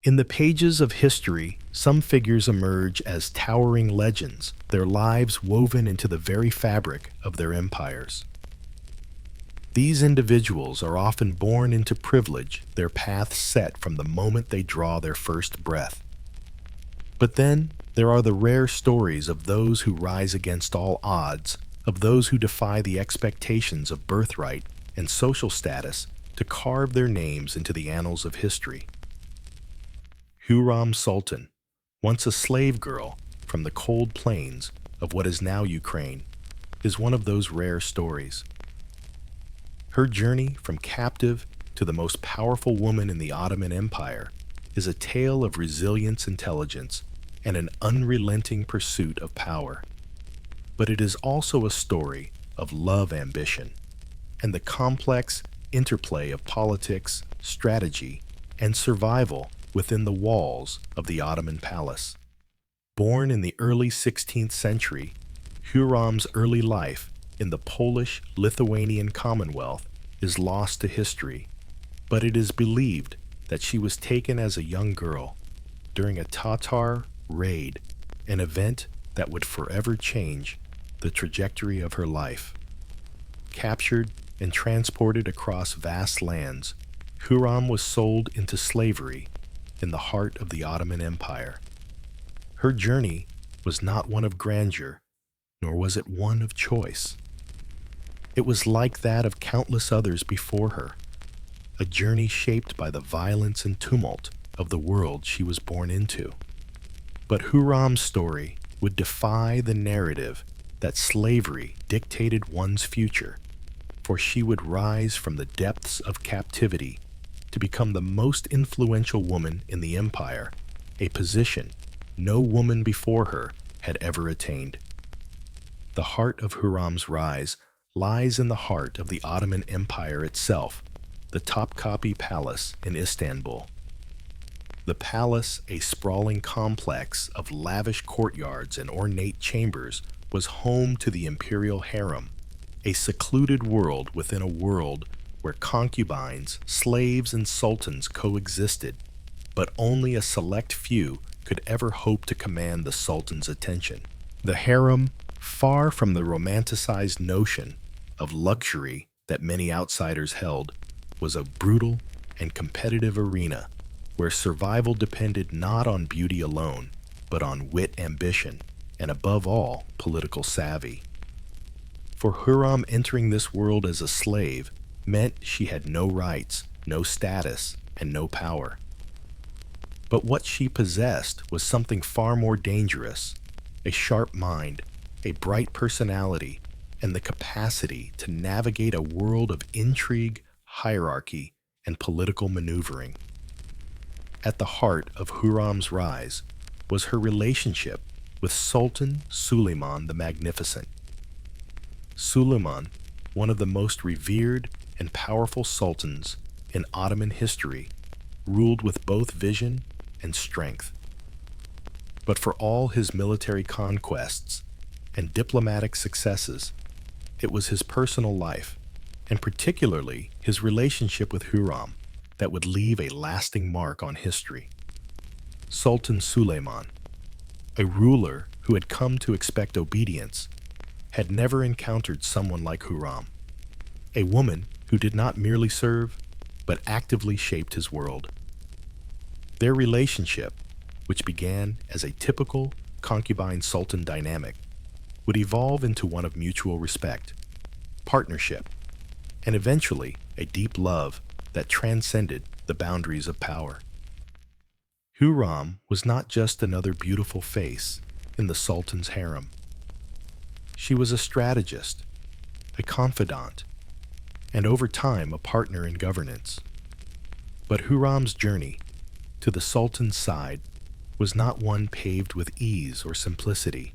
In the pages of history, some figures emerge as towering legends, their lives woven into the very fabric of their empires. These individuals are often born into privilege, their paths set from the moment they draw their first breath. But then, there are the rare stories of those who rise against all odds, of those who defy the expectations of birthright and social status to carve their names into the annals of history. Huram Sultan, once a slave girl from the cold plains of what is now Ukraine, is one of those rare stories. Her journey from captive to the most powerful woman in the Ottoman Empire is a tale of resilience, intelligence, and an unrelenting pursuit of power. But it is also a story of love, ambition, and the complex interplay of politics, strategy, and survival within the walls of the Ottoman palace. Born in the early 16th century, Huram's early life in the Polish-Lithuanian Commonwealth is lost to history, but it is believed that she was taken as a young girl during a Tatar raid, an event that would forever change the trajectory of her life. Captured and transported across vast lands, Huram was sold into slavery in the heart of the Ottoman Empire. Her journey was not one of grandeur, nor was it one of choice. It was like that of countless others before her, a journey shaped by the violence and tumult of the world she was born into. But Huram's story would defy the narrative that slavery dictated one's future, for she would rise from the depths of captivity to become the most influential woman in the empire, a position no woman before her had ever attained. The heart of Huram's rise lies in the heart of the Ottoman Empire itself, the Topkapi Palace in Istanbul. The palace, a sprawling complex of lavish courtyards and ornate chambers, was home to the imperial harem, a secluded world within a world where concubines, slaves, and sultans coexisted, but only a select few could ever hope to command the sultan's attention. The harem, far from the romanticized notion of luxury that many outsiders held, was a brutal and competitive arena where survival depended not on beauty alone, but on wit, ambition, and above all, political savvy. For Huram, entering this world as a slave meant she had no rights, no status, and no power. But what she possessed was something far more dangerous: a sharp mind, a bright personality, and the capacity to navigate a world of intrigue, hierarchy, and political maneuvering. At the heart of Huram's rise was her relationship with Sultan Suleiman the Magnificent. Suleiman, one of the most revered and powerful sultans in Ottoman history, ruled with both vision and strength. But for all his military conquests and diplomatic successes, it was his personal life, and particularly his relationship with Huram, that would leave a lasting mark on history. Sultan Suleiman, a ruler who had come to expect obedience, had never encountered someone like Huram, a woman who did not merely serve, but actively shaped his world. Their relationship, which began as a typical concubine-sultan dynamic, would evolve into one of mutual respect, partnership, and eventually a deep love that transcended the boundaries of power. Huram was not just another beautiful face in the Sultan's harem. She was a strategist, a confidant, and over time a partner in governance. But Huram's journey to the Sultan's side was not one paved with ease or simplicity.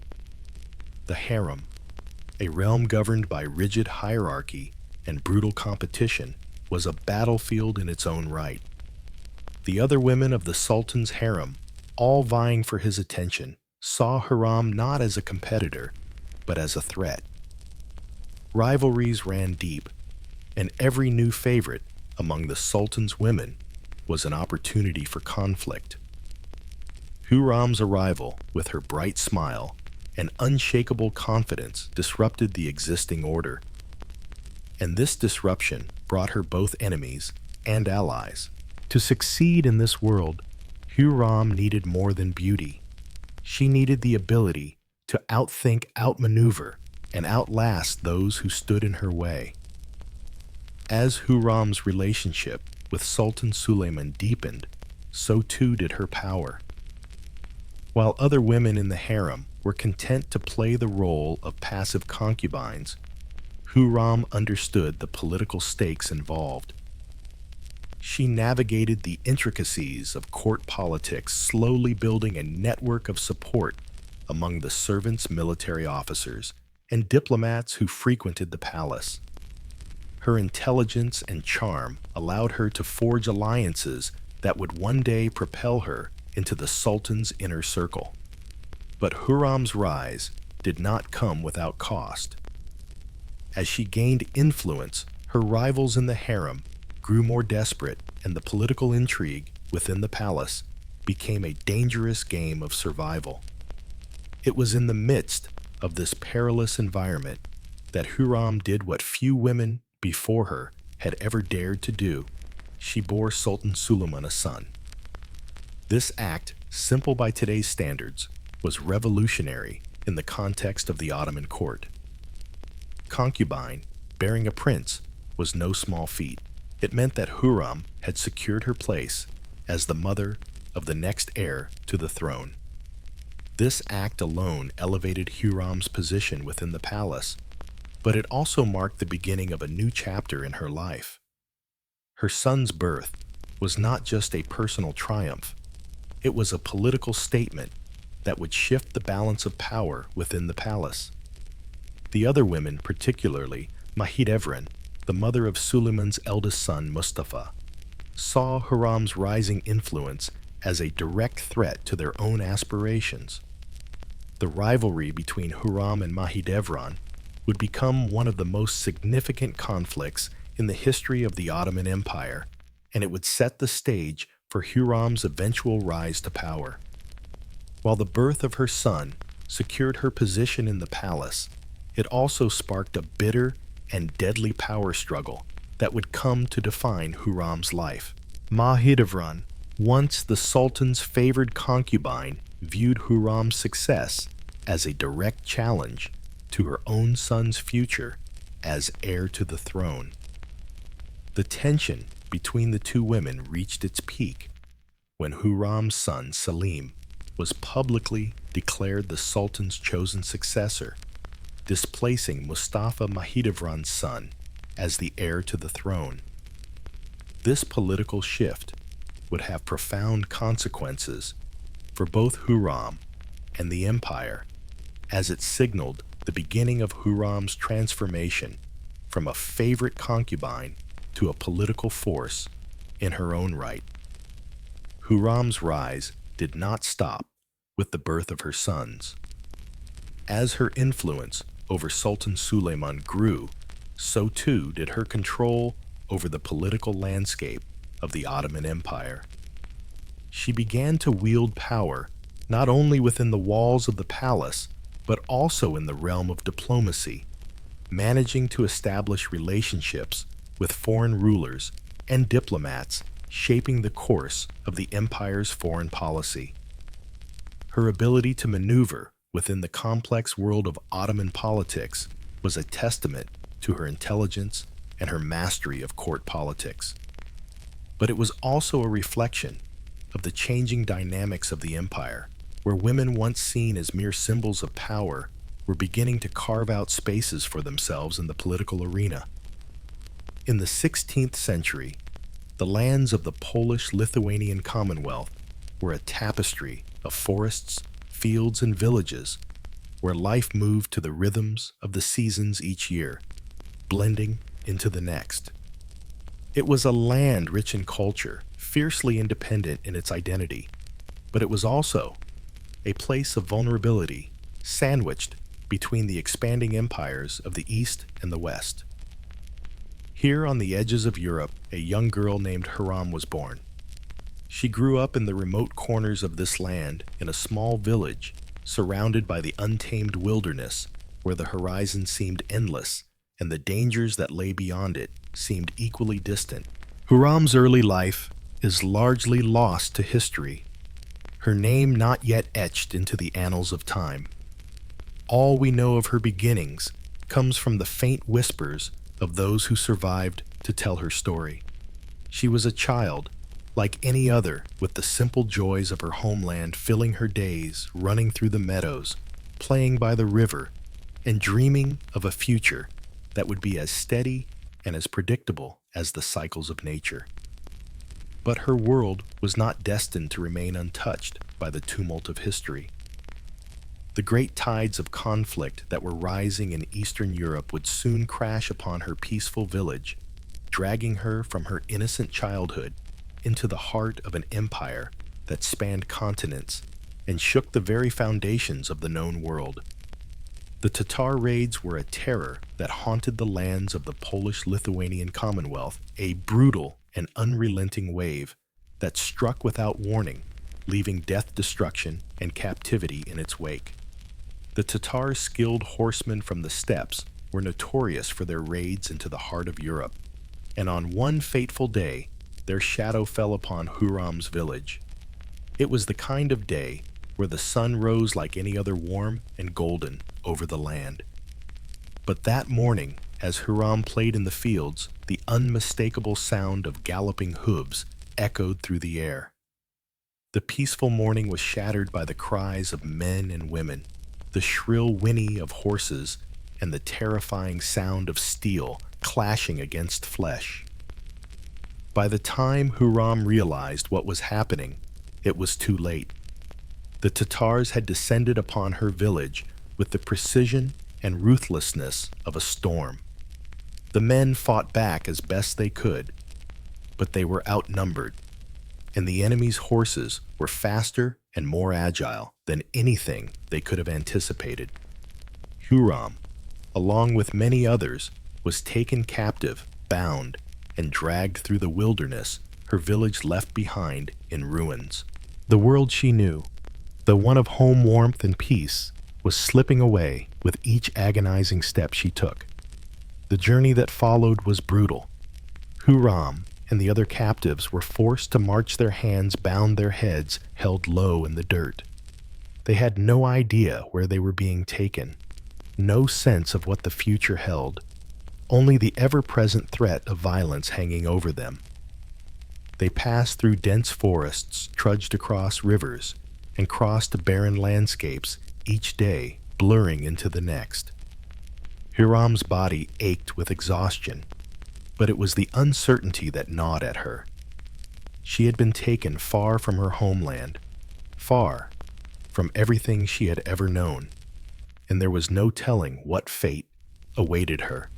The harem, a realm governed by rigid hierarchy and brutal competition, was a battlefield in its own right. The other women of the Sultan's harem, all vying for his attention, saw Huram not as a competitor, but as a threat. Rivalries ran deep, and every new favorite among the Sultan's women was an opportunity for conflict. Huram's arrival, with her bright smile and unshakable confidence, disrupted the existing order. And this disruption brought her both enemies and allies. To succeed in this world, Huram needed more than beauty. She needed the ability to outthink, outmaneuver, and outlast those who stood in her way. As Huram's relationship with Sultan Suleiman deepened, so too did her power. While other women in the harem were content to play the role of passive concubines, Huram understood the political stakes involved. She navigated the intricacies of court politics, slowly building a network of support among the servants, military officers, and diplomats who frequented the palace. Her intelligence and charm allowed her to forge alliances that would one day propel her into the Sultan's inner circle. But Huram's rise did not come without cost. As she gained influence, her rivals in the harem grew more desperate, and the political intrigue within the palace became a dangerous game of survival. It was in the midst of this perilous environment that Huram did what few women before her had ever dared to do. She bore Sultan Suleiman a son. This act, simple by today's standards, was revolutionary in the context of the Ottoman court. Concubine, bearing a prince, was no small feat. It meant that Huram had secured her place as the mother of the next heir to the throne. This act alone elevated Huram's position within the palace, but it also marked the beginning of a new chapter in her life. Her son's birth was not just a personal triumph, it was a political statement that would shift the balance of power within the palace. The other women, particularly Mahidevran, the mother of Suleiman's eldest son Mustafa, saw Huram's rising influence as a direct threat to their own aspirations. The rivalry between Huram and Mahidevran would become one of the most significant conflicts in the history of the Ottoman Empire, and it would set the stage for Huram's eventual rise to power. While the birth of her son secured her position in the palace, it also sparked a bitter and deadly power struggle that would come to define Huram's life. Mahidevran, once the Sultan's favored concubine, viewed Huram's success as a direct challenge to her own son's future as heir to the throne. The tension between the two women reached its peak when Huram's son Selim was publicly declared the Sultan's chosen successor, displacing Mustafa Mahidevran's son as the heir to the throne. This political shift would have profound consequences for both Huram and the empire, as it signaled the beginning of Huram's transformation from a favorite concubine to a political force in her own right. Huram's rise did not stop with the birth of her sons. As her influence over Sultan Suleiman grew, so too did her control over the political landscape of the Ottoman Empire. She began to wield power not only within the walls of the palace, but also in the realm of diplomacy, managing to establish relationships with foreign rulers and diplomats, shaping the course of the empire's foreign policy. Her ability to maneuver within the complex world of Ottoman politics was a testament to her intelligence and her mastery of court politics. But it was also a reflection of the changing dynamics of the empire, where women once seen as mere symbols of power were beginning to carve out spaces for themselves in the political arena. In the 16th century, the lands of the Polish-Lithuanian Commonwealth were a tapestry of forests, fields, and villages where life moved to the rhythms of the seasons each year, blending into the next. It was a land rich in culture, fiercely independent in its identity, but it was also a place of vulnerability, sandwiched between the expanding empires of the East and the West. Here on the edges of Europe, a young girl named Huram was born. She grew up in the remote corners of this land in a small village, surrounded by the untamed wilderness, where the horizon seemed endless and the dangers that lay beyond it seemed equally distant. Huram's early life is largely lost to history, her name not yet etched into the annals of time. All we know of her beginnings comes from the faint whispers of those who survived to tell her story. She was a child, like any other, with the simple joys of her homeland filling her days, running through the meadows, playing by the river, and dreaming of a future that would be as steady and as predictable as the cycles of nature. But her world was not destined to remain untouched by the tumult of history. The great tides of conflict that were rising in Eastern Europe would soon crash upon her peaceful village, dragging her from her innocent childhood into the heart of an empire that spanned continents and shook the very foundations of the known world. The Tatar raids were a terror that haunted the lands of the Polish-Lithuanian Commonwealth, a brutal and unrelenting wave that struck without warning, leaving death, destruction, and captivity in its wake. The Tatars' skilled horsemen from the steppes were notorious for their raids into the heart of Europe, and on one fateful day, their shadow fell upon Huram's village. It was the kind of day where the sun rose like any other warm and golden over the land. But that morning, as Huram played in the fields, the unmistakable sound of galloping hooves echoed through the air. The peaceful morning was shattered by the cries of men and women, the shrill whinny of horses, and the terrifying sound of steel clashing against flesh. By the time Huram realized what was happening, it was too late. The Tatars had descended upon her village with the precision and ruthlessness of a storm. The men fought back as best they could, but they were outnumbered, and the enemy's horses were faster and more agile than anything they could have anticipated. Huram, along with many others, was taken captive, bound, and dragged through the wilderness, her village left behind in ruins. The world she knew, the one of home warmth and peace, was slipping away with each agonizing step she took. The journey that followed was brutal. Huram and the other captives were forced to march, their hands bound, their heads held low in the dirt. They had no idea where they were being taken, no sense of what the future held, only the ever-present threat of violence hanging over them. They passed through dense forests, trudged across rivers, and crossed barren landscapes, each day blurring into the next. Huram's body ached with exhaustion, but it was the uncertainty that gnawed at her. She had been taken far from her homeland, far from everything she had ever known, and there was no telling what fate awaited her.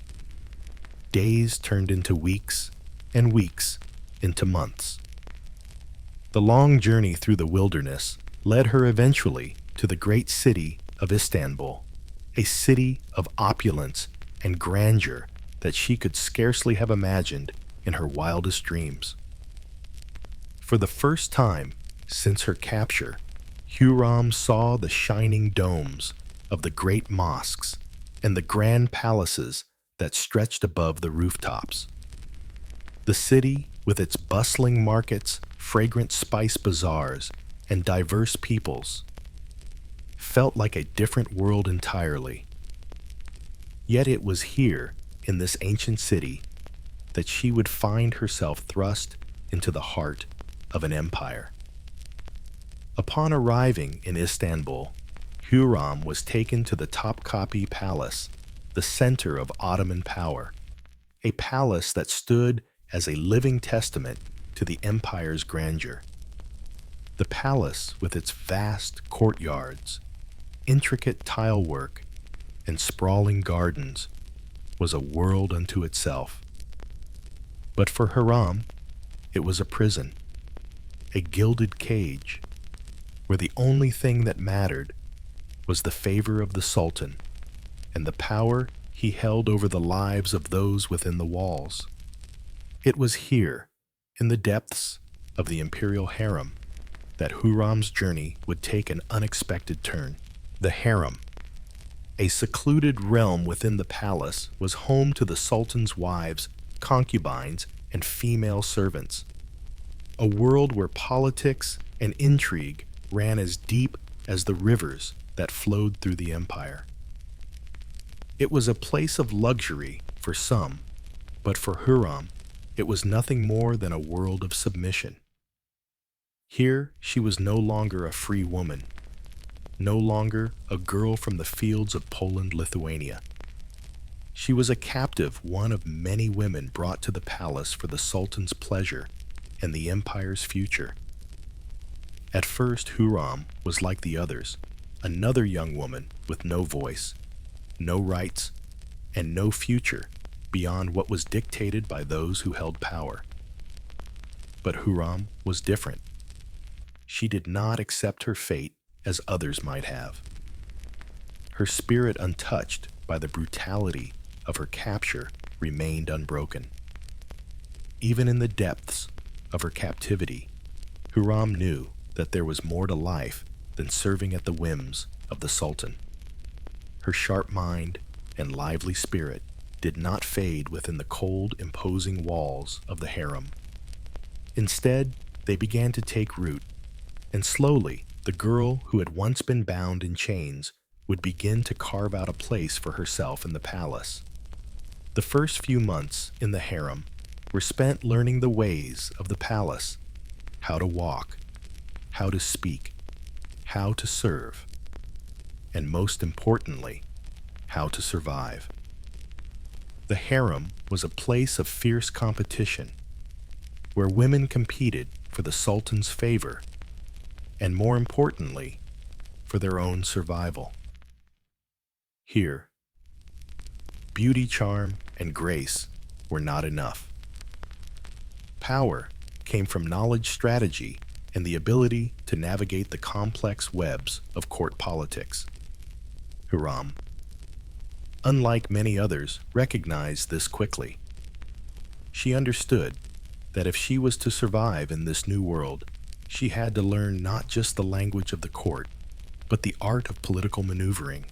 Days turned into weeks, and weeks into months. The long journey through the wilderness led her eventually to the great city of Istanbul, a city of opulence and grandeur that she could scarcely have imagined in her wildest dreams. For the first time since her capture, Huram saw the shining domes of the great mosques and the grand palaces that stretched above the rooftops. The city, with its bustling markets, fragrant spice bazaars, and diverse peoples, felt like a different world entirely. Yet it was here, in this ancient city, that she would find herself thrust into the heart of an empire. Upon arriving in Istanbul, Huram was taken to the Topkapi Palace, the center of Ottoman power, a palace that stood as a living testament to the empire's grandeur. The palace, with its vast courtyards, intricate tile work, and sprawling gardens, was a world unto itself. But for Huram, it was a prison, a gilded cage, where the only thing that mattered was the favor of the Sultan and the power he held over the lives of those within the walls. It was here, in the depths of the imperial harem that Huram's journey would take an unexpected turn. The harem, a secluded realm within the palace, was home to the sultan's wives, concubines, and female servants. A world where politics and intrigue ran as deep as the rivers that flowed through the empire. It was a place of luxury for some, but for Huram, it was nothing more than a world of submission. Here, she was no longer a free woman, no longer a girl from the fields of Poland, Lithuania. She was a captive, one of many women brought to the palace for the sultan's pleasure and the empire's future. At first, Huram was like the others, another young woman with no voice, no rights, and no future beyond what was dictated by those who held power. But Huram was different. She did not accept her fate as others might have. Her spirit, untouched by the brutality of her capture, remained unbroken. Even in the depths of her captivity, Huram knew that there was more to life than serving at the whims of the Sultan. Her sharp mind and lively spirit did not fade within the cold, imposing walls of the harem. Instead, they began to take root, and slowly, the girl who had once been bound in chains would begin to carve out a place for herself in the palace. The first few months in the harem were spent learning the ways of the palace, how to walk, how to speak, how to serve, and most importantly, how to survive. The harem was a place of fierce competition, where women competed for the sultan's favor, and more importantly, for their own survival. Here, beauty, charm, and grace were not enough. Power came from knowledge, strategy, and the ability to navigate the complex webs of court politics. Huram, unlike many others, recognized this quickly. She understood that if she was to survive in this new world, she had to learn not just the language of the court, but the art of political maneuvering.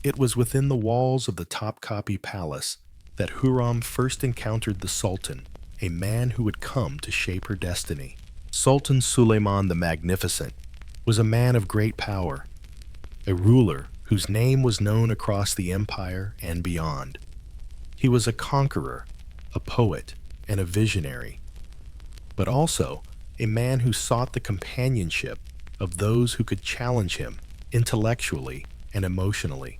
It was within the walls of the Topkapi Palace that Huram first encountered the Sultan, a man who would come to shape her destiny. Sultan Suleiman the Magnificent was a man of great power, a ruler whose name was known across the empire and beyond. He was a conqueror, a poet, and a visionary, but also a man who sought the companionship of those who could challenge him intellectually and emotionally.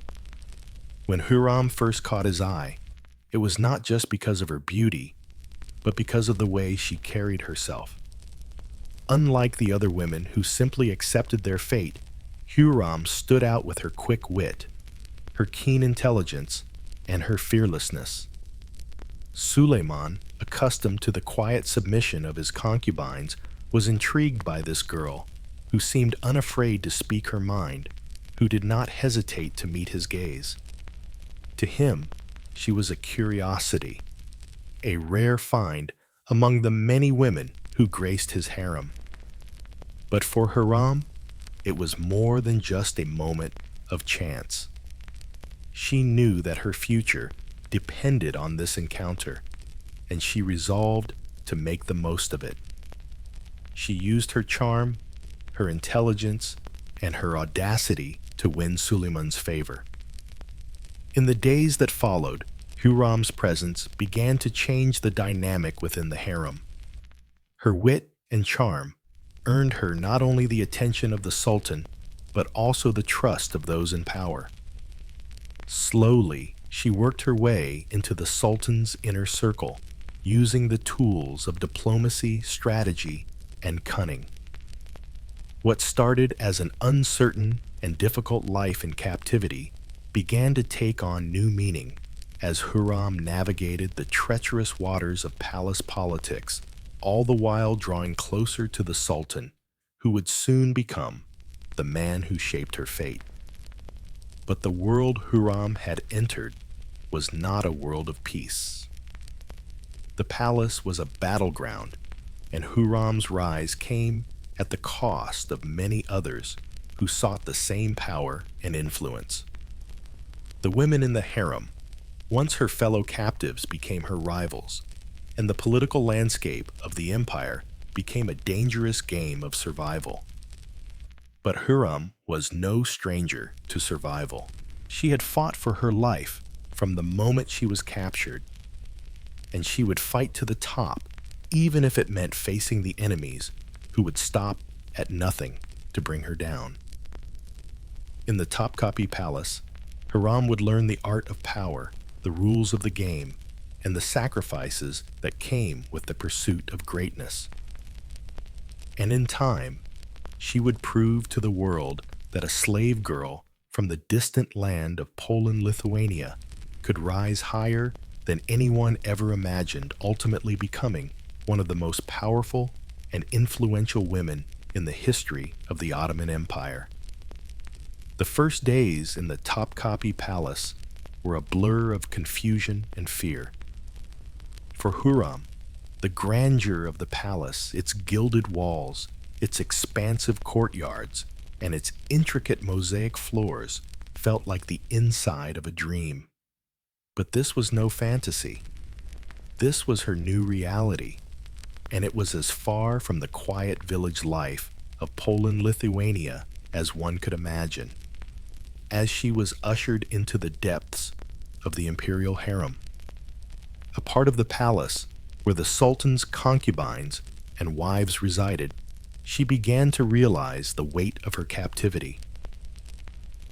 When Huram first caught his eye, it was not just because of her beauty, but because of the way she carried herself. Unlike the other women who simply accepted their fate, Huram stood out with her quick wit, her keen intelligence, and her fearlessness. Suleiman, accustomed to the quiet submission of his concubines, was intrigued by this girl, who seemed unafraid to speak her mind, who did not hesitate to meet his gaze. To him, she was a curiosity, a rare find among the many women who graced his harem. But for Huram, it was more than just a moment of chance. She knew that her future depended on this encounter, and she resolved to make the most of it. She used her charm, her intelligence, and her audacity to win Suleiman's favor. In the days that followed, Huram's presence began to change the dynamic within the harem. Her wit and charm earned her not only the attention of the Sultan, but also the trust of those in power. Slowly, she worked her way into the Sultan's inner circle, using the tools of diplomacy, strategy, and cunning. What started as an uncertain and difficult life in captivity began to take on new meaning as Huram navigated the treacherous waters of palace politics, all the while drawing closer to the Sultan, who would soon become the man who shaped her fate. But the world Huram had entered was not a world of peace. The palace was a battleground and Huram's rise came at the cost of many others who sought the same power and influence. The women in the harem, once her fellow captives, became her rivals, and the political landscape of the empire became a dangerous game of survival. But Huram was no stranger to survival. She had fought for her life from the moment she was captured, and she would fight to the top, even if it meant facing the enemies who would stop at nothing to bring her down. In the Topkapi Palace, Huram would learn the art of power, the rules of the game, and the sacrifices that came with the pursuit of greatness. And in time, she would prove to the world that a slave girl from the distant land of Poland-Lithuania could rise higher than anyone ever imagined, ultimately becoming one of the most powerful and influential women in the history of the Ottoman Empire. The first days in the Topkapi Palace were a blur of confusion and fear. For Huram, the grandeur of the palace, its gilded walls, its expansive courtyards, and its intricate mosaic floors felt like the inside of a dream. But this was no fantasy. This was her new reality, and it was as far from the quiet village life of Poland-Lithuania as one could imagine. As she was ushered into the depths of the imperial harem, a part of the palace where the sultan's concubines and wives resided, she began to realize the weight of her captivity.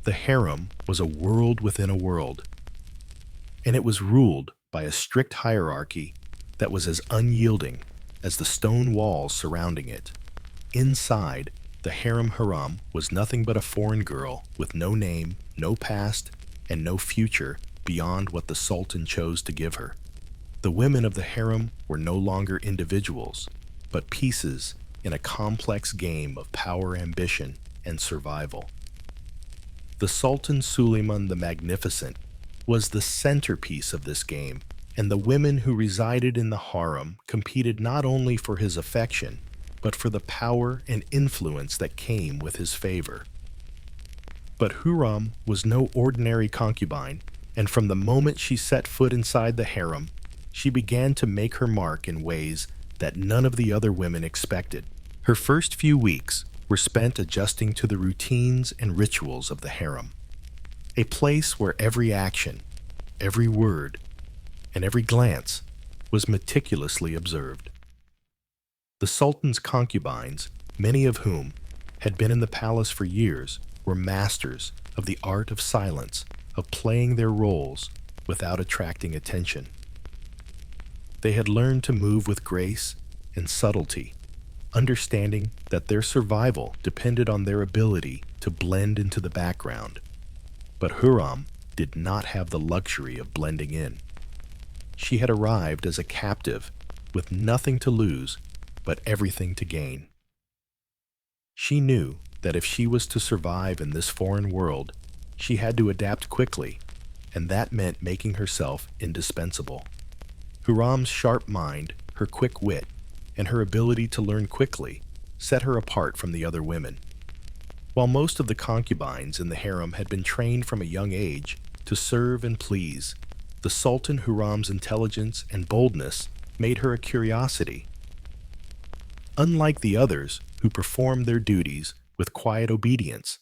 The harem was a world within a world, and it was ruled by a strict hierarchy that was as unyielding as the stone walls surrounding it. Inside, the harem Huram was nothing but a foreign girl with no name, no past, and no future beyond what the sultan chose to give her. The women of the harem were no longer individuals, but pieces in a complex game of power, ambition, and survival. The Sultan Suleiman the Magnificent was the centerpiece of this game, and the women who resided in the harem competed not only for his affection, but for the power and influence that came with his favor. But Huram was no ordinary concubine, and from the moment she set foot inside the harem, she began to make her mark in ways that none of the other women expected. Her first few weeks were spent adjusting to the routines and rituals of the harem, a place where every action, every word, and every glance was meticulously observed. The Sultan's concubines, many of whom had been in the palace for years, were masters of the art of silence, of playing their roles without attracting attention. They had learned to move with grace and subtlety, understanding that their survival depended on their ability to blend into the background. But Huram did not have the luxury of blending in. She had arrived as a captive with nothing to lose but everything to gain. She knew that if she was to survive in this foreign world, she had to adapt quickly, and that meant making herself indispensable. Huram's sharp mind, her quick wit, and her ability to learn quickly set her apart from the other women. While most of the concubines in the harem had been trained from a young age to serve and please, the Sultan Huram's intelligence and boldness made her a curiosity. Unlike the others who performed their duties with quiet obedience,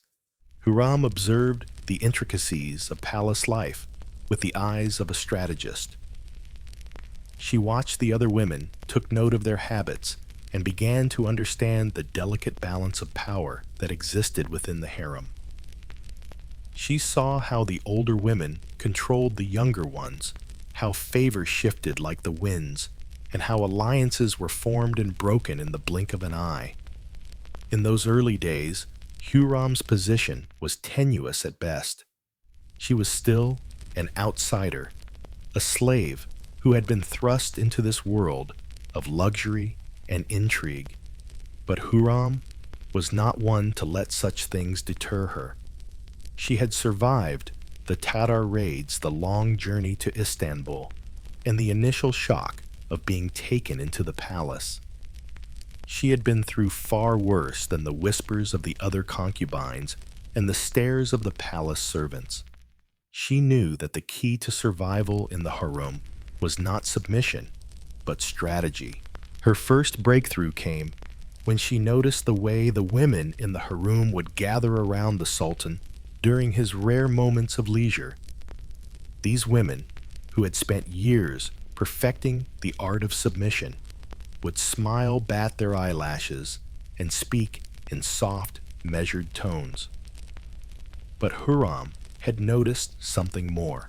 Huram observed the intricacies of palace life with the eyes of a strategist. She watched the other women, took note of their habits, and began to understand the delicate balance of power that existed within the harem. She saw how the older women controlled the younger ones, how favor shifted like the winds, and how alliances were formed and broken in the blink of an eye. In those early days, Huram's position was tenuous at best. She was still an outsider, a slave who had been thrust into this world of luxury and intrigue. But Huram was not one to let such things deter her. She had survived the Tatar raids, the long journey to Istanbul, and the initial shock of being taken into the palace. She had been through far worse than the whispers of the other concubines and the stares of the palace servants. She knew that the key to survival in the harem was not submission, but strategy. Her first breakthrough came when she noticed the way the women in the harem would gather around the sultan during his rare moments of leisure. These women, who had spent years perfecting the art of submission, would smile, bat their eyelashes, and speak in soft, measured tones. But Huram had noticed something more.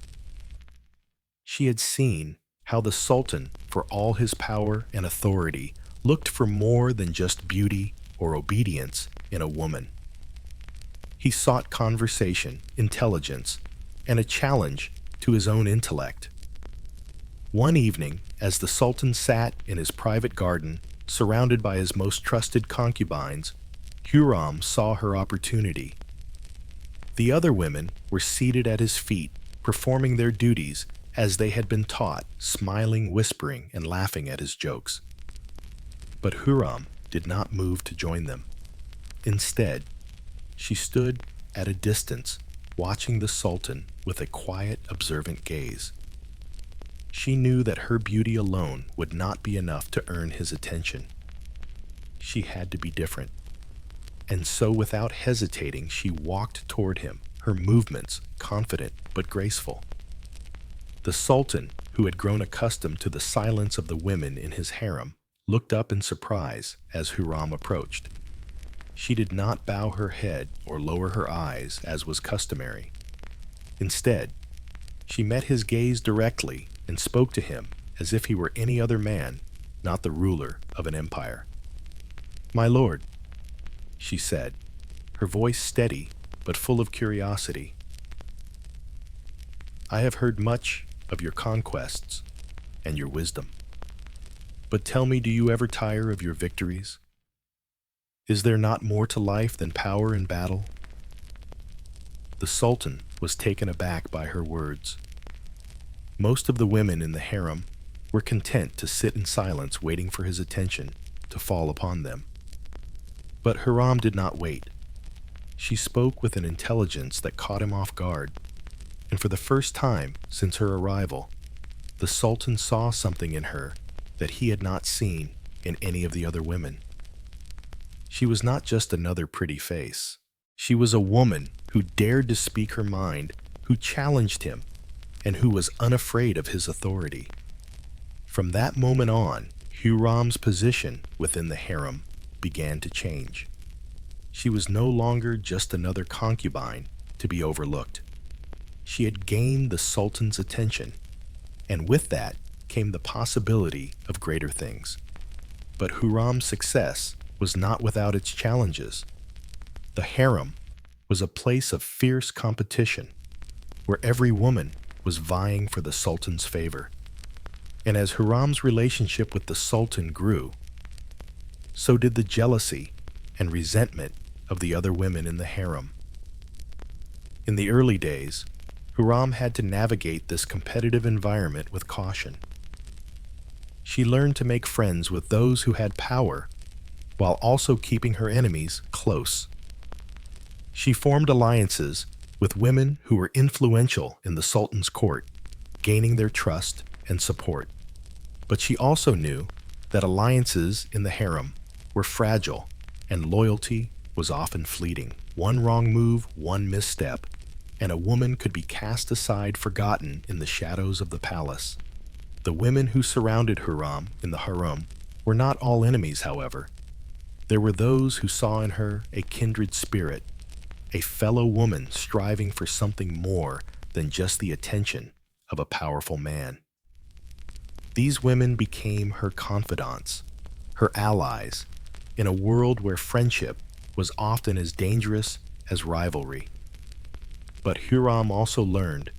She had seen how the sultan, for all his power and authority, looked for more than just beauty or obedience in a woman. He sought conversation, intelligence, and a challenge to his own intellect. One evening, as the sultan sat in his private garden, surrounded by his most trusted concubines, Huram saw her opportunity. The other women were seated at his feet, performing their duties as they had been taught, smiling, whispering, and laughing at his jokes. But Huram did not move to join them. Instead, she stood at a distance, watching the sultan with a quiet, observant gaze. She knew that her beauty alone would not be enough to earn his attention. She had to be different. And so, without hesitating, she walked toward him, her movements confident but graceful. The sultan, who had grown accustomed to the silence of the women in his harem, looked up in surprise as Huram approached. She did not bow her head or lower her eyes as was customary. Instead, she met his gaze directly and spoke to him as if he were any other man, not the ruler of an empire. "My lord," she said, her voice steady but full of curiosity, "I have heard much of your conquests and your wisdom. But tell me, do you ever tire of your victories? Is there not more to life than power in battle?" The sultan was taken aback by her words. Most of the women in the harem were content to sit in silence, waiting for his attention to fall upon them. But Huram did not wait. She spoke with an intelligence that caught him off guard, and for the first time since her arrival, the sultan saw something in her that he had not seen in any of the other women. She was not just another pretty face. She was a woman who dared to speak her mind, who challenged him, and who was unafraid of his authority. From that moment on, Huram's position within the harem began to change. She was no longer just another concubine to be overlooked. She had gained the sultan's attention, and with that came the possibility of greater things. But Huram's success was not without its challenges. The harem was a place of fierce competition, where every woman was vying for the sultan's favor. And as Huram's relationship with the sultan grew, so did the jealousy and resentment of the other women in the harem. In the early days, Huram had to navigate this competitive environment with caution. She learned to make friends with those who had power, while also keeping her enemies close. She formed alliances with women who were influential in the sultan's court, gaining their trust and support. But she also knew that alliances in the harem were fragile, and loyalty was often fleeting. One wrong move, one misstep, and a woman could be cast aside, forgotten in the shadows of the palace. The women who surrounded Huram in the harem were not all enemies, however. There were those who saw in her a kindred spirit, a fellow woman striving for something more than just the attention of a powerful man. These women became her confidants, her allies, in a world where friendship was often as dangerous as rivalry. But Huram also learned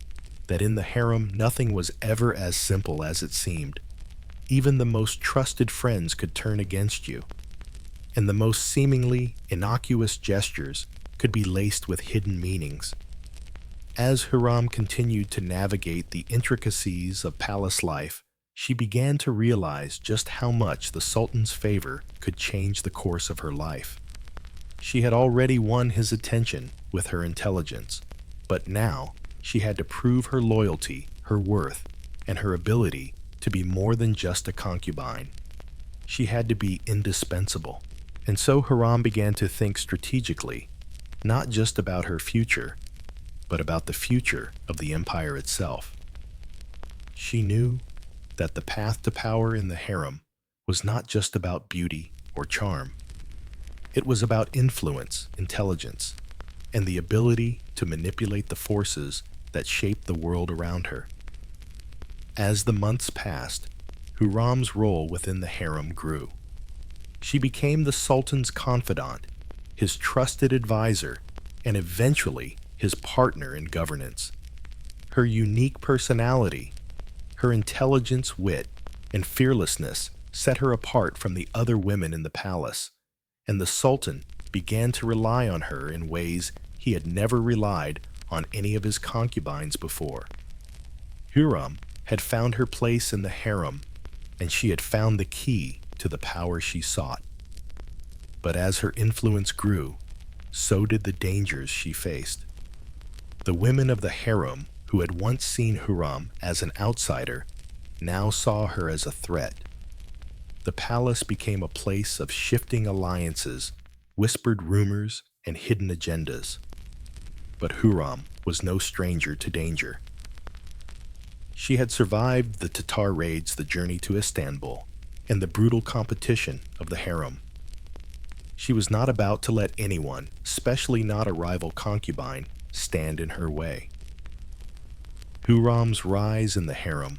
that in the harem nothing was ever as simple as it seemed. Even the most trusted friends could turn against you, and the most seemingly innocuous gestures could be laced with hidden meanings. As Huram continued to navigate the intricacies of palace life, she began to realize just how much the Sultan's favor could change the course of her life. She had already won his attention with her intelligence, but now she had to prove her loyalty, her worth, and her ability to be more than just a concubine. She had to be indispensable. And so Huram began to think strategically, not just about her future, but about the future of the empire itself. She knew that the path to power in the harem was not just about beauty or charm. It was about influence, intelligence, and the ability to manipulate the forces that shaped the world around her. As the months passed, Huram's role within the harem grew. She became the Sultan's confidant, his trusted advisor, and eventually his partner in governance. Her unique personality, her intelligence, wit, and fearlessness set her apart from the other women in the palace, and the Sultan began to rely on her in ways he had never relied on any of his concubines before. Huram had found her place in the harem, and she had found the key to the power she sought. But as her influence grew, so did the dangers she faced. The women of the harem, who had once seen Huram as an outsider, now saw her as a threat. The palace became a place of shifting alliances, whispered rumors, and hidden agendas. But Huram was no stranger to danger. She had survived the Tatar raids, the journey to Istanbul, and the brutal competition of the harem. She was not about to let anyone, especially not a rival concubine, stand in her way. Huram's rise in the harem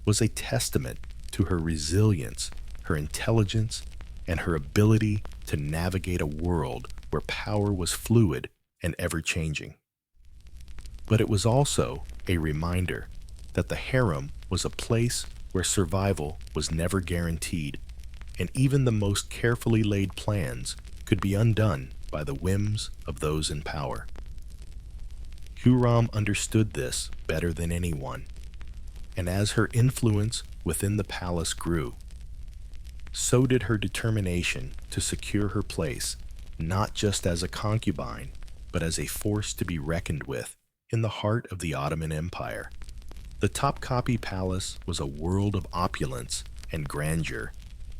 was a testament to her resilience, her intelligence, and her ability to navigate a world where power was fluid and ever-changing. But it was also a reminder that the harem was a place where survival was never guaranteed, and even the most carefully laid plans could be undone by the whims of those in power. Huram understood this better than anyone, and as her influence within the palace grew, so did her determination to secure her place, not just as a concubine, but as a force to be reckoned with in the heart of the Ottoman Empire. The Topkapi Palace was a world of opulence and grandeur,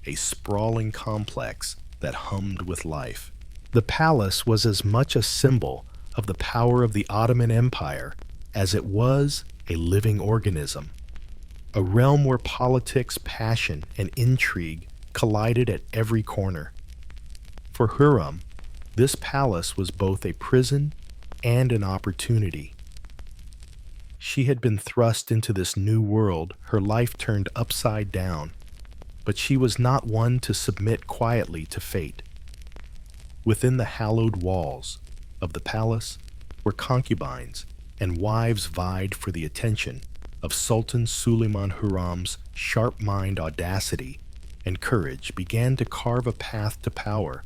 a sprawling complex that hummed with life. The palace was as much a symbol of the power of the Ottoman Empire as it was a living organism, a realm where politics, passion, and intrigue collided at every corner. For Huram, this palace was both a prison and an opportunity. She had been thrust into this new world, her life turned upside down, but she was not one to submit quietly to fate. Within the hallowed walls of the palace were concubines, and wives vied for the attention of Sultan Suleiman. Huram's sharp-minded audacity and courage began to carve a path to power,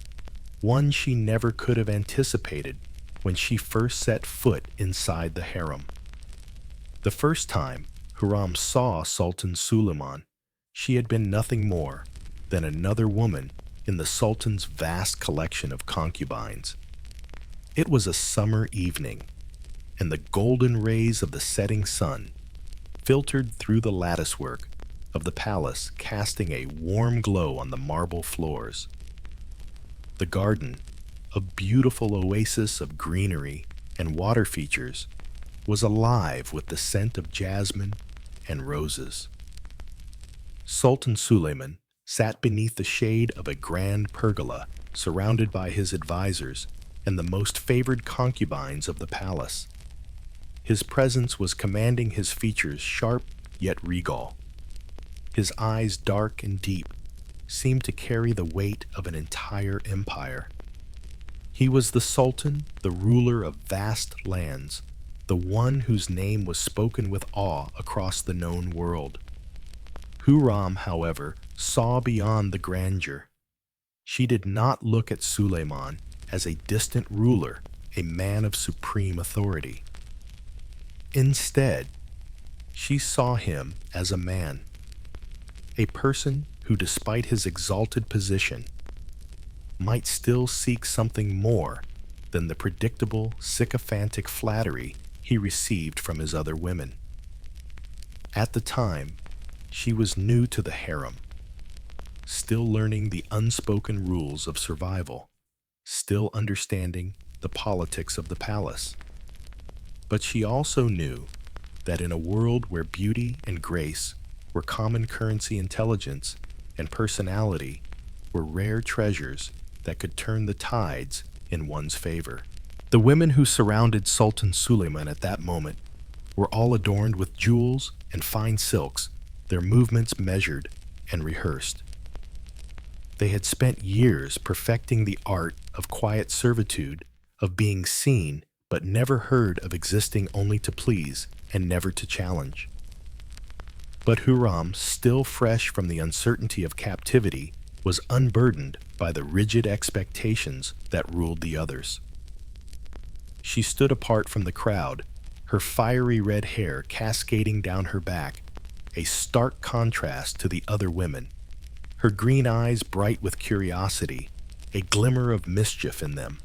one she never could have anticipated when she first set foot inside the harem. The first time Huram saw Sultan Suleiman, she had been nothing more than another woman in the Sultan's vast collection of concubines. It was a summer evening, and the golden rays of the setting sun filtered through the latticework of the palace, casting a warm glow on the marble floors. The garden, a beautiful oasis of greenery and water features, was alive with the scent of jasmine and roses. Sultan Suleiman sat beneath the shade of a grand pergola, surrounded by his advisors and the most favored concubines of the palace. His presence was commanding, his features sharp yet regal. His eyes, dark and deep, seemed to carry the weight of an entire empire. He was the Sultan, the ruler of vast lands, the one whose name was spoken with awe across the known world. Huram, however, saw beyond the grandeur. She did not look at Suleiman as a distant ruler, a man of supreme authority. Instead, she saw him as a man, A person who, despite his exalted position, might still seek something more than the predictable, sycophantic flattery he received from his other women. At the time, she was new to the harem, still learning the unspoken rules of survival, still understanding the politics of the palace. But she also knew that in a world where beauty and grace were common currency, intelligence and personality were rare treasures that could turn the tides in one's favor. The women who surrounded Sultan Suleiman at that moment were all adorned with jewels and fine silks, their movements measured and rehearsed. They had spent years perfecting the art of quiet servitude, of being seen but never heard, of existing only to please and never to challenge. But Huram, still fresh from the uncertainty of captivity, was unburdened by the rigid expectations that ruled the others. She stood apart from the crowd, her fiery red hair cascading down her back, a stark contrast to the other women, her green eyes bright with curiosity, a glimmer of mischief in them.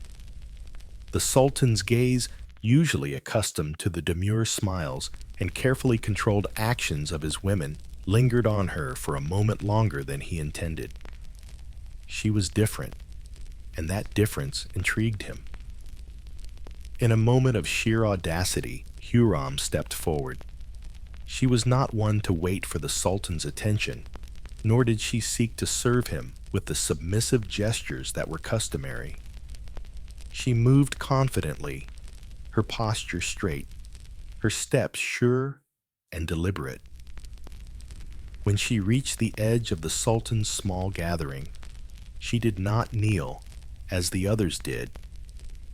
The Sultan's gaze, usually accustomed to the demure smiles and carefully controlled actions of his women, lingered on her for a moment longer than he intended. She was different, and that difference intrigued him. In a moment of sheer audacity, Huram stepped forward. She was not one to wait for the Sultan's attention, nor did she seek to serve him with the submissive gestures that were customary. She moved confidently, her posture straight, her steps sure and deliberate. When she reached the edge of the Sultan's small gathering, she did not kneel as the others did,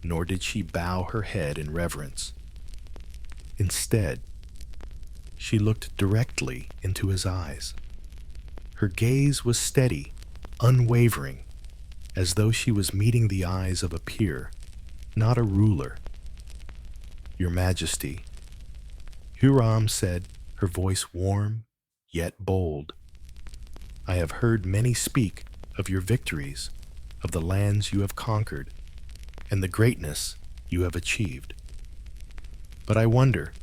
nor did she bow her head in reverence. Instead, she looked directly into his eyes. Her gaze was steady, unwavering, as though she was meeting the eyes of a peer, not a ruler. "Your Majesty," Huram said, her voice warm yet bold, "I have heard many speak of your victories, of the lands you have conquered, and the greatness you have achieved. But I wonder,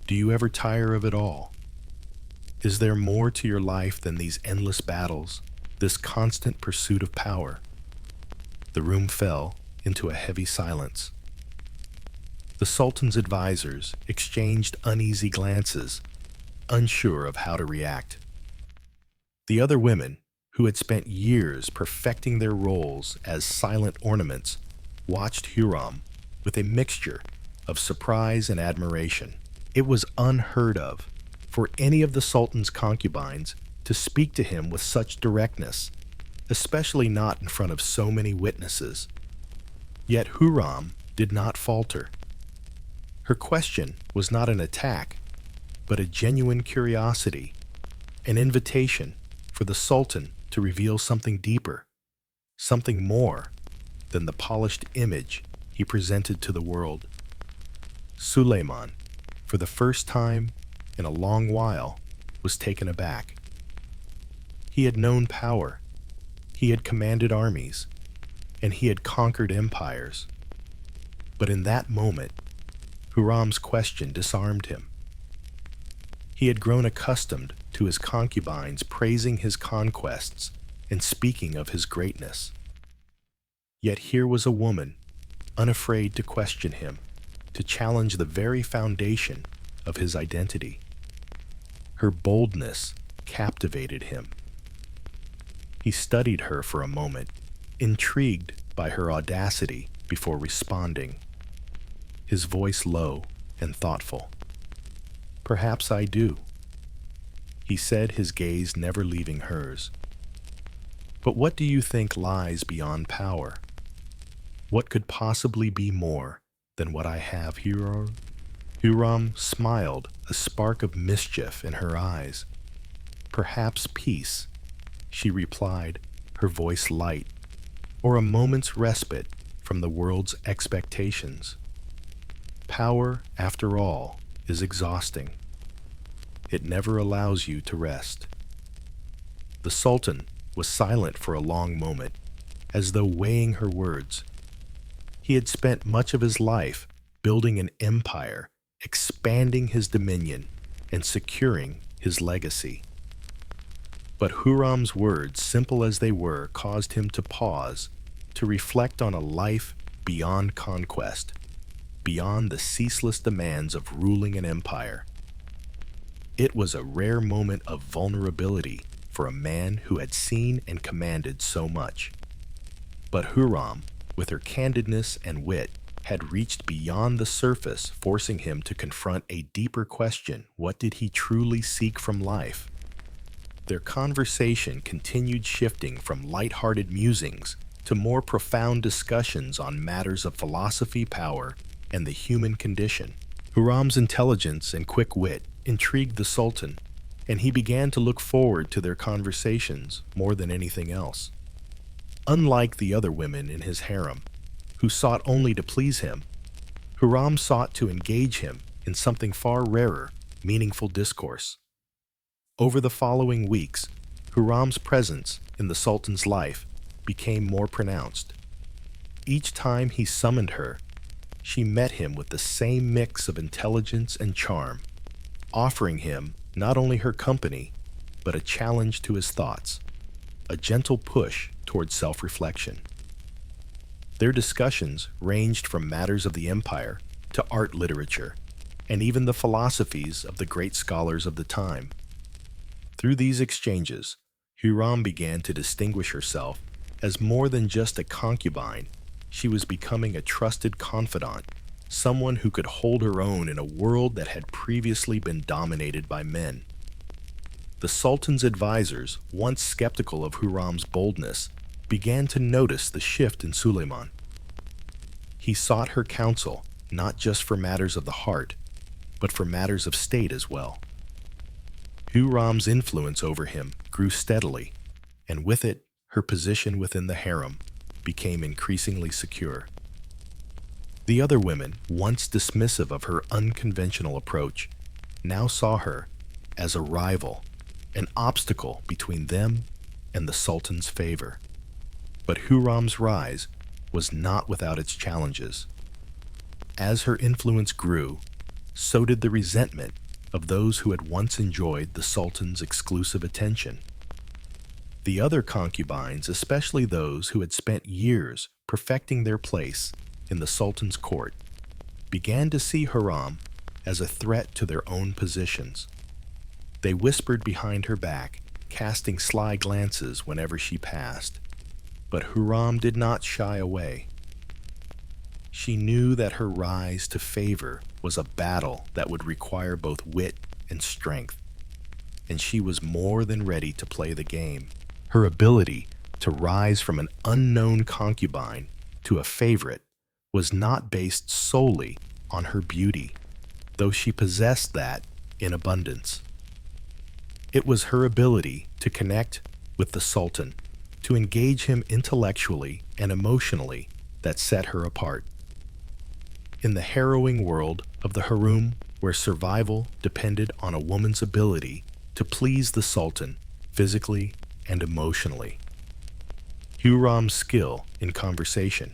do you ever tire of it all? Is there more to your life than these endless battles, this constant pursuit of power?" The room fell into a heavy silence. The Sultan's advisors exchanged uneasy glances, unsure of how to react. The other women, who had spent years perfecting their roles as silent ornaments, watched Huram with a mixture of surprise and admiration. It was unheard of for any of the Sultan's concubines to speak to him with such directness, especially not in front of so many witnesses. Yet Huram did not falter. Her question was not an attack, but a genuine curiosity, an invitation for the Sultan to reveal something deeper, something more than the polished image he presented to the world. Suleiman, for the first time in a long while, was taken aback. He had known power, he had commanded armies, and he had conquered empires. But in that moment, Huram's question disarmed him. He had grown accustomed to his concubines praising his conquests and speaking of his greatness. Yet here was a woman, unafraid to question him, to challenge the very foundation of his identity. Her boldness captivated him. He studied her for a moment, intrigued by her audacity before responding, his voice low and thoughtful. "Perhaps I do," he said, his gaze never leaving hers. "But what do you think lies beyond power? What could possibly be more than what I have here?" Huram smiled, a spark of mischief in her eyes. "Perhaps peace," she replied, her voice light, "or a moment's respite from the world's expectations. Power, after all, is exhausting. It never allows you to rest." The Sultan was silent for a long moment, as though weighing her words. He had spent much of his life building an empire, expanding his dominion, and securing his legacy. But Huram's words, simple as they were, caused him to pause, to reflect on a life beyond conquest, beyond the ceaseless demands of ruling an empire. It was a rare moment of vulnerability for a man who had seen and commanded so much. But Huram, with her candidness and wit, had reached beyond the surface, forcing him to confront a deeper question: what did he truly seek from life? Their conversation continued, shifting from light-hearted musings to more profound discussions on matters of philosophy, power, and the human condition. Huram's intelligence and quick wit intrigued the Sultan, and he began to look forward to their conversations more than anything else. Unlike the other women in his harem, who sought only to please him, Huram sought to engage him in something far rarer: meaningful discourse. Over the following weeks, Huram's presence in the Sultan's life became more pronounced. Each time he summoned her, she met him with the same mix of intelligence and charm, offering him not only her company, but a challenge to his thoughts, a gentle push toward self-reflection. Their discussions ranged from matters of the empire to art, literature, and even the philosophies of the great scholars of the time. Through these exchanges, Huram began to distinguish herself as more than just a concubine. She was becoming a trusted confidant, someone who could hold her own in a world that had previously been dominated by men. The Sultan's advisors, once skeptical of Huram's boldness, began to notice the shift in Suleiman. He sought her counsel not just for matters of the heart, but for matters of state as well. Huram's influence over him grew steadily, and with it, her position within the harem became increasingly secure. The other women, once dismissive of her unconventional approach, now saw her as a rival, an obstacle between them and the Sultan's favor. But Huram's rise was not without its challenges. As her influence grew, so did the resentment of those who had once enjoyed the Sultan's exclusive attention. The other concubines, especially those who had spent years perfecting their place in the Sultan's court, began to see Huram as a threat to their own positions. They whispered behind her back, casting sly glances whenever she passed. But Huram did not shy away. She knew that her rise to favor was a battle that would require both wit and strength, and she was more than ready to play the game. Her ability to rise from an unknown concubine to a favorite was not based solely on her beauty, though she possessed that in abundance. It was her ability to connect with the Sultan, to engage him intellectually and emotionally, that set her apart. In the harrowing world of the harem, where survival depended on a woman's ability to please the Sultan physically and emotionally, Huram's skill in conversation,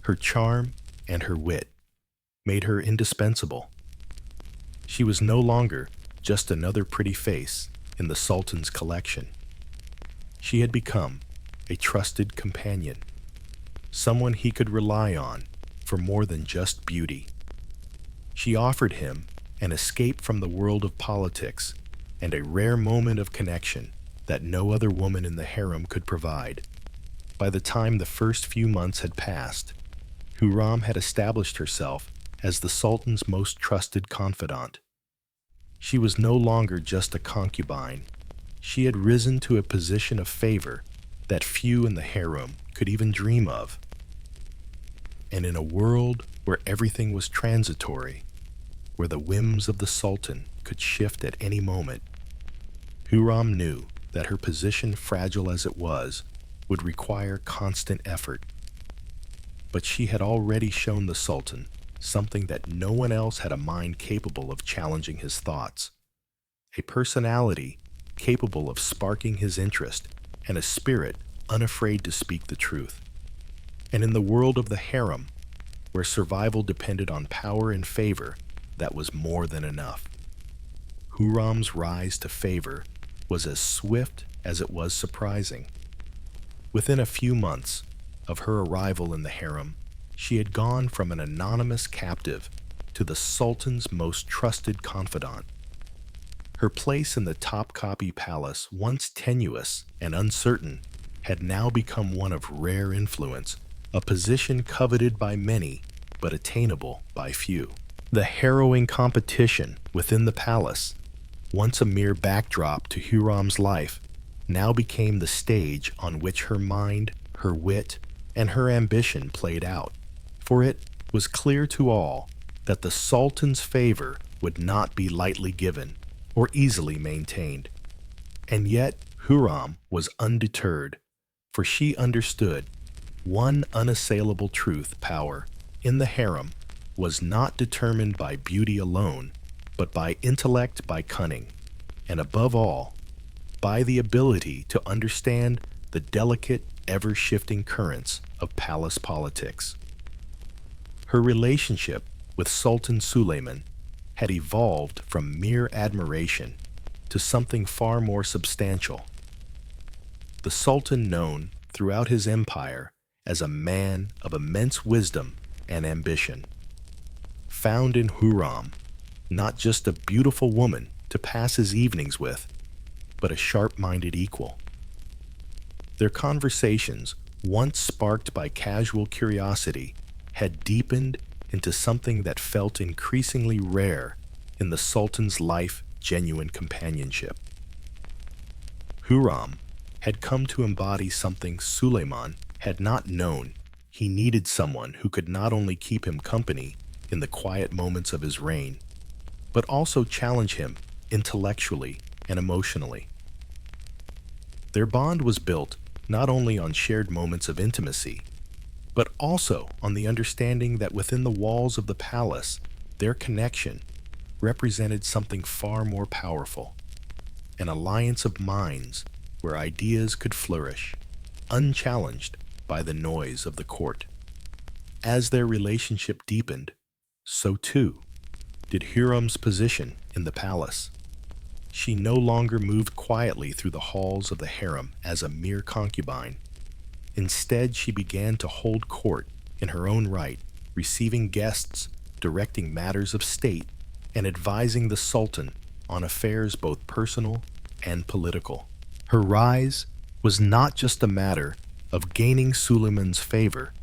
her charm, and her wit made her indispensable. She was no longer just another pretty face in the Sultan's collection. She had become a trusted companion, someone he could rely on for more than just beauty. She offered him an escape from the world of politics and a rare moment of connection that no other woman in the harem could provide. By the time the first few months had passed, Huram had established herself as the Sultan's most trusted confidant. She was no longer just a concubine. She had risen to a position of favor that few in the harem could even dream of. And in a world where everything was transitory, where the whims of the Sultan could shift at any moment, Huram knew that her position, fragile as it was, would require constant effort. But she had already shown the Sultan something that no one else had: a mind capable of challenging his thoughts, a personality capable of sparking his interest, and a spirit unafraid to speak the truth. And in the world of the harem, where survival depended on power and favor, that was more than enough. Huram's rise to favor was as swift as it was surprising. Within a few months of her arrival in the harem, she had gone from an anonymous captive to the Sultan's most trusted confidant. Her place in the Topkapi Palace, once tenuous and uncertain, had now become one of rare influence, a position coveted by many but attainable by few. The harrowing competition within the palace, once a mere backdrop to Huram's life, now became the stage on which her mind, her wit, and her ambition played out. For it was clear to all that the Sultan's favor would not be lightly given or easily maintained. And yet Huram was undeterred, for she understood one unassailable truth: power in the harem was not determined by beauty alone, but by intellect, by cunning, and above all, by the ability to understand the delicate, ever-shifting currents of palace politics. Her relationship with Sultan Suleiman had evolved from mere admiration to something far more substantial. The Sultan, known throughout his empire as a man of immense wisdom and ambition, found in Huram not just a beautiful woman to pass his evenings with, but a sharp-minded equal. Their conversations, once sparked by casual curiosity, had deepened into something that felt increasingly rare in the Sultan's life: genuine companionship. Huram had come to embody something Suleiman had not known. He needed someone who could not only keep him company in the quiet moments of his reign, but also challenge him intellectually and emotionally. Their bond was built not only on shared moments of intimacy, but also on the understanding that within the walls of the palace, their connection represented something far more powerful: an alliance of minds where ideas could flourish, unchallenged by the noise of the court. As their relationship deepened, so too did Huram's position in the palace. She no longer moved quietly through the halls of the harem as a mere concubine. Instead, she began to hold court in her own right, receiving guests, directing matters of state, and advising the Sultan on affairs both personal and political. Her rise was not just a matter of gaining Suleiman's favor,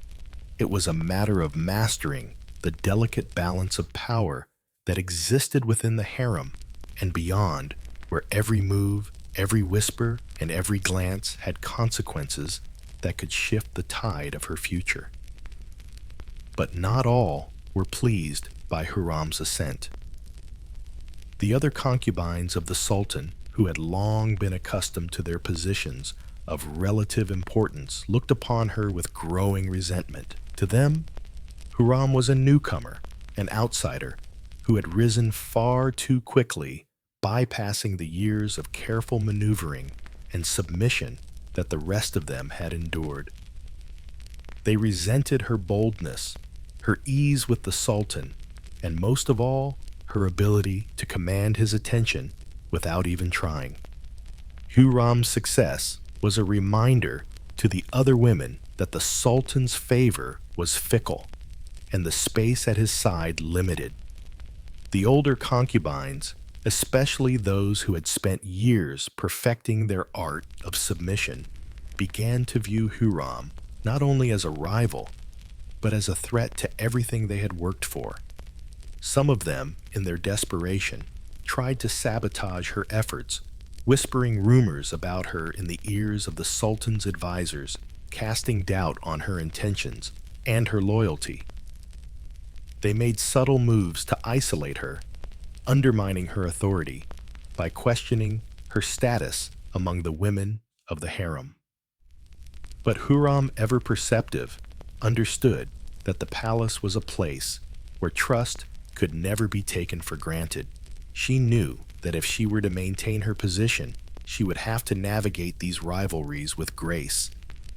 it was a matter of mastering the delicate balance of power that existed within the harem and beyond, where every move, every whisper, and every glance had consequences that could shift the tide of her future. But not all were pleased by Huram's ascent. The other concubines of the Sultan, who had long been accustomed to their positions of relative importance, looked upon her with growing resentment. To them, Huram was a newcomer, an outsider, who had risen far too quickly, bypassing the years of careful maneuvering and submission that the rest of them had endured. They resented her boldness, her ease with the Sultan, and most of all, her ability to command his attention without even trying. Huram's success was a reminder to the other women that the Sultan's favor was fickle and the space at his side limited. The older concubines, especially those who had spent years perfecting their art of submission, began to view Huram not only as a rival, but as a threat to everything they had worked for. Some of them, in their desperation, tried to sabotage her efforts, whispering rumors about her in the ears of the Sultan's advisors, casting doubt on her intentions and her loyalty. They made subtle moves to isolate her, undermining her authority by questioning her status among the women of the harem. But Huram, ever perceptive, understood that the palace was a place where trust could never be taken for granted. She knew that if she were to maintain her position, she would have to navigate these rivalries with grace,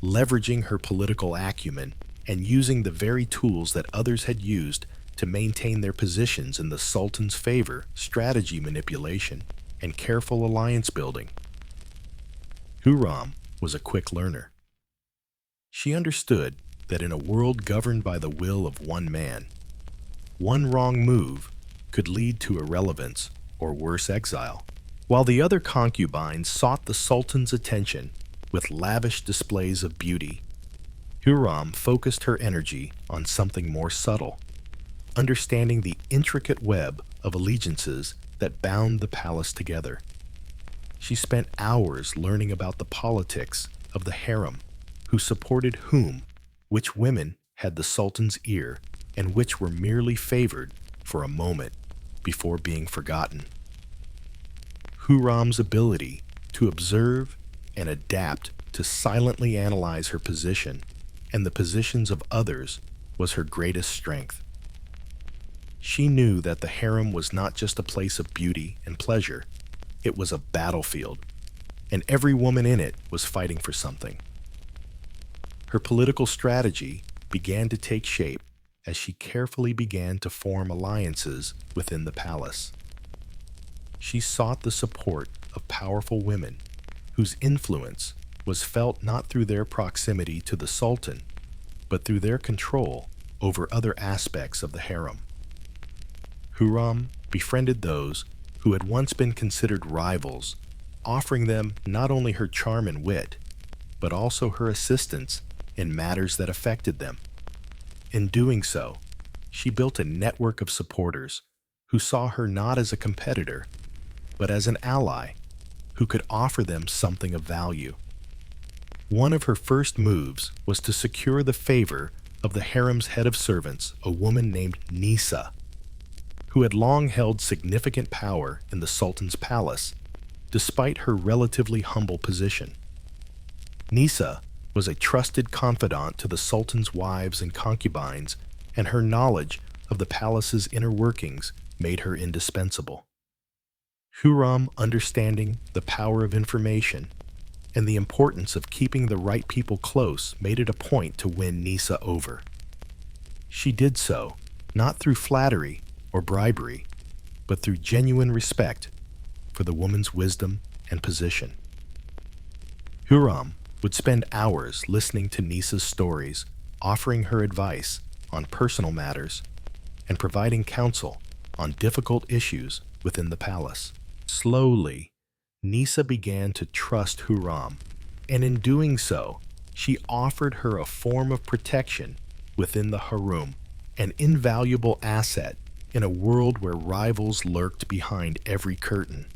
leveraging her political acumen and using the very tools that others had used to maintain their positions in the Sultan's favor: strategy manipulation and careful alliance building. Huram was a quick learner. She understood that in a world governed by the will of one man, one wrong move could lead to irrelevance or worse, exile. While the other concubines sought the Sultan's attention with lavish displays of beauty, Huram focused her energy on something more subtle, understanding the intricate web of allegiances that bound the palace together. She spent hours learning about the politics of the harem, who supported whom, which women had the Sultan's ear, and which were merely favored for a moment before being forgotten. Huram's ability to observe and adapt to silently analyze her position and the positions of others was her greatest strength. She knew that the harem was not just a place of beauty and pleasure, it was a battlefield, and every woman in it was fighting for something. Her political strategy began to take shape as she carefully began to form alliances within the palace. She sought the support of powerful women whose influence was felt not through their proximity to the Sultan, but through their control over other aspects of the harem. Huram befriended those who had once been considered rivals, offering them not only her charm and wit, but also her assistance in matters that affected them. In doing so, she built a network of supporters who saw her not as a competitor, but as an ally who could offer them something of value. One of her first moves was to secure the favor of the harem's head of servants, a woman named Nisa, who had long held significant power in the Sultan's palace, despite her relatively humble position. Nisa was a trusted confidant to the Sultan's wives and concubines, and her knowledge of the palace's inner workings made her indispensable. Huram, understanding the power of information and the importance of keeping the right people close, made it a point to win Nisa over. She did so not through flattery or bribery, but through genuine respect for the woman's wisdom and position. Huram would spend hours listening to Nisa's stories, offering her advice on personal matters and providing counsel on difficult issues within the palace. Slowly, Nisa began to trust Huram, and in doing so, she offered her a form of protection within the harem, an invaluable asset in a world where rivals lurked behind every curtain.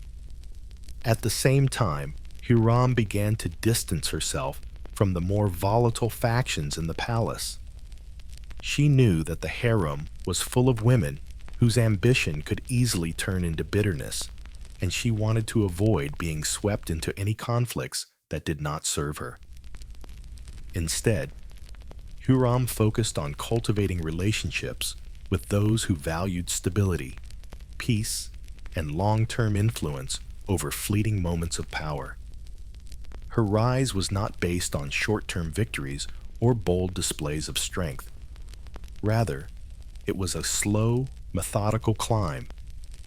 At the same time, Huram began to distance herself from the more volatile factions in the palace. She knew that the harem was full of women whose ambition could easily turn into bitterness, and she wanted to avoid being swept into any conflicts that did not serve her. Instead, Huram focused on cultivating relationships with those who valued stability, peace, and long-term influence over fleeting moments of power. Her rise was not based on short-term victories or bold displays of strength. Rather, it was a slow, methodical climb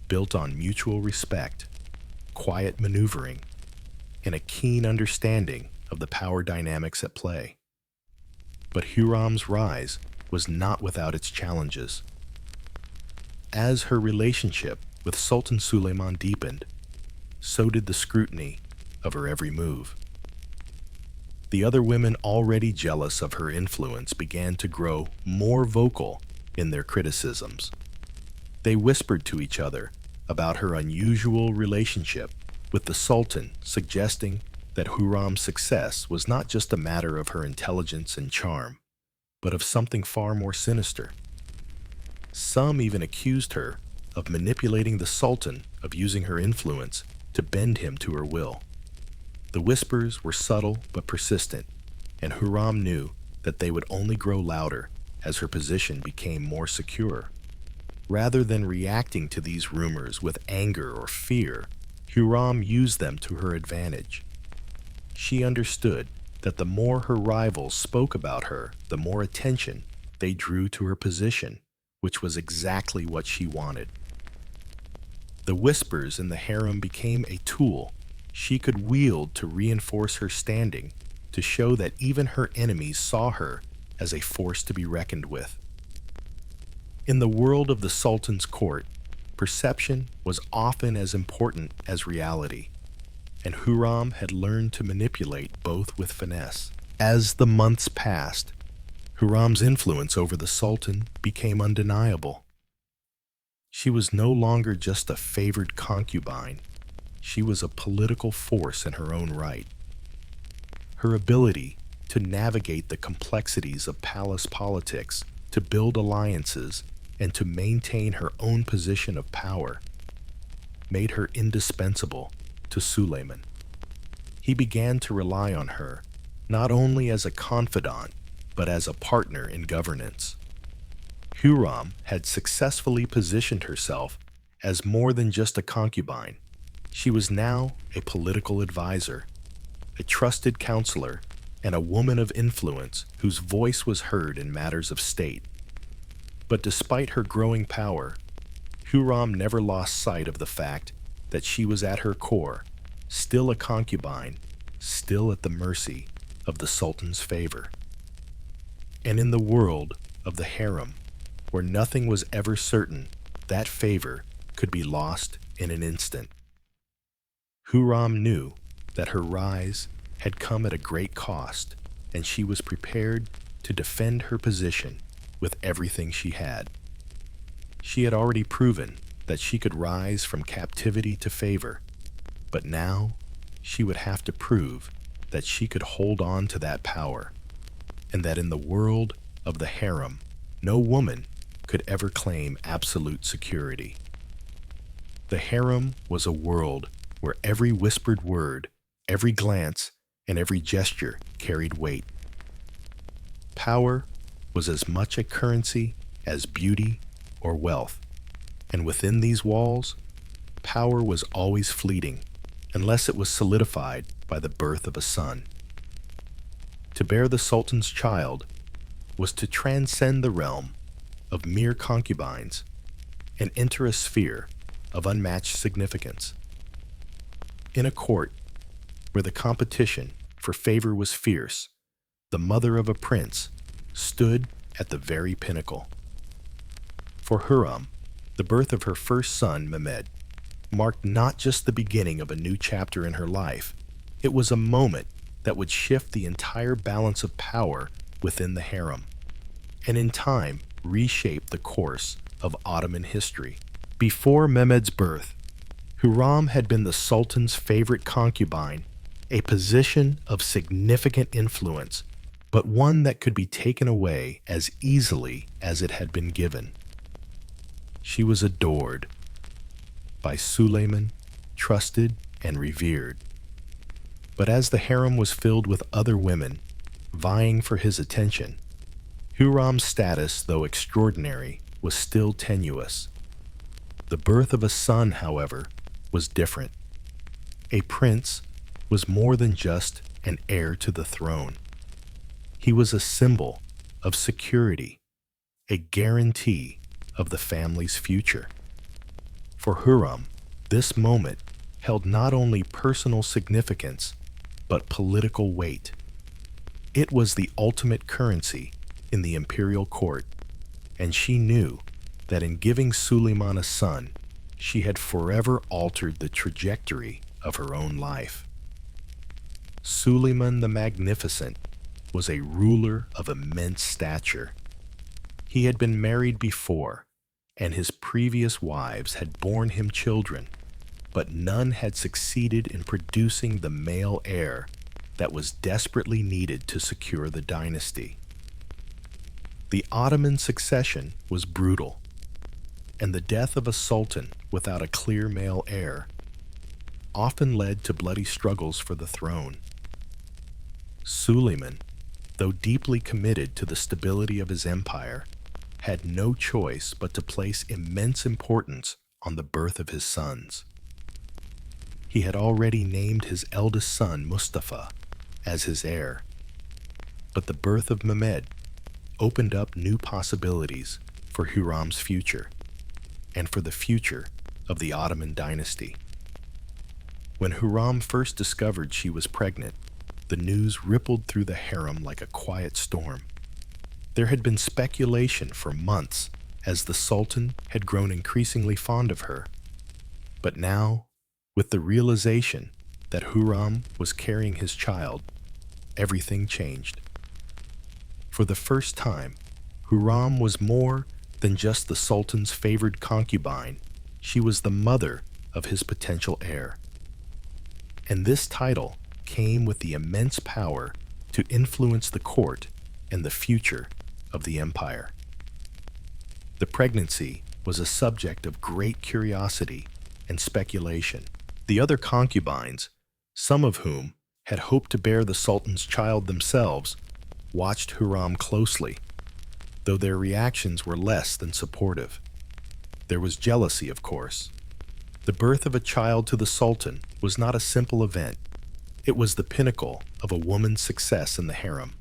built on mutual respect, quiet maneuvering, and a keen understanding of the power dynamics at play. But Huram's rise was not without its challenges. As her relationship with Sultan Suleiman deepened, so did the scrutiny of her every move. The other women, already jealous of her influence, began to grow more vocal in their criticisms. They whispered to each other about her unusual relationship with the Sultan, suggesting that Huram's success was not just a matter of her intelligence and charm, but of something far more sinister. Some even accused her of manipulating the Sultan, of using her influence to bend him to her will. The whispers were subtle but persistent, and Huram knew that they would only grow louder as her position became more secure. Rather than reacting to these rumors with anger or fear, Huram used them to her advantage. She understood that the more her rivals spoke about her, the more attention they drew to her position, which was exactly what she wanted. The whispers in the harem became a tool she could wield to reinforce her standing, to show that even her enemies saw her as a force to be reckoned with. In the world of the Sultan's court, perception was often as important as reality, and Huram had learned to manipulate both with finesse. As the months passed, Huram's influence over the Sultan became undeniable. She was no longer just a favored concubine. She was a political force in her own right. Her ability to navigate the complexities of palace politics, to build alliances, and to maintain her own position of power made her indispensable to Suleiman. He began to rely on her, not only as a confidant, but as a partner in governance. Huram had successfully positioned herself as more than just a concubine. She was now a political advisor, a trusted counselor, and a woman of influence whose voice was heard in matters of state. But despite her growing power, Huram never lost sight of the fact that she was at her core, still a concubine, still at the mercy of the Sultan's favor. And in the world of the harem, where nothing was ever certain, that favor could be lost in an instant. Huram knew that her rise had come at a great cost, and she was prepared to defend her position with everything she had. She had already proven that she could rise from captivity to favor, but now she would have to prove that she could hold on to that power, and that in the world of the harem, no woman could ever claim absolute security. The harem was a world where every whispered word, every glance, and every gesture carried weight. Power was as much a currency as beauty or wealth, and within these walls, power was always fleeting, unless it was solidified by the birth of a son. To bear the Sultan's child was to transcend the realm of mere concubines and enter a sphere of unmatched significance. In a court where the competition for favor was fierce, the mother of a prince stood at the very pinnacle. For Huram, the birth of her first son, Mehmed, marked not just the beginning of a new chapter in her life, it was a moment that would shift the entire balance of power within the harem, and in time reshape the course of Ottoman history. Before Mehmed's birth, Huram had been the Sultan's favorite concubine, a position of significant influence, but one that could be taken away as easily as it had been given. She was adored by Suleiman, trusted and revered. But as the harem was filled with other women vying for his attention, Huram's status, though extraordinary, was still tenuous. The birth of a son, however, was different. A prince was more than just an heir to the throne. He was a symbol of security, a guarantee of the family's future. For Huram, this moment held not only personal significance, but political weight. It was the ultimate currency in the imperial court, and she knew that in giving Suleiman a son, she had forever altered the trajectory of her own life. Suleiman the Magnificent was a ruler of immense stature. He had been married before, and his previous wives had borne him children, but none had succeeded in producing the male heir that was desperately needed to secure the dynasty. The Ottoman succession was brutal, and the death of a sultan without a clear male heir often led to bloody struggles for the throne. Suleiman, though deeply committed to the stability of his empire, had no choice but to place immense importance on the birth of his sons. He had already named his eldest son, Mustafa, as his heir. But the birth of Mehmed opened up new possibilities for Huram's future and for the future of the Ottoman dynasty. When Huram first discovered she was pregnant, the news rippled through the harem like a quiet storm. There had been speculation for months as the Sultan had grown increasingly fond of her. But now, with the realization that Huram was carrying his child, everything changed. For the first time, Huram was more than just the Sultan's favored concubine. She was the mother of his potential heir. And this title came with the immense power to influence the court and the future of the empire. The pregnancy was a subject of great curiosity and speculation. The other concubines, some of whom had hoped to bear the Sultan's child themselves, watched Huram closely, though their reactions were less than supportive. There was jealousy, of course. The birth of a child to the Sultan was not a simple event. It was the pinnacle of a woman's success in the harem,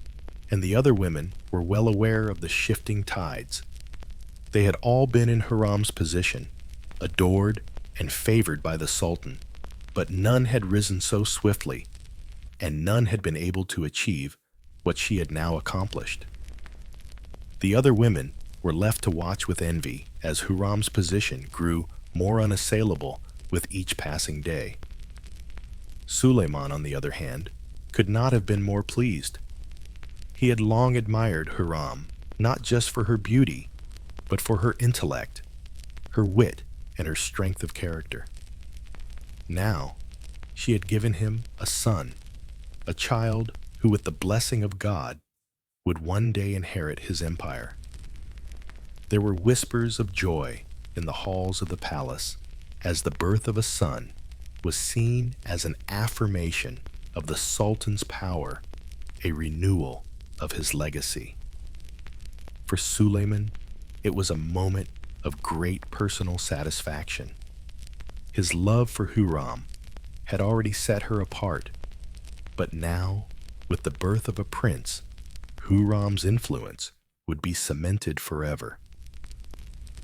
and the other women were well aware of the shifting tides. They had all been in Huram's position, adored and favored by the Sultan, but none had risen so swiftly, and none had been able to achieve what she had now accomplished. The other women were left to watch with envy as Huram's position grew more unassailable with each passing day. Suleiman, on the other hand, could not have been more pleased. He had long admired Huram, not just for her beauty, but for her intellect, her wit, and her strength of character. Now, she had given him a son, a child who, with the blessing of God, would one day inherit his empire. There were whispers of joy in the halls of the palace as the birth of a son was seen as an affirmation of the Sultan's power, a renewal of his legacy. For Suleiman, it was a moment of great personal satisfaction. His love for Huram had already set her apart, but now, with the birth of a prince, Huram's influence would be cemented forever.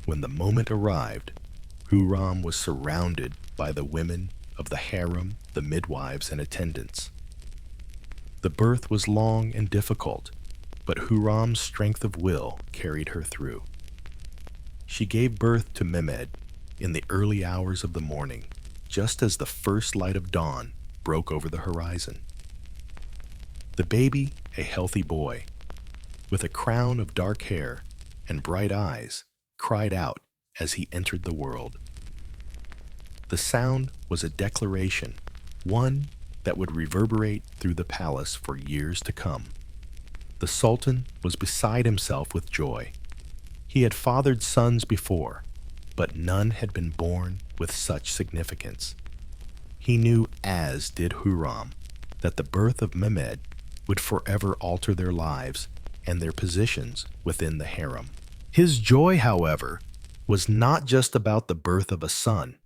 When the moment arrived, Huram was surrounded by the women of the harem, the midwives, and attendants. The birth was long and difficult, but Huram's strength of will carried her through. She gave birth to Mehmed in the early hours of the morning, just as the first light of dawn broke over the horizon. The baby, a healthy boy, with a crown of dark hair and bright eyes, cried out as he entered the world. The sound was a declaration, one that would reverberate through the palace for years to come. The Sultan was beside himself with joy. He had fathered sons before, but none had been born with such significance. He knew, as did Huram, that the birth of Mehmed would forever alter their lives and their positions within the harem. His joy, however, was not just about the birth of a son.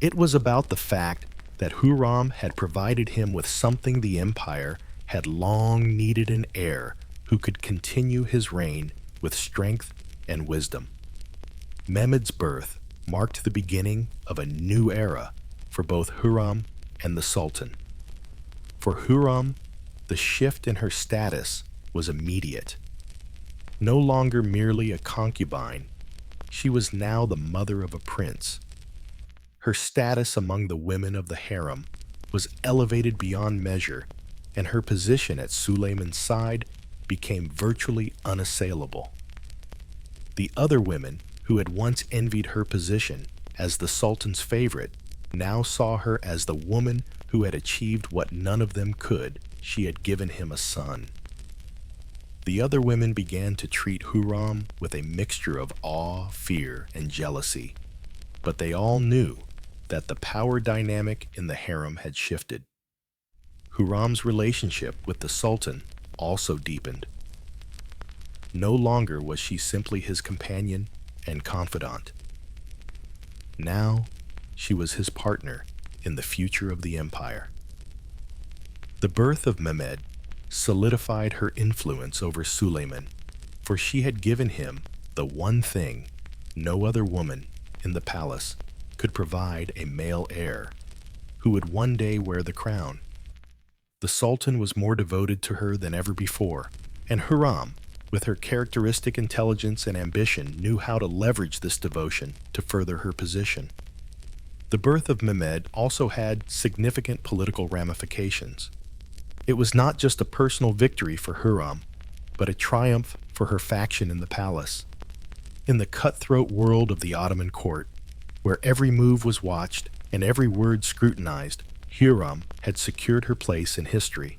It was about the fact that Huram had provided him with something the empire had long needed: an heir who could continue his reign with strength and wisdom. Mehmed's birth marked the beginning of a new era for both Huram and the Sultan. For Huram, the shift in her status was immediate. No longer merely a concubine, she was now the mother of a prince. Her status among the women of the harem was elevated beyond measure, and her position at Suleiman's side became virtually unassailable. The other women who had once envied her position as the Sultan's favorite now saw her as the woman who had achieved what none of them could. She had given him a son. The other women began to treat Huram with a mixture of awe, fear, and jealousy, but they all knew that the power dynamic in the harem had shifted. Huram's relationship with the Sultan also deepened. No longer was she simply his companion and confidant. Now, she was his partner in the future of the empire. The birth of Mehmed solidified her influence over Suleiman, for she had given him the one thing no other woman in the palace could provide: a male heir who would one day wear the crown. The Sultan was more devoted to her than ever before, and Huram, with her characteristic intelligence and ambition, knew how to leverage this devotion to further her position. The birth of Mehmed also had significant political ramifications. It was not just a personal victory for Huram, but a triumph for her faction in the palace. In the cutthroat world of the Ottoman court, where every move was watched and every word scrutinized, Huram had secured her place in history.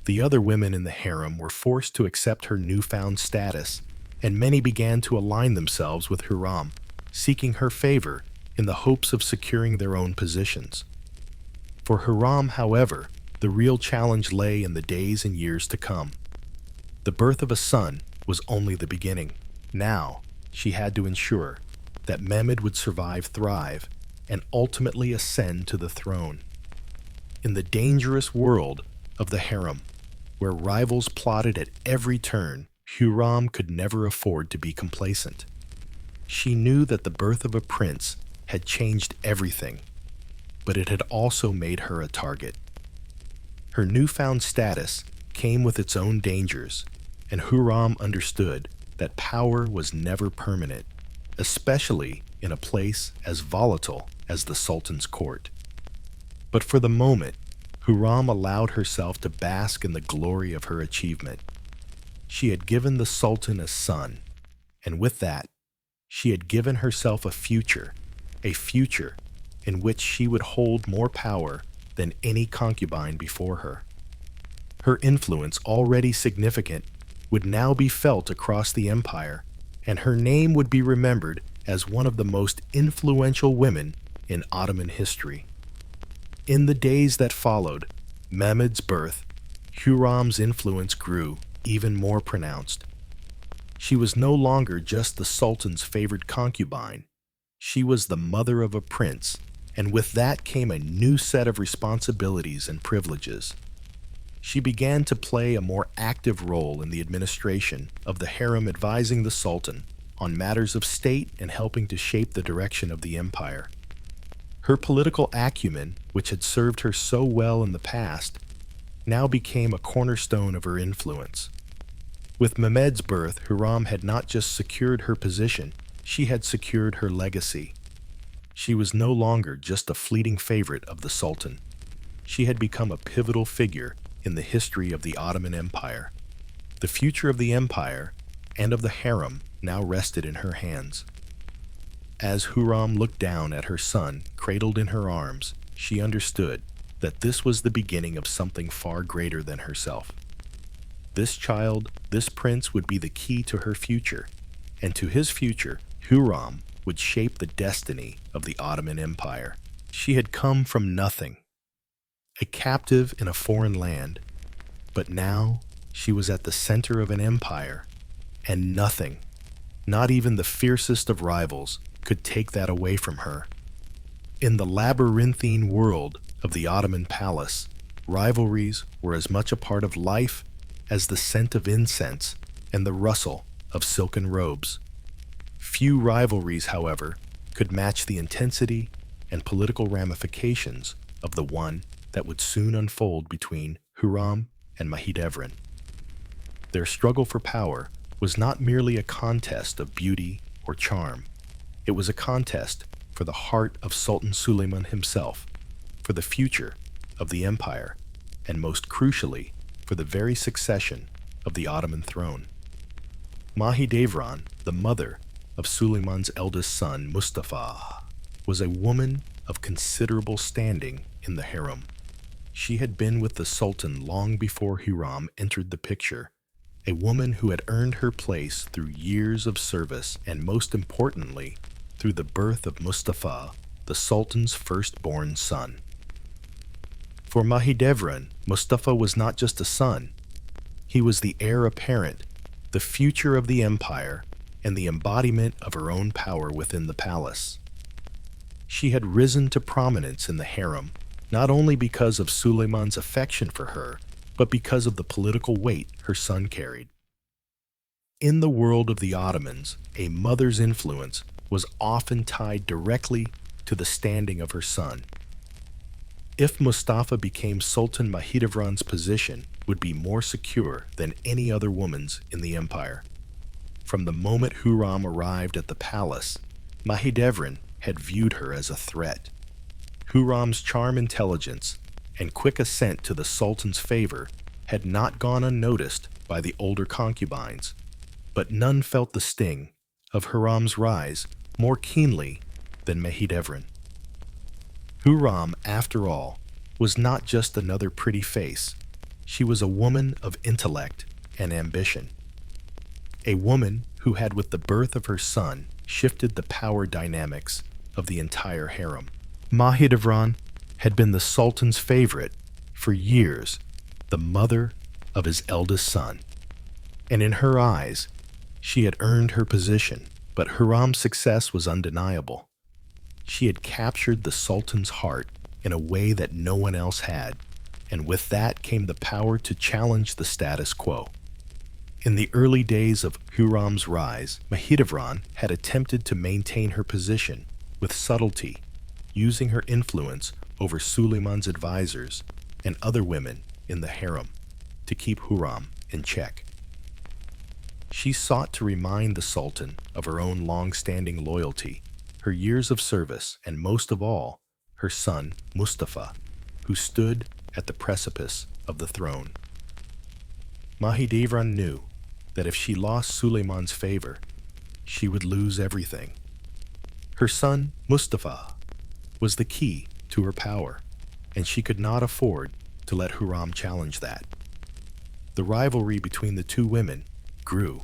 The other women in the harem were forced to accept her newfound status, and many began to align themselves with Huram, seeking her favor in the hopes of securing their own positions. For Huram, however, the real challenge lay in the days and years to come. The birth of a son was only the beginning. Now, she had to ensure that Mehmed would thrive, and ultimately ascend to the throne. In the dangerous world of the harem, where rivals plotted at every turn, Huram could never afford to be complacent. She knew that the birth of a prince had changed everything, but it had also made her a target. Her newfound status came with its own dangers, and Huram understood that power was never permanent, especially in a place as volatile as the Sultan's court. But for the moment, Huram allowed herself to bask in the glory of her achievement. She had given the Sultan a son, and with that, she had given herself a future in which she would hold more power than any concubine before her. Her influence, already significant, would now be felt across the empire, and her name would be remembered as one of the most influential women in Ottoman history. In the days that followed Mehmed's birth, Huram's influence grew even more pronounced. She was no longer just the Sultan's favored concubine. She was the mother of a prince, and with that came a new set of responsibilities and privileges. She began to play a more active role in the administration of the harem, advising the Sultan on matters of state and helping to shape the direction of the empire. Her political acumen, which had served her so well in the past, now became a cornerstone of her influence. With Mehmed's birth, Huram had not just secured her position, she had secured her legacy. She was no longer just a fleeting favorite of the Sultan. She had become a pivotal figure in the history of the Ottoman Empire. The future of the empire and of the harem now rested in her hands. As Huram looked down at her son, cradled in her arms, she understood that this was the beginning of something far greater than herself. This child, this prince, would be the key to her future, and to his future, Huram would shape the destiny of the Ottoman Empire. She had come from nothing, a captive in a foreign land, but now she was at the center of an empire, and nothing, not even the fiercest of rivals, could take that away from her. In the labyrinthine world of the Ottoman palace, rivalries were as much a part of life as the scent of incense and the rustle of silken robes. Few rivalries, however, could match the intensity and political ramifications of the one that would soon unfold between Huram and Mahidevran. Their struggle for power was not merely a contest of beauty or charm. It was a contest for the heart of Sultan Suleiman himself, for the future of the empire, and most crucially, for the very succession of the Ottoman throne. Mahidevran, the mother of Suleiman's eldest son, Mustafa, was a woman of considerable standing in the harem. She had been with the Sultan long before Huram entered the picture, a woman who had earned her place through years of service and, most importantly, through the birth of Mustafa, the Sultan's firstborn son. For Mahidevran, Mustafa was not just a son. He was the heir apparent, the future of the empire, and the embodiment of her own power within the palace. She had risen to prominence in the harem, not only because of Suleiman's affection for her, but because of the political weight her son carried. In the world of the Ottomans, a mother's influence was often tied directly to the standing of her son. If Mustafa became Sultan, Mahidevran's position would be more secure than any other woman's in the empire. From the moment Huram arrived at the palace, Mahidevran had viewed her as a threat. Huram's charm, intelligence, and quick ascent to the Sultan's favor had not gone unnoticed by the older concubines, but none felt the sting of Huram's rise more keenly than Mahidevran. Huram, after all, was not just another pretty face. She was a woman of intellect and ambition. A woman who had, with the birth of her son, shifted the power dynamics of the entire harem. Mahidevran had been the Sultan's favorite for years, the mother of his eldest son. And in her eyes, she had earned her position, but Huram's success was undeniable. She had captured the Sultan's heart in a way that no one else had, and with that came the power to challenge the status quo. In the early days of Huram's rise, Mahidevran had attempted to maintain her position with subtlety, using her influence over Suleiman's advisors and other women in the harem to keep Huram in check. She sought to remind the Sultan of her own long-standing loyalty, her years of service, and most of all, her son Mustafa, who stood at the precipice of the throne. Mahidevran knew that if she lost Suleiman's favor, she would lose everything. Her son Mustafa was the key to her power, and she could not afford to let Huram challenge that. The rivalry between the two women grew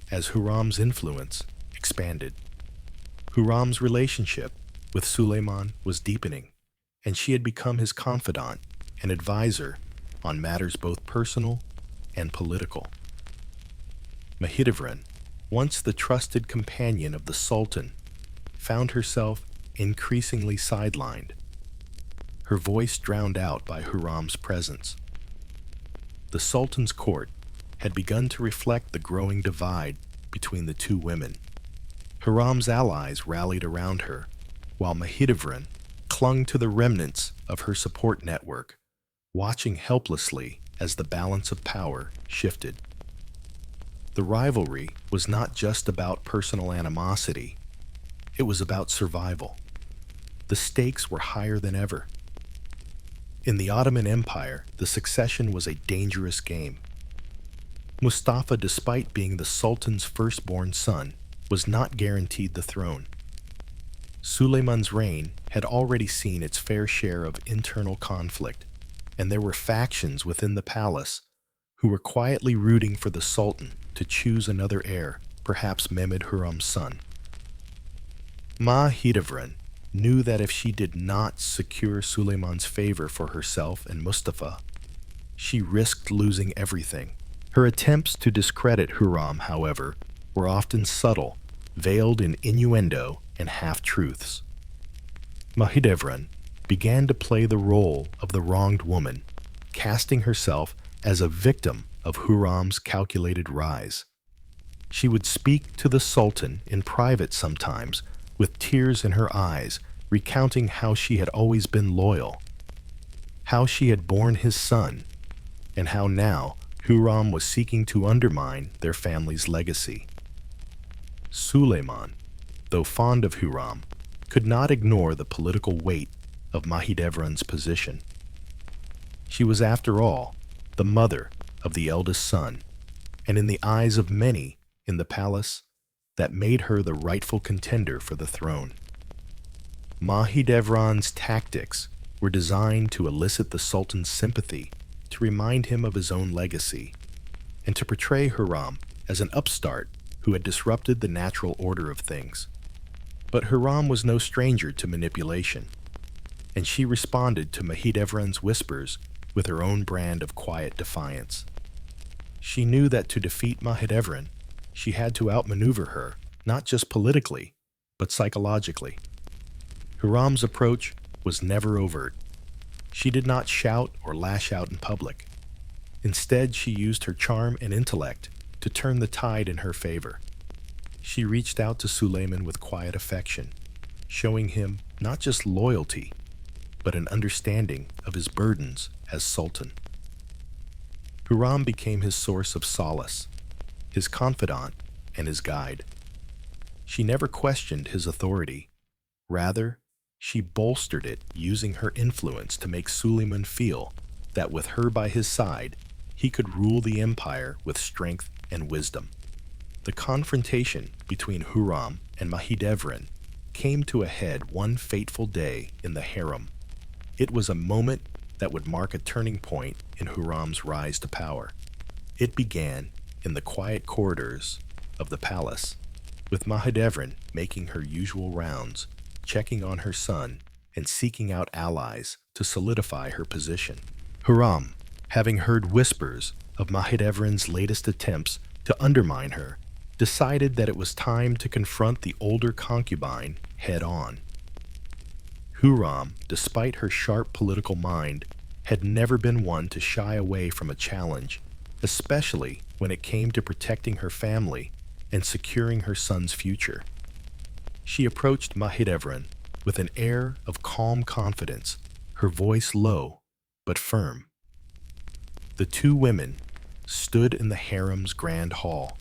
as Huram's influence expanded. Huram's relationship with Suleiman was deepening, and she had become his confidant and advisor on matters both personal and political. Mahidevran, once the trusted companion of the Sultan, found herself increasingly sidelined, her voice drowned out by Huram's presence. The Sultan's court had begun to reflect the growing divide between the two women. Huram's allies rallied around her, while Mahidevran clung to the remnants of her support network, watching helplessly as the balance of power shifted. The rivalry was not just about personal animosity, it was about survival. The stakes were higher than ever. In the Ottoman Empire, the succession was a dangerous game. Mustafa, despite being the Sultan's firstborn son, was not guaranteed the throne. Suleiman's reign had already seen its fair share of internal conflict, and there were factions within the palace who were quietly rooting for the Sultan to choose another heir, perhaps Mehmed Huram's son. Mahidevran knew that if she did not secure Suleiman's favor for herself and Mustafa, she risked losing everything. Her attempts to discredit Huram, however, were often subtle, veiled in innuendo and half-truths. Mahidevran began to play the role of the wronged woman, casting herself as a victim of Huram's calculated rise. She would speak to the Sultan in private sometimes, with tears in her eyes, recounting how she had always been loyal, how she had borne his son, and how now Huram was seeking to undermine their family's legacy. Suleiman, though fond of Huram, could not ignore the political weight of Mahidevran's position. She was, after all, the mother of the eldest son, and in the eyes of many in the palace, that made her the rightful contender for the throne. Mahidevran's tactics were designed to elicit the Sultan's sympathy, to remind him of his own legacy, and to portray Huram as an upstart who had disrupted the natural order of things. But Huram was no stranger to manipulation, and she responded to Mahidevran's whispers with her own brand of quiet defiance. She knew that to defeat Mahidevran, she had to outmaneuver her, not just politically, but psychologically. Huram's approach was never overt. She did not shout or lash out in public. Instead, she used her charm and intellect to turn the tide in her favor. She reached out to Suleiman with quiet affection, showing him not just loyalty, but an understanding of his burdens as sultan. Huram became his source of solace, his confidant, and his guide. She never questioned his authority. Rather, she bolstered it, using her influence to make Suleiman feel that with her by his side, he could rule the empire with strength and wisdom. The confrontation between Huram and Mahidevran came to a head one fateful day in the harem. It was a moment that would mark a turning point in Huram's rise to power. It began in the quiet corridors of the palace, with Mahidevran making her usual rounds, checking on her son and seeking out allies to solidify her position. Huram, having heard whispers of Mahidevran's latest attempts to undermine her, decided that it was time to confront the older concubine head-on. Huram, despite her sharp political mind, had never been one to shy away from a challenge, especially when it came to protecting her family and securing her son's future. She approached Mahidevran with an air of calm confidence, her voice low but firm. The two women stood in the harem's grand hall,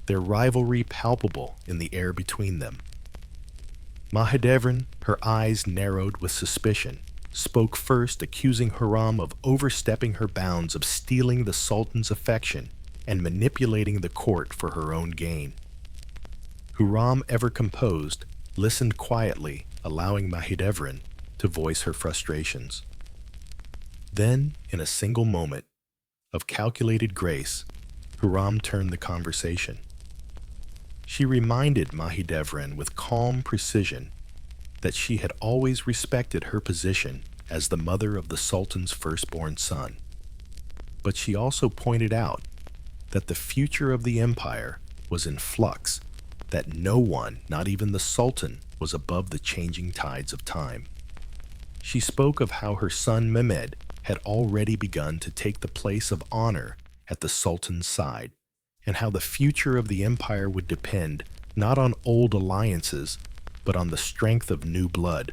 their rivalry palpable in the air between them. Mahidevran, her eyes narrowed with suspicion, spoke first, accusing Huram of overstepping her bounds, of stealing the sultan's affection and manipulating the court for her own gain. Huram, ever composed, listened quietly, allowing Mahidevran to voice her frustrations. Then, in a single moment of calculated grace, Huram turned the conversation. She reminded Mahidevran with calm precision that she had always respected her position as the mother of the Sultan's firstborn son. But she also pointed out that the future of the empire was in flux, that no one, not even the Sultan, was above the changing tides of time. She spoke of how her son Mehmed had already begun to take the place of honor at the Sultan's side, and how the future of the empire would depend not on old alliances, but on the strength of new blood.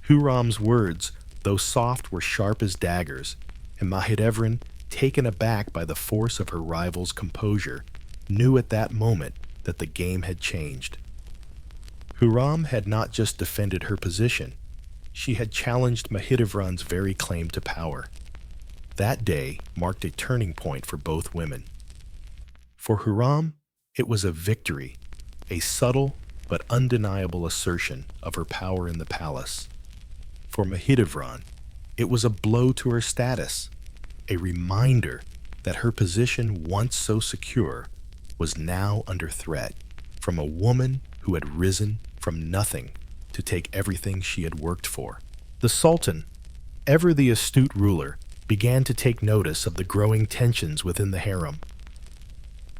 Huram's words, though soft, were sharp as daggers, and Mahidevran, taken aback by the force of her rival's composure, knew at that moment that the game had changed. Huram had not just defended her position, she had challenged Mahidevran's very claim to power. That day marked a turning point for both women. For Huram, it was a victory, a subtle but undeniable assertion of her power in the palace. For Mahidevran, it was a blow to her status, a reminder that her position, once so secure, was now under threat from a woman who had risen from nothing to take everything she had worked for. The Sultan, ever the astute ruler, began to take notice of the growing tensions within the harem.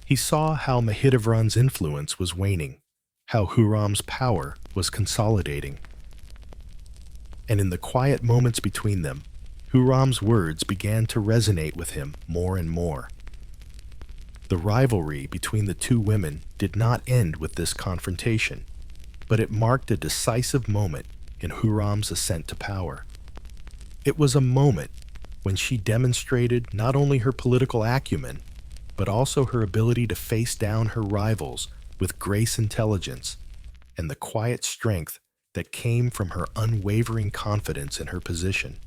He saw how Mahidevran's influence was waning, how Huram's power was consolidating. And in the quiet moments between them, Huram's words began to resonate with him more and more. The rivalry between the two women did not end with this confrontation, but it marked a decisive moment in Huram's ascent to power. It was a moment when she demonstrated not only her political acumen, but also her ability to face down her rivals with grace, intelligence, and the quiet strength that came from her unwavering confidence in her position.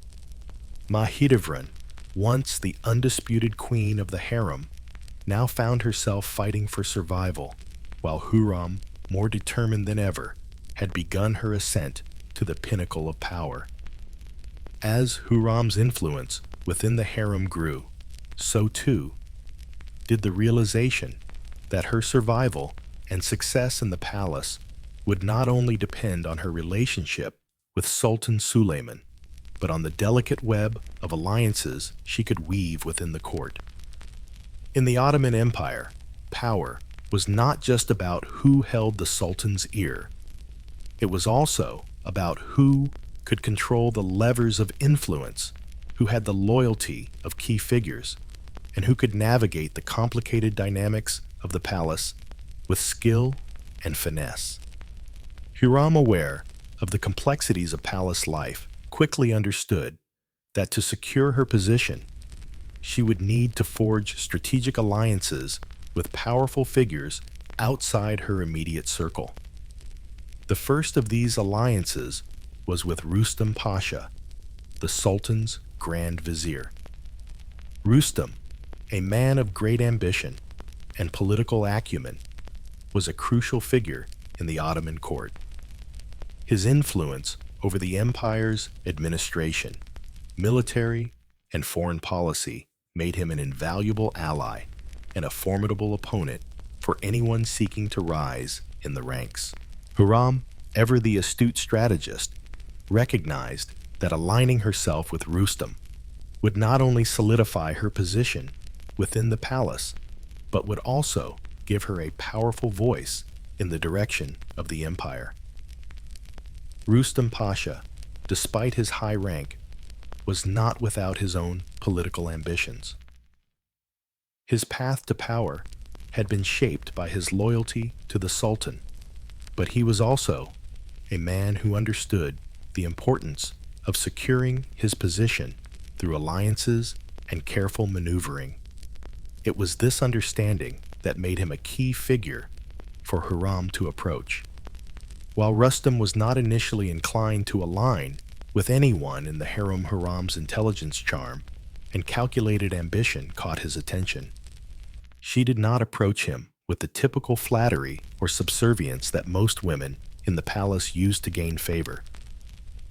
Mahidevran, once the undisputed queen of the harem, now found herself fighting for survival, while Huram, more determined than ever, had begun her ascent to the pinnacle of power. As Huram's influence within the harem grew, so too did the realization that her survival and success in the palace would not only depend on her relationship with Sultan Suleiman, but on the delicate web of alliances she could weave within the court. In the Ottoman Empire, power was not just about who held the Sultan's ear. It was also about who could control the levers of influence, who had the loyalty of key figures, and who could navigate the complicated dynamics of the palace with skill and finesse. Huram, aware of the complexities of palace life, quickly understood that to secure her position, she would need to forge strategic alliances with powerful figures outside her immediate circle. The first of these alliances was with Rustam Pasha, the Sultan's Grand Vizier. Rustam, a man of great ambition and political acumen, was a crucial figure in the Ottoman court. His influence over the empire's administration, military, and foreign policy made him an invaluable ally and a formidable opponent for anyone seeking to rise in the ranks. Huram, ever the astute strategist, recognized that aligning herself with Rustam would not only solidify her position within the palace, but would also give her a powerful voice in the direction of the empire. Rustam Pasha, despite his high rank, was not without his own political ambitions. His path to power had been shaped by his loyalty to the Sultan, but he was also a man who understood the importance of securing his position through alliances and careful maneuvering. It was this understanding that made him a key figure for Huram to approach. While Rustam was not initially inclined to align with anyone in the harem, Huram's intelligence, charm, and calculated ambition caught his attention. She did not approach him with the typical flattery or subservience that most women in the palace used to gain favor.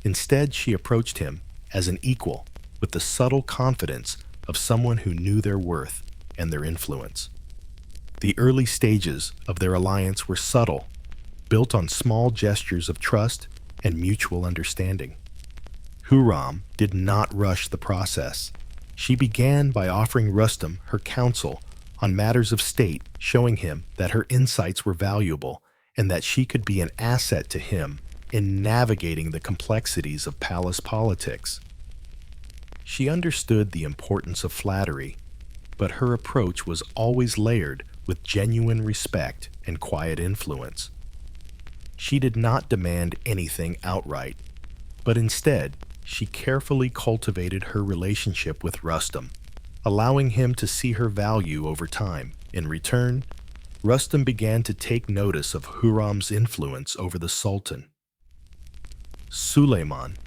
Instead, she approached him as an equal with the subtle confidence of someone who knew their worth and their influence. The early stages of their alliance were subtle, built on small gestures of trust and mutual understanding. Huram did not rush the process. She began by offering Rustam her counsel on matters of state, showing him that her insights were valuable and that she could be an asset to him in navigating the complexities of palace politics. She understood the importance of flattery, but her approach was always layered with genuine respect and quiet influence. She did not demand anything outright, but instead, she carefully cultivated her relationship with Rustam, allowing him to see her value over time. In return, Rustam began to take notice of Huram's influence over the Sultan. Suleiman,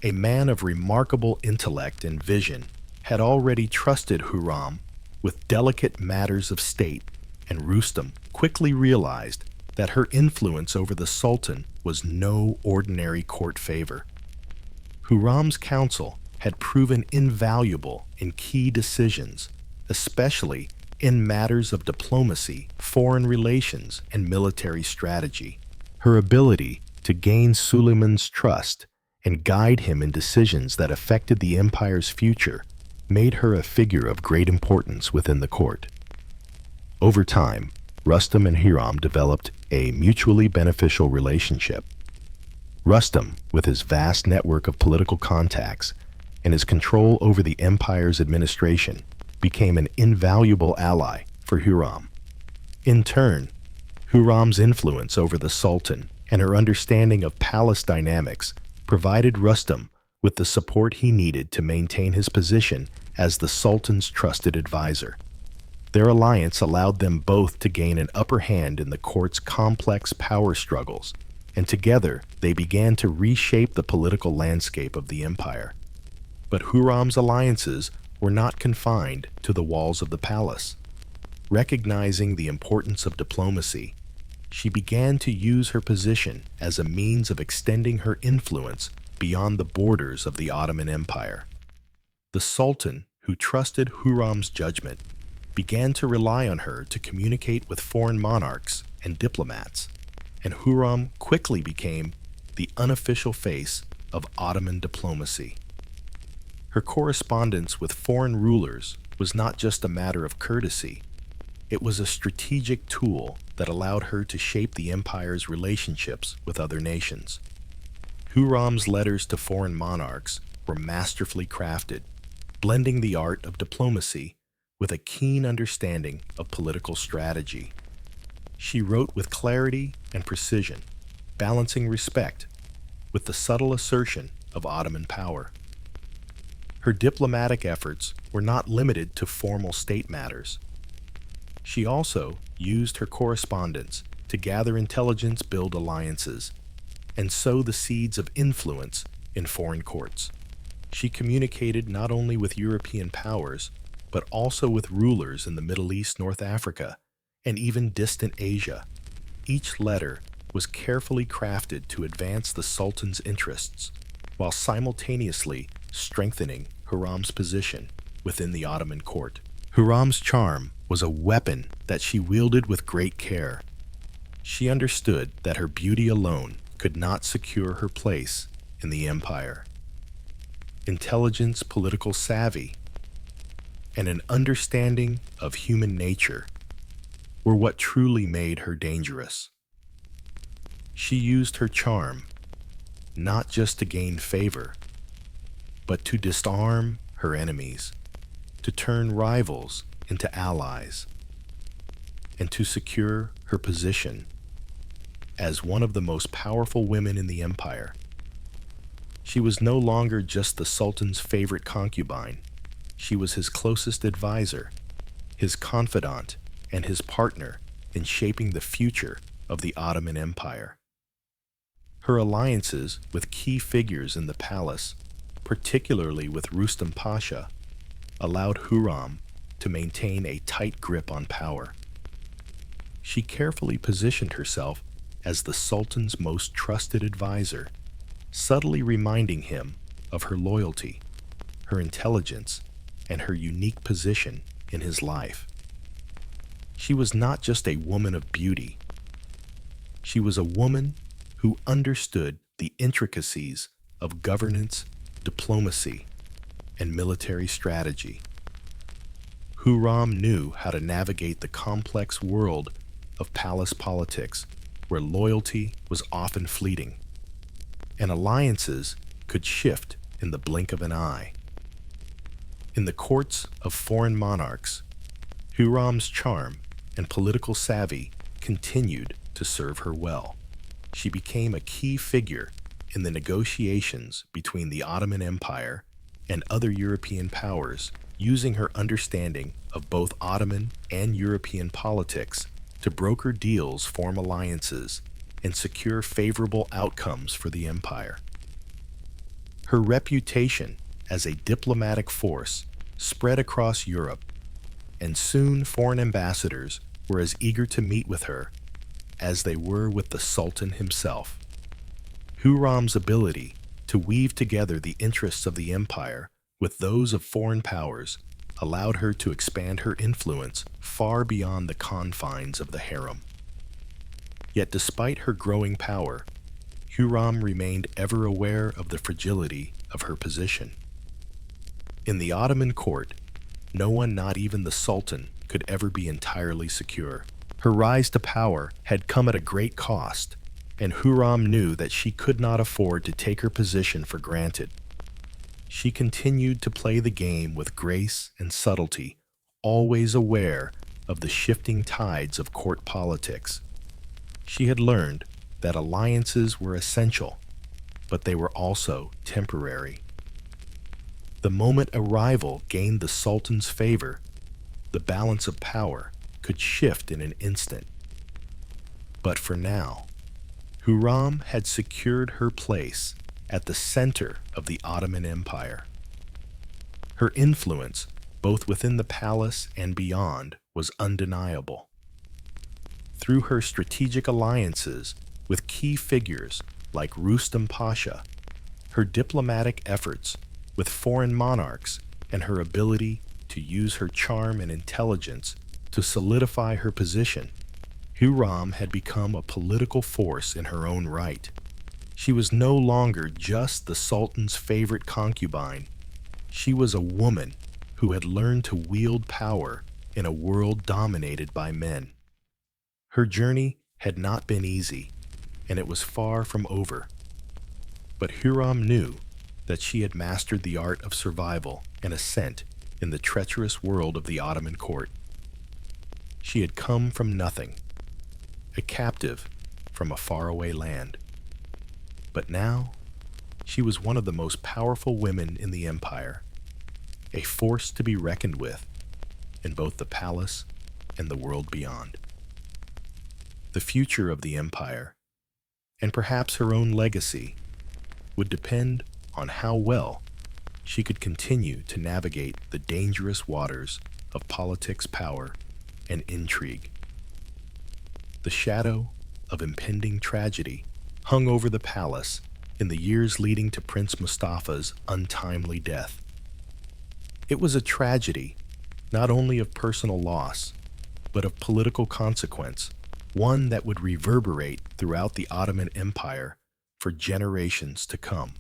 a man of remarkable intellect and vision, had already trusted Huram with delicate matters of state, and Rustam quickly realized that her influence over the Sultan was no ordinary court favor. Huram's counsel had proven invaluable in key decisions, especially in matters of diplomacy, foreign relations, and military strategy. Her ability to gain Suleiman's trust and guide him in decisions that affected the empire's future made her a figure of great importance within the court. Over time, Rustam and Huram developed a mutually beneficial relationship. Rustam, with his vast network of political contacts and his control over the empire's administration, became an invaluable ally for Huram. In turn, Huram's influence over the Sultan and her understanding of palace dynamics provided Rustam with the support he needed to maintain his position as the Sultan's trusted advisor. Their alliance allowed them both to gain an upper hand in the court's complex power struggles, and together they began to reshape the political landscape of the empire. But Huram's alliances were not confined to the walls of the palace. Recognizing the importance of diplomacy, she began to use her position as a means of extending her influence beyond the borders of the Ottoman Empire. The Sultan, who trusted Huram's judgment, began to rely on her to communicate with foreign monarchs and diplomats, and Huram quickly became the unofficial face of Ottoman diplomacy. Her correspondence with foreign rulers was not just a matter of courtesy, it was a strategic tool that allowed her to shape the empire's relationships with other nations. Huram's letters to foreign monarchs were masterfully crafted, blending the art of diplomacy with a keen understanding of political strategy. She wrote with clarity and precision, balancing respect with the subtle assertion of Ottoman power. Her diplomatic efforts were not limited to formal state matters. She also used her correspondence to gather intelligence, build alliances, and sow the seeds of influence in foreign courts. She communicated not only with European powers, but also with rulers in the Middle East, North Africa, and even distant Asia. Each letter was carefully crafted to advance the Sultan's interests, while simultaneously strengthening Huram's position within the Ottoman court. Huram's charm was a weapon that she wielded with great care. She understood that her beauty alone could not secure her place in the empire. Intelligence, political savvy, and an understanding of human nature were what truly made her dangerous. She used her charm not just to gain favor, but to disarm her enemies, to turn rivals into allies, and to secure her position as one of the most powerful women in the empire. She was no longer just the Sultan's favorite concubine. She was his closest advisor, his confidant, and his partner in shaping the future of the Ottoman Empire. Her alliances with key figures in the palace, particularly with Rustam Pasha, allowed Huram to maintain a tight grip on power. She carefully positioned herself as the Sultan's most trusted advisor, subtly reminding him of her loyalty, her intelligence, and her unique position in his life. She was not just a woman of beauty. She was a woman who understood the intricacies of governance, diplomacy, and military strategy. Huram knew how to navigate the complex world of palace politics, where loyalty was often fleeting, and alliances could shift in the blink of an eye. In the courts of foreign monarchs, Huram's charm and political savvy continued to serve her well. She became a key figure in the negotiations between the Ottoman Empire and other European powers, using her understanding of both Ottoman and European politics to broker deals, form alliances, and secure favorable outcomes for the empire. Her reputation as a diplomatic force spread across Europe, and soon foreign ambassadors were as eager to meet with her as they were with the Sultan himself. Huram's ability to weave together the interests of the empire with those of foreign powers allowed her to expand her influence far beyond the confines of the harem. Yet despite her growing power, Huram remained ever aware of the fragility of her position. In the Ottoman court, no one, not even the Sultan, could ever be entirely secure. Her rise to power had come at a great cost, and Huram knew that she could not afford to take her position for granted. She continued to play the game with grace and subtlety, always aware of the shifting tides of court politics. She had learned that alliances were essential, but they were also temporary. The moment a rival gained the Sultan's favor, the balance of power could shift in an instant. But for now, Huram had secured her place at the center of the Ottoman Empire. Her influence, both within the palace and beyond, was undeniable. Through her strategic alliances with key figures like Rustam Pasha, her diplomatic efforts with foreign monarchs, and her ability to use her charm and intelligence to solidify her position, Huram had become a political force in her own right. She was no longer just the Sultan's favorite concubine. She was a woman who had learned to wield power in a world dominated by men. Her journey had not been easy, and it was far from over. But Huram knew that she had mastered the art of survival and ascent in the treacherous world of the Ottoman court. She had come from nothing, a captive from a faraway land. But now, she was one of the most powerful women in the empire, a force to be reckoned with in both the palace and the world beyond. The future of the empire, and perhaps her own legacy, would depend on how well she could continue to navigate the dangerous waters of politics, power, and intrigue. The shadow of impending tragedy hung over the palace in the years leading to Prince Mustafa's untimely death. It was a tragedy not only of personal loss, but of political consequence, one that would reverberate throughout the Ottoman Empire for generations to come.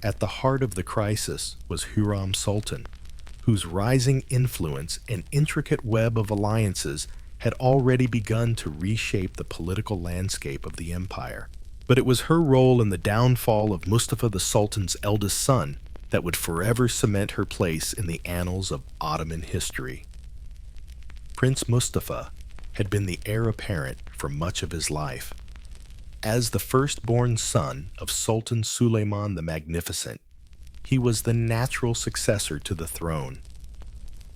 At the heart of the crisis was Huram Sultan, whose rising influence and intricate web of alliances had already begun to reshape the political landscape of the empire. But it was her role in the downfall of Mustafa the Sultan's eldest son that would forever cement her place in the annals of Ottoman history. Prince Mustafa had been the heir apparent for much of his life. As the firstborn son of Sultan Suleiman the Magnificent, he was the natural successor to the throne.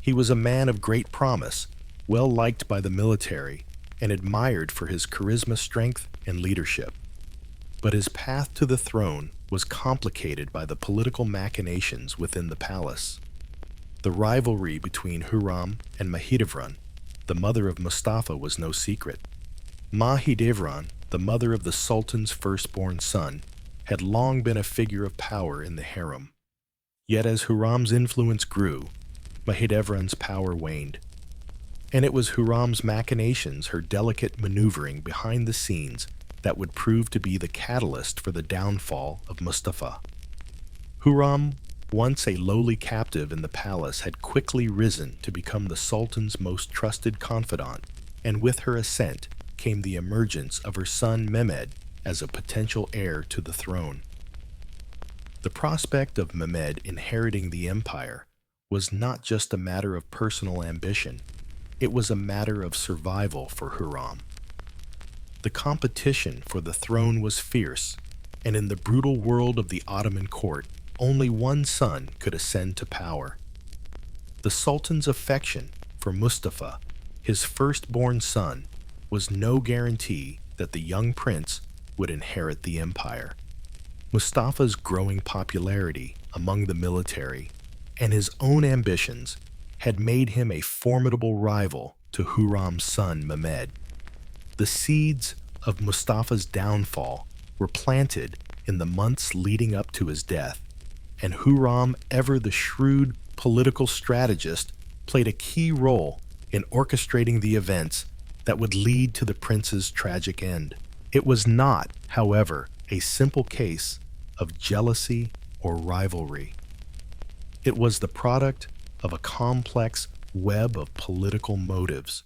He was a man of great promise, well liked by the military, and admired for his charisma, strength, and leadership. But his path to the throne was complicated by the political machinations within the palace. The rivalry between Huram and Mahidevran, the mother of Mustafa, was no secret. Mahidevran, the mother of the Sultan's firstborn son, had long been a figure of power in the harem. Yet as Huram's influence grew, Mahidevran's power waned. And it was Huram's machinations, her delicate maneuvering behind the scenes, that would prove to be the catalyst for the downfall of Mustafa. Huram, once a lowly captive in the palace, had quickly risen to become the Sultan's most trusted confidant, and with her ascent came the emergence of her son Mehmed as a potential heir to the throne. The prospect of Mehmed inheriting the empire was not just a matter of personal ambition, it was a matter of survival for Huram. The competition for the throne was fierce, and in the brutal world of the Ottoman court, only one son could ascend to power. The Sultan's affection for Mustafa, his firstborn son, was no guarantee that the young prince would inherit the empire. Mustafa's growing popularity among the military and his own ambitions had made him a formidable rival to Huram's son Mehmed. The seeds of Mustafa's downfall were planted in the months leading up to his death, and Huram, ever the shrewd political strategist, played a key role in orchestrating the events that would lead to the prince's tragic end. It was not, however, a simple case of jealousy or rivalry. It was the product of a complex web of political motives.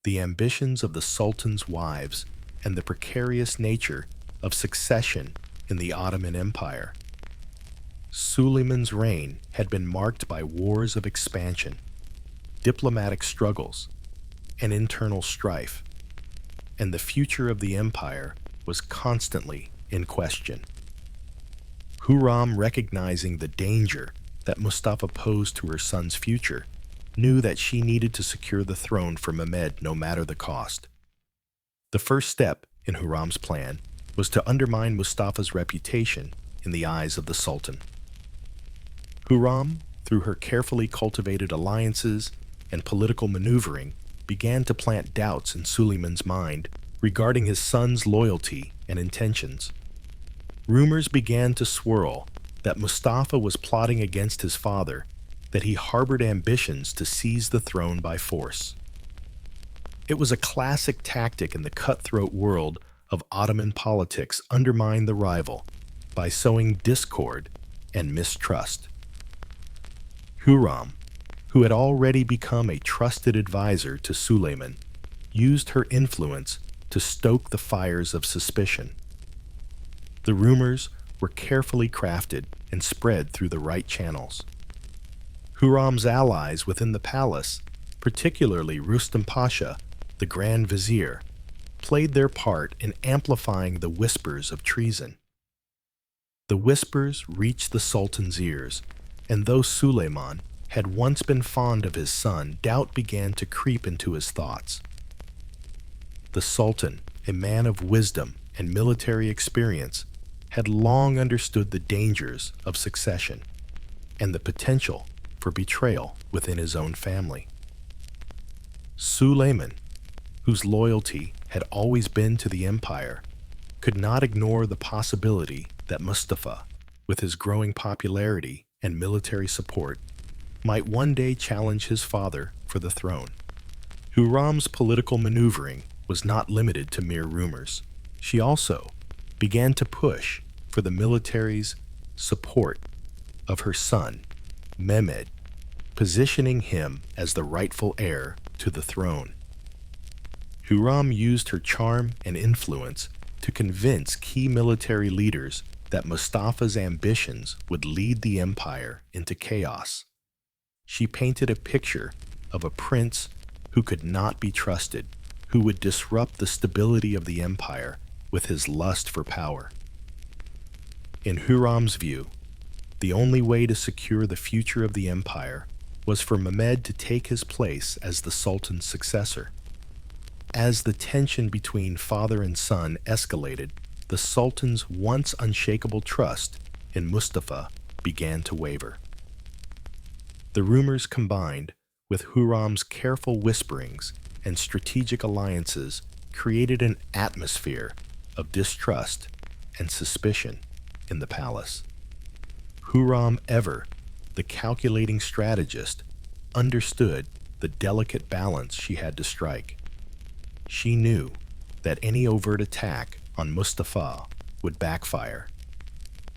The ambitions of the Sultan's wives, and the precarious nature of succession in the Ottoman Empire. Suleiman's reign had been marked by wars of expansion, diplomatic struggles, and internal strife, and the future of the empire was constantly in question. Huram, recognizing the danger that Mustafa posed to her son's future, knew that she needed to secure the throne for Mehmed no matter the cost. The first step in Huram's plan was to undermine Mustafa's reputation in the eyes of the Sultan. Huram, through her carefully cultivated alliances and political maneuvering, began to plant doubts in Suleiman's mind regarding his son's loyalty and intentions. Rumors began to swirl that Mustafa was plotting against his father, that he harbored ambitions to seize the throne by force. It was a classic tactic in the cutthroat world of Ottoman politics: undermine the rival by sowing discord and mistrust. Huram, who had already become a trusted advisor to Suleiman, used her influence to stoke the fires of suspicion. The rumors were carefully crafted and spread through the right channels. Huram's allies within the palace, particularly Rustam Pasha, the Grand Vizier, played their part in amplifying the whispers of treason. The whispers reached the Sultan's ears, and though Suleiman had once been fond of his son, doubt began to creep into his thoughts. The Sultan, a man of wisdom and military experience, had long understood the dangers of succession and the potential for betrayal within his own family. Suleiman, whose loyalty had always been to the empire, could not ignore the possibility that Mustafa, with his growing popularity and military support, might one day challenge his father for the throne. Huram's political maneuvering was not limited to mere rumors. She also began to push for the military's support of her son, Mehmed, positioning him as the rightful heir to the throne. Huram used her charm and influence to convince key military leaders that Mustafa's ambitions would lead the empire into chaos. She painted a picture of a prince who could not be trusted, who would disrupt the stability of the empire with his lust for power. In Huram's view, the only way to secure the future of the empire was for Mehmed to take his place as the Sultan's successor. As the tension between father and son escalated, the Sultan's once unshakable trust in Mustafa began to waver. The rumors combined with Huram's careful whisperings and strategic alliances created an atmosphere of distrust and suspicion in the palace. Huram, ever the calculating strategist, understood the delicate balance she had to strike. She knew that any overt attack on Mustafa would backfire.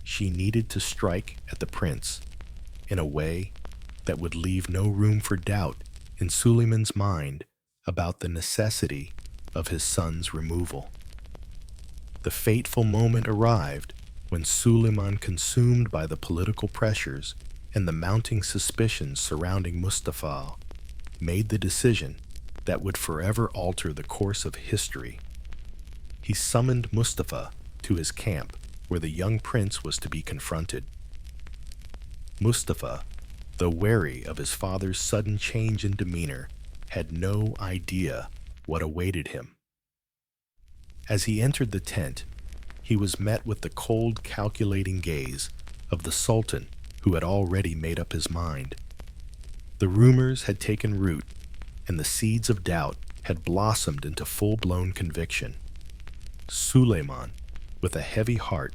She needed to strike at the prince in a way that would leave no room for doubt in Suleiman's mind about the necessity of his son's removal. The fateful moment arrived when Suleiman, consumed by the political pressures and the mounting suspicions surrounding Mustafa, made the decision that would forever alter the course of history. He summoned Mustafa to his camp, where the young prince was to be confronted. Mustafa, though wary of his father's sudden change in demeanor, had no idea what awaited him. As he entered the tent, he was met with the cold, calculating gaze of the Sultan, who had already made up his mind. The rumors had taken root, and the seeds of doubt had blossomed into full-blown conviction. Suleiman, with a heavy heart,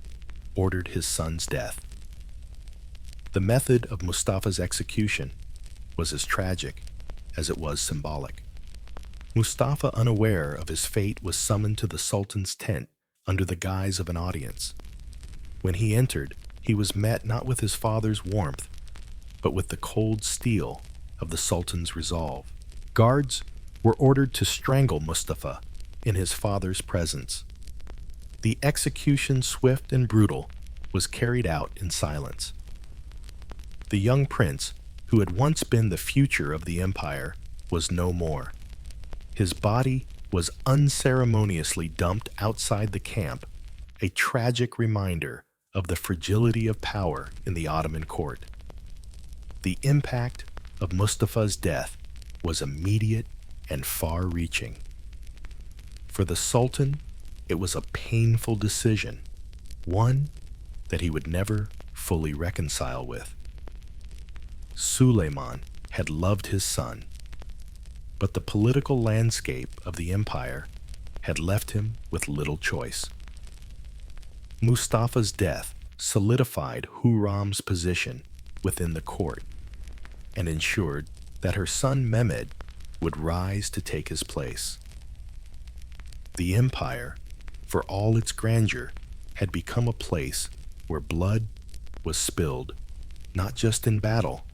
ordered his son's death. The method of Mustafa's execution was as tragic as it was symbolic. Mustafa, unaware of his fate, was summoned to the Sultan's tent under the guise of an audience. When he entered, he was met not with his father's warmth, but with the cold steel of the Sultan's resolve. Guards were ordered to strangle Mustafa in his father's presence. The execution, swift and brutal, was carried out in silence. The young prince, who had once been the future of the empire, was no more. His body was unceremoniously dumped outside the camp, a tragic reminder of the fragility of power in the Ottoman court. The impact of Mustafa's death was immediate and far-reaching. For the Sultan, it was a painful decision, one that he would never fully reconcile with. Suleiman had loved his son, but the political landscape of the empire had left him with little choice. Mustafa's death solidified Huram's position within the court and ensured that her son Mehmed would rise to take his place. The empire, for all its grandeur, had become a place where blood was spilled, not just in battle,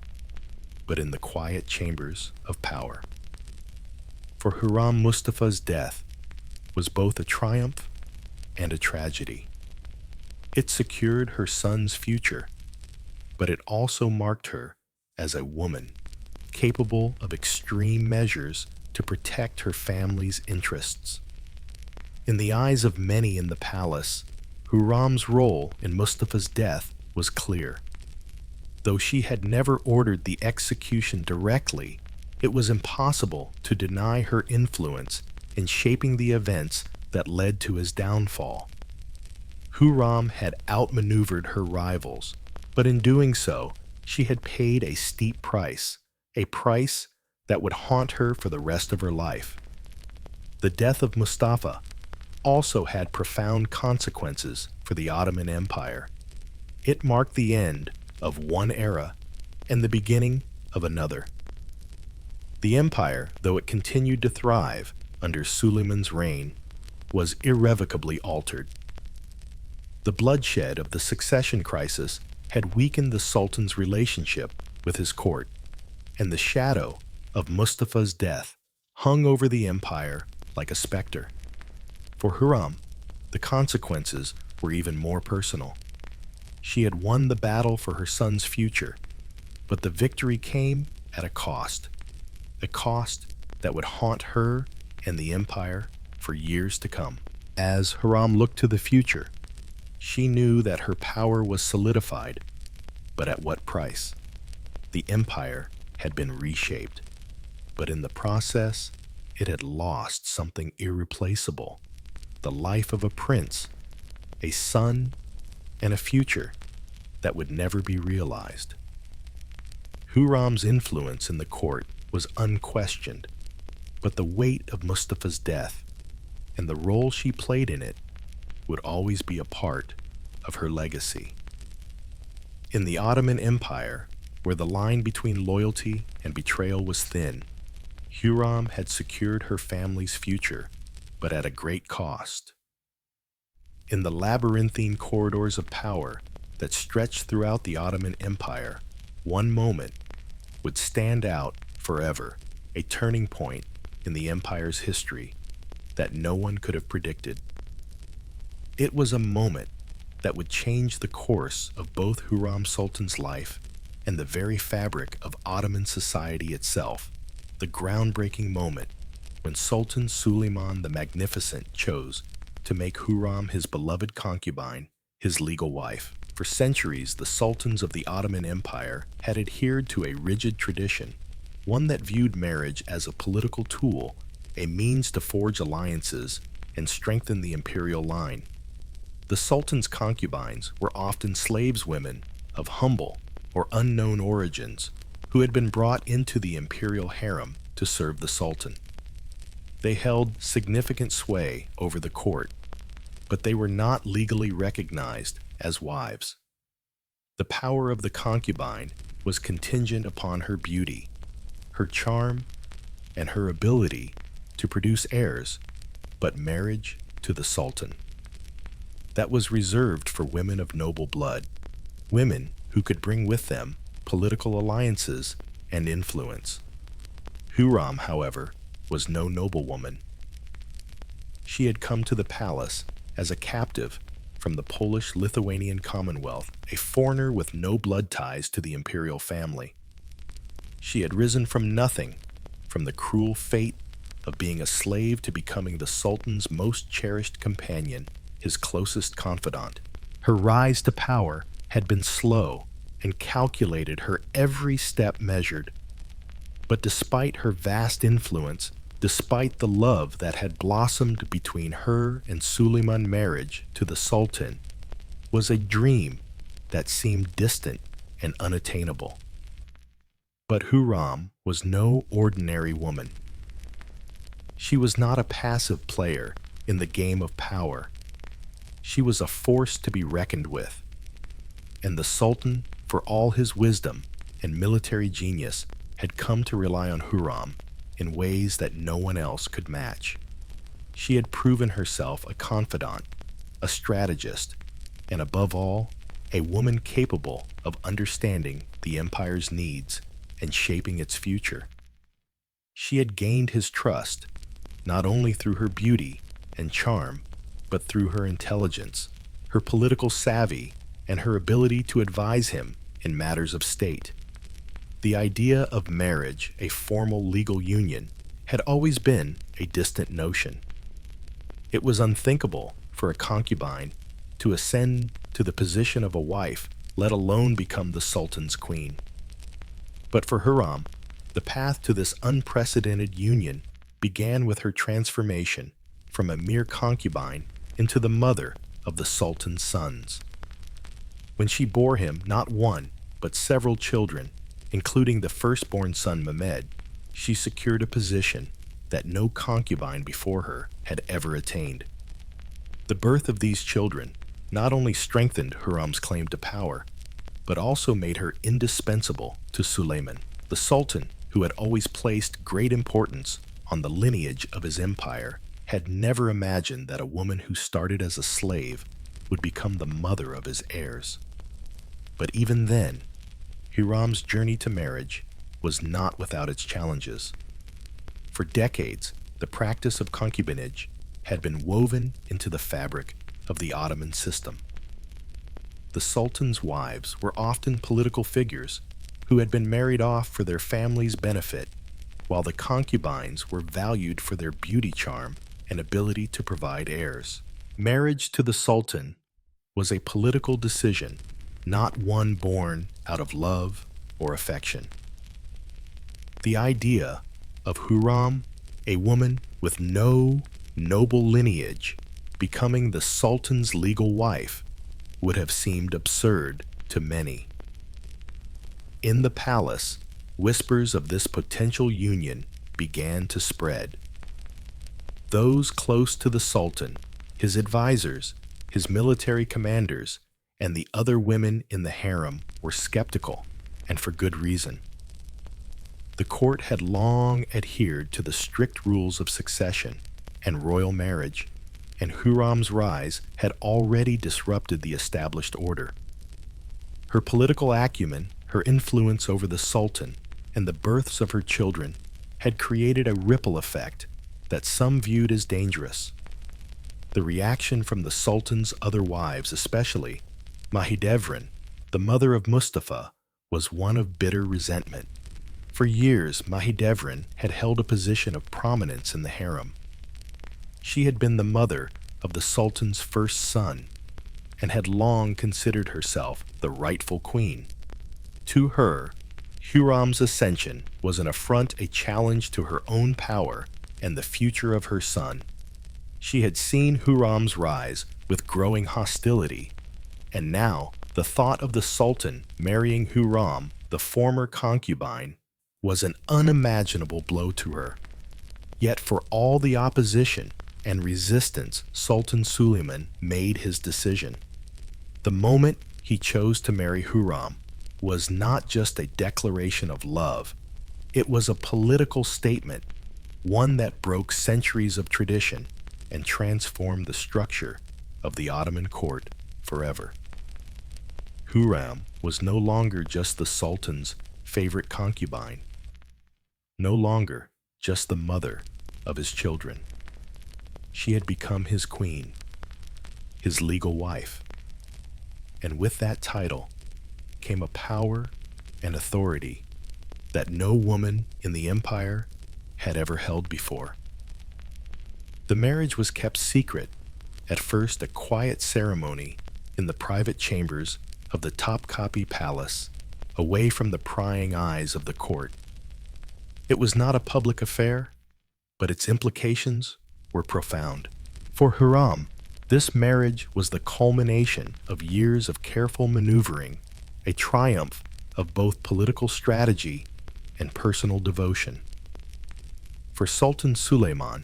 but in the quiet chambers of power. For Huram, Mustafa's death was both a triumph and a tragedy. It secured her son's future, but it also marked her as a woman capable of extreme measures to protect her family's interests. In the eyes of many in the palace, Huram's role in Mustafa's death was clear. Though she had never ordered the execution directly, it was impossible to deny her influence in shaping the events that led to his downfall. Huram had outmaneuvered her rivals, but in doing so, she had paid a steep price, a price that would haunt her for the rest of her life. The death of Mustafa also had profound consequences for the Ottoman Empire. It marked the end of one era and the beginning of another. The empire, though it continued to thrive under Suleiman's reign, was irrevocably altered. The bloodshed of the succession crisis had weakened the Sultan's relationship with his court, and the shadow of Mustafa's death hung over the empire like a specter. For Huram, the consequences were even more personal. She had won the battle for her son's future, but the victory came at a cost that would haunt her and the empire for years to come. As Huram looked to the future, she knew that her power was solidified, but at what price? The empire had been reshaped, but in the process, it had lost something irreplaceable: the life of a prince, a son, and a future that would never be realized. Huram's influence in the court was unquestioned, but the weight of Mustafa's death and the role she played in it would always be a part of her legacy. In the Ottoman Empire, where the line between loyalty and betrayal was thin, Huram had secured her family's future, but at a great cost. In the labyrinthine corridors of power that stretched throughout the Ottoman Empire, one moment would stand out forever, a turning point in the empire's history that no one could have predicted. It was a moment that would change the course of both Huram Sultan's life and the very fabric of Ottoman society itself, the groundbreaking moment when Sultan Suleiman the Magnificent chose to make Huram his beloved concubine, his legal wife. For centuries, the sultans of the Ottoman Empire had adhered to a rigid tradition, one that viewed marriage as a political tool, a means to forge alliances and strengthen the imperial line. The sultan's concubines were often slaves women of humble or unknown origins who had been brought into the imperial harem to serve the sultan. They held significant sway over the court, but they were not legally recognized as wives. The power of the concubine was contingent upon her beauty, her charm, and her ability to produce heirs, but marriage to the sultan. That was reserved for women of noble blood, women who could bring with them political alliances and influence. Huram, however, was no noblewoman. She had come to the palace as a captive from the Polish-Lithuanian Commonwealth, a foreigner with no blood ties to the imperial family. She had risen from nothing, from the cruel fate of being a slave to becoming the Sultan's most cherished companion, his closest confidant. Her rise to power had been slow and calculated, her every step measured. But despite her vast influence, despite the love that had blossomed between her and Suleiman's marriage to the Sultan, was a dream that seemed distant and unattainable. But Huram was no ordinary woman. She was not a passive player in the game of power. She was a force to be reckoned with. And the Sultan, for all his wisdom and military genius, had come to rely on Huram in ways that no one else could match. She had proven herself a confidant, a strategist, and above all, a woman capable of understanding the empire's needs and shaping its future. She had gained his trust, not only through her beauty and charm, but through her intelligence, her political savvy, and her ability to advise him in matters of state. The idea of marriage, a formal legal union, had always been a distant notion. It was unthinkable for a concubine to ascend to the position of a wife, let alone become the Sultan's queen. But for Huram, the path to this unprecedented union began with her transformation from a mere concubine into the mother of the Sultan's sons. When she bore him not one, but several children, including the firstborn son Mehmed, she secured a position that no concubine before her had ever attained. The birth of these children not only strengthened Huram's claim to power, but also made her indispensable to Suleiman. The Sultan, who had always placed great importance on the lineage of his empire, had never imagined that a woman who started as a slave would become the mother of his heirs. But even then, Huram's journey to marriage was not without its challenges. For decades, the practice of concubinage had been woven into the fabric of the Ottoman system. The Sultan's wives were often political figures who had been married off for their family's benefit, while the concubines were valued for their beauty charm and ability to provide heirs. Marriage to the Sultan was a political decision, not one born out of love or affection. The idea of Huram, a woman with no noble lineage, becoming the Sultan's legal wife would have seemed absurd to many. In the palace, whispers of this potential union began to spread. Those close to the Sultan, his advisors, his military commanders, and the other women in the harem were skeptical, and for good reason. The court had long adhered to the strict rules of succession and royal marriage, and Huram's rise had already disrupted the established order. Her political acumen, her influence over the Sultan, and the births of her children had created a ripple effect that some viewed as dangerous. The reaction from the Sultan's other wives, especially Mahidevran, the mother of Mustafa, was one of bitter resentment. For years, Mahidevran had held a position of prominence in the harem. She had been the mother of the Sultan's first son and had long considered herself the rightful queen. To her, Huram's ascension was an affront, a challenge to her own power and the future of her son. She had seen Huram's rise with growing hostility, and now the thought of the Sultan marrying Huram, the former concubine, was an unimaginable blow to her. Yet for all the opposition and resistance, Sultan Suleiman made his decision. The moment he chose to marry Huram was not just a declaration of love, it was a political statement, one that broke centuries of tradition and transformed the structure of the Ottoman court forever. Huram was no longer just the Sultan's favorite concubine, no longer just the mother of his children. She had become his queen, his legal wife. And with that title came a power and authority that no woman in the empire had ever held before. The marriage was kept secret, at first a quiet ceremony in the private chambers of the Topkapi Palace, away from the prying eyes of the court. It was not a public affair, but its implications were profound. For Huram, this marriage was the culmination of years of careful maneuvering, a triumph of both political strategy and personal devotion. For Sultan Suleiman,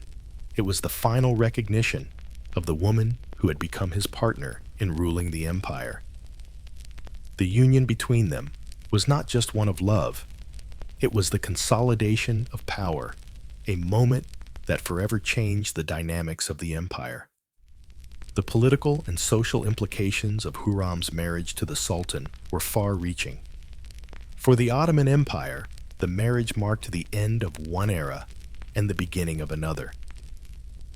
it was the final recognition of the woman who had become his partner in ruling the empire. The union between them was not just one of love, it was the consolidation of power, a moment that forever changed the dynamics of the empire. The political and social implications of Huram's marriage to the Sultan were far-reaching. For the Ottoman Empire, the marriage marked the end of one era and the beginning of another.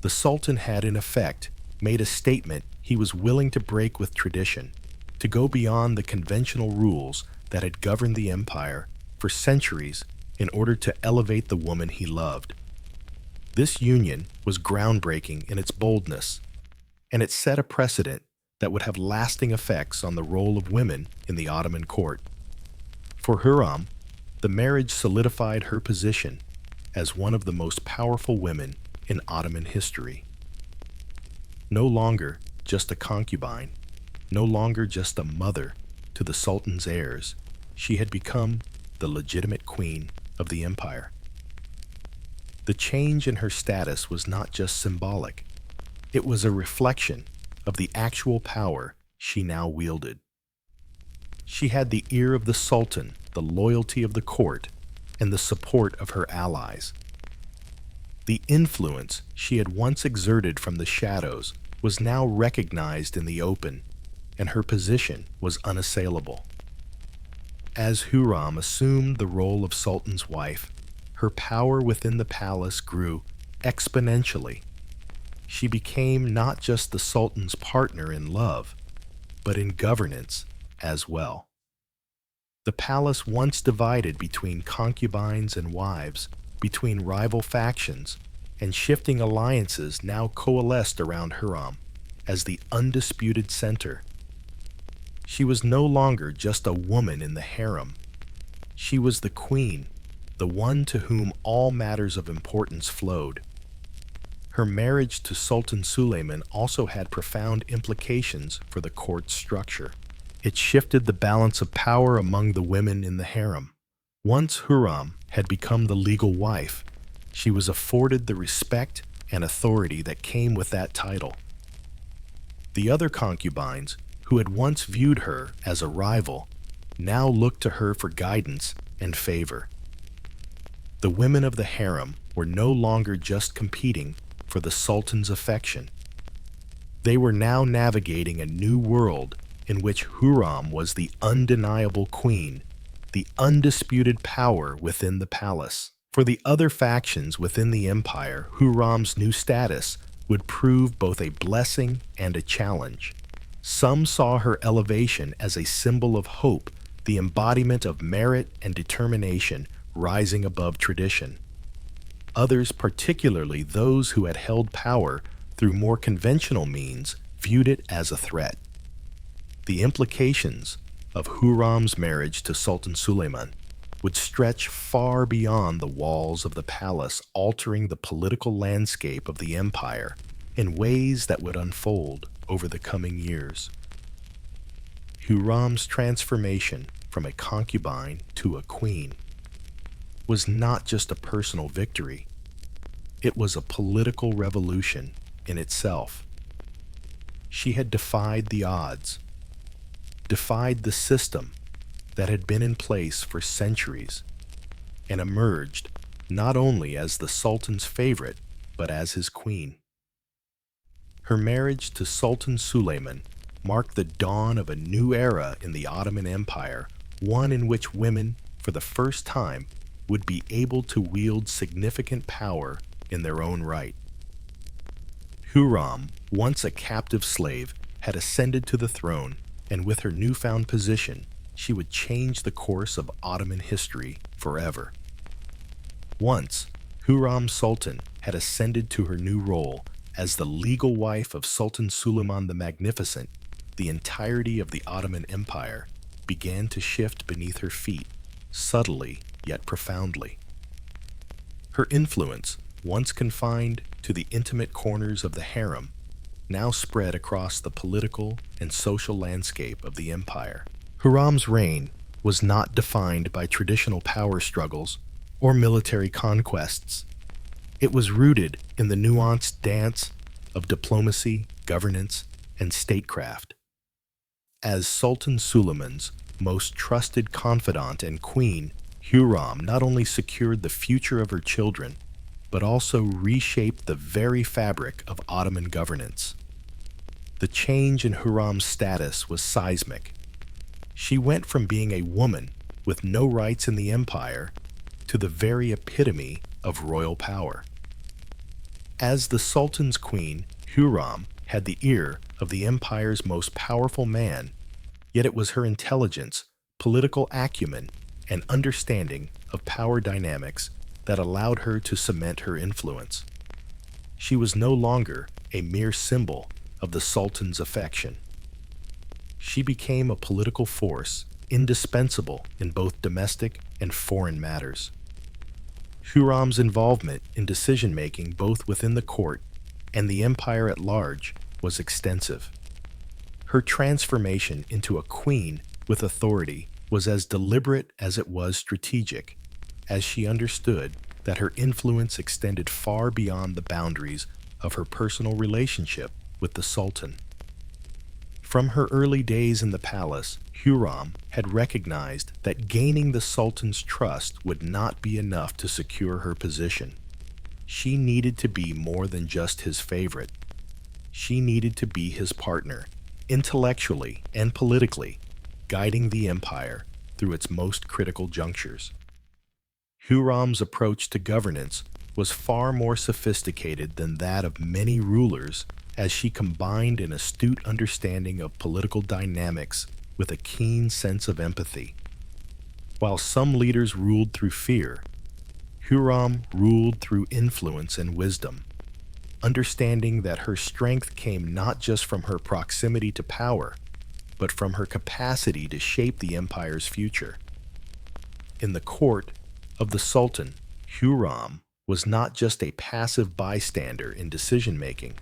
The Sultan had, in effect, made a statement he was willing to break with tradition, to go beyond the conventional rules that had governed the empire for centuries in order to elevate the woman he loved. This union was groundbreaking in its boldness, and it set a precedent that would have lasting effects on the role of women in the Ottoman court. For Huram, the marriage solidified her position as one of the most powerful women in Ottoman history. No longer just a concubine, no longer just a mother to the Sultan's heirs, she had become the legitimate queen of the empire. The change in her status was not just symbolic, it was a reflection of the actual power she now wielded. She had the ear of the Sultan, the loyalty of the court, and the support of her allies. The influence she had once exerted from the shadows was now recognized in the open, and her position was unassailable. As Huram assumed the role of Sultan's wife, her power within the palace grew exponentially. She became not just the Sultan's partner in love, but in governance as well. The palace, once divided between concubines and wives, between rival factions and shifting alliances, now coalesced around Huram as the undisputed center. She was no longer just a woman in the harem. She was the queen, the one to whom all matters of importance flowed. Her marriage to Sultan Suleiman also had profound implications for the court structure. It shifted the balance of power among the women in the harem. Once Huram had become the legal wife, she was afforded the respect and authority that came with that title. The other concubines, who had once viewed her as a rival, now looked to her for guidance and favor. The women of the harem were no longer just competing for the Sultan's affection. They were now navigating a new world in which Huram was the undeniable queen, the undisputed power within the palace. For the other factions within the empire, Huram's new status would prove both a blessing and a challenge. Some saw her elevation as a symbol of hope, the embodiment of merit and determination rising above tradition. Others, particularly those who had held power through more conventional means, viewed it as a threat. The implications of Huram's marriage to Sultan Suleiman would stretch far beyond the walls of the palace, altering the political landscape of the empire in ways that would unfold over the coming years. Huram's transformation from a concubine to a queen was not just a personal victory, it was a political revolution in itself. She had defied the odds, defied the system that had been in place for centuries, and emerged not only as the Sultan's favorite, but as his queen. Her marriage to Sultan Suleiman marked the dawn of a new era in the Ottoman Empire, one in which women, for the first time, would be able to wield significant power in their own right. Huram, once a captive slave, had ascended to the throne, and with her newfound position, she would change the course of Ottoman history forever. Once, Huram Sultan had ascended to her new role as the legal wife of Sultan Suleiman the Magnificent. The entirety of the Ottoman Empire began to shift beneath her feet, subtly yet profoundly. Her influence, once confined to the intimate corners of the harem, now spread across the political and social landscape of the empire. Huram's reign was not defined by traditional power struggles or military conquests. It was rooted in the nuanced dance of diplomacy, governance, and statecraft. As Sultan Suleiman's most trusted confidant and queen, Huram not only secured the future of her children, but also reshaped the very fabric of Ottoman governance. The change in Huram's status was seismic. She went from being a woman with no rights in the empire to the very epitome of royal power. As the Sultan's queen, Huram had the ear of the empire's most powerful man, yet it was her intelligence, political acumen, and understanding of power dynamics that allowed her to cement her influence. She was no longer a mere symbol of the Sultan's affection. She became a political force indispensable in both domestic and foreign matters. Huram's involvement in decision-making both within the court and the empire at large was extensive. Her transformation into a queen with authority was as deliberate as it was strategic, as she understood that her influence extended far beyond the boundaries of her personal relationship with the Sultan. From her early days in the palace, Huram had recognized that gaining the Sultan's trust would not be enough to secure her position. She needed to be more than just his favorite. She needed to be his partner, intellectually and politically, guiding the empire through its most critical junctures. Huram's approach to governance was far more sophisticated than that of many rulers, as she combined an astute understanding of political dynamics with a keen sense of empathy. While some leaders ruled through fear, Huram ruled through influence and wisdom, understanding that her strength came not just from her proximity to power, but from her capacity to shape the empire's future. In the court of the Sultan, Huram was not just a passive bystander in decision-making.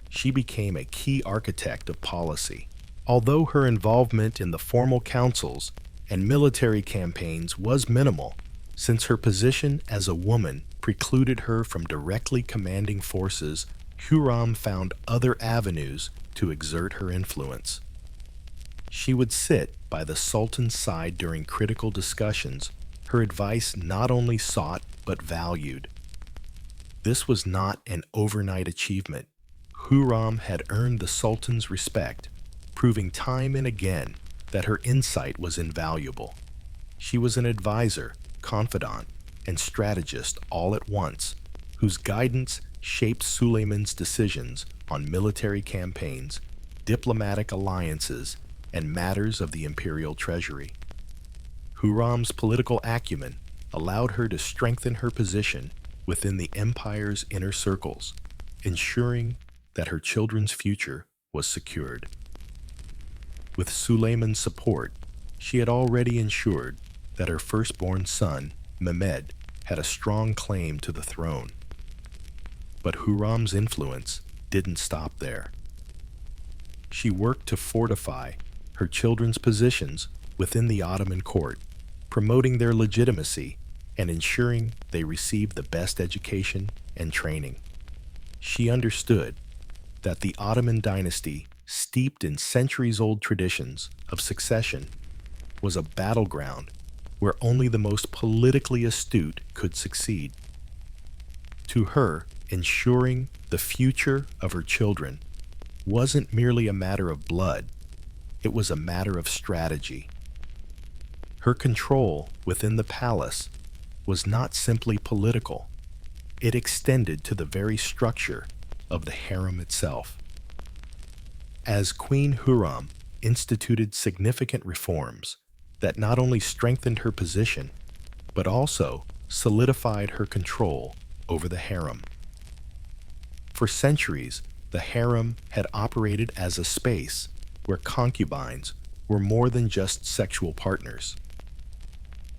She became a key architect of policy. Although her involvement in the formal councils and military campaigns was minimal, since her position as a woman precluded her from directly commanding forces, Huram found other avenues to exert her influence. She would sit by the Sultan's side during critical discussions, her advice not only sought but valued. This was not an overnight achievement. Huram had earned the Sultan's respect, proving time and again that her insight was invaluable. She was an advisor, confidant, and strategist all at once, whose guidance shaped Suleiman's decisions on military campaigns, diplomatic alliances, and matters of the imperial treasury. Huram's political acumen allowed her to strengthen her position within the empire's inner circles, ensuring that her children's future was secured. With Suleiman's support, she had already ensured that her firstborn son, Mehmed, had a strong claim to the throne. But Huram's influence didn't stop there. She worked to fortify her children's positions within the Ottoman court, promoting their legitimacy and ensuring they received the best education and training. She understood that the Ottoman dynasty, steeped in centuries-old traditions of succession, was a battleground where only the most politically astute could succeed. To her, ensuring the future of her children wasn't merely a matter of blood, it was a matter of strategy. Her control within the palace was not simply political, it extended to the very structure of the harem itself. As Queen Huram instituted significant reforms that not only strengthened her position, but also solidified her control over the harem. For centuries, the harem had operated as a space where concubines were more than just sexual partners.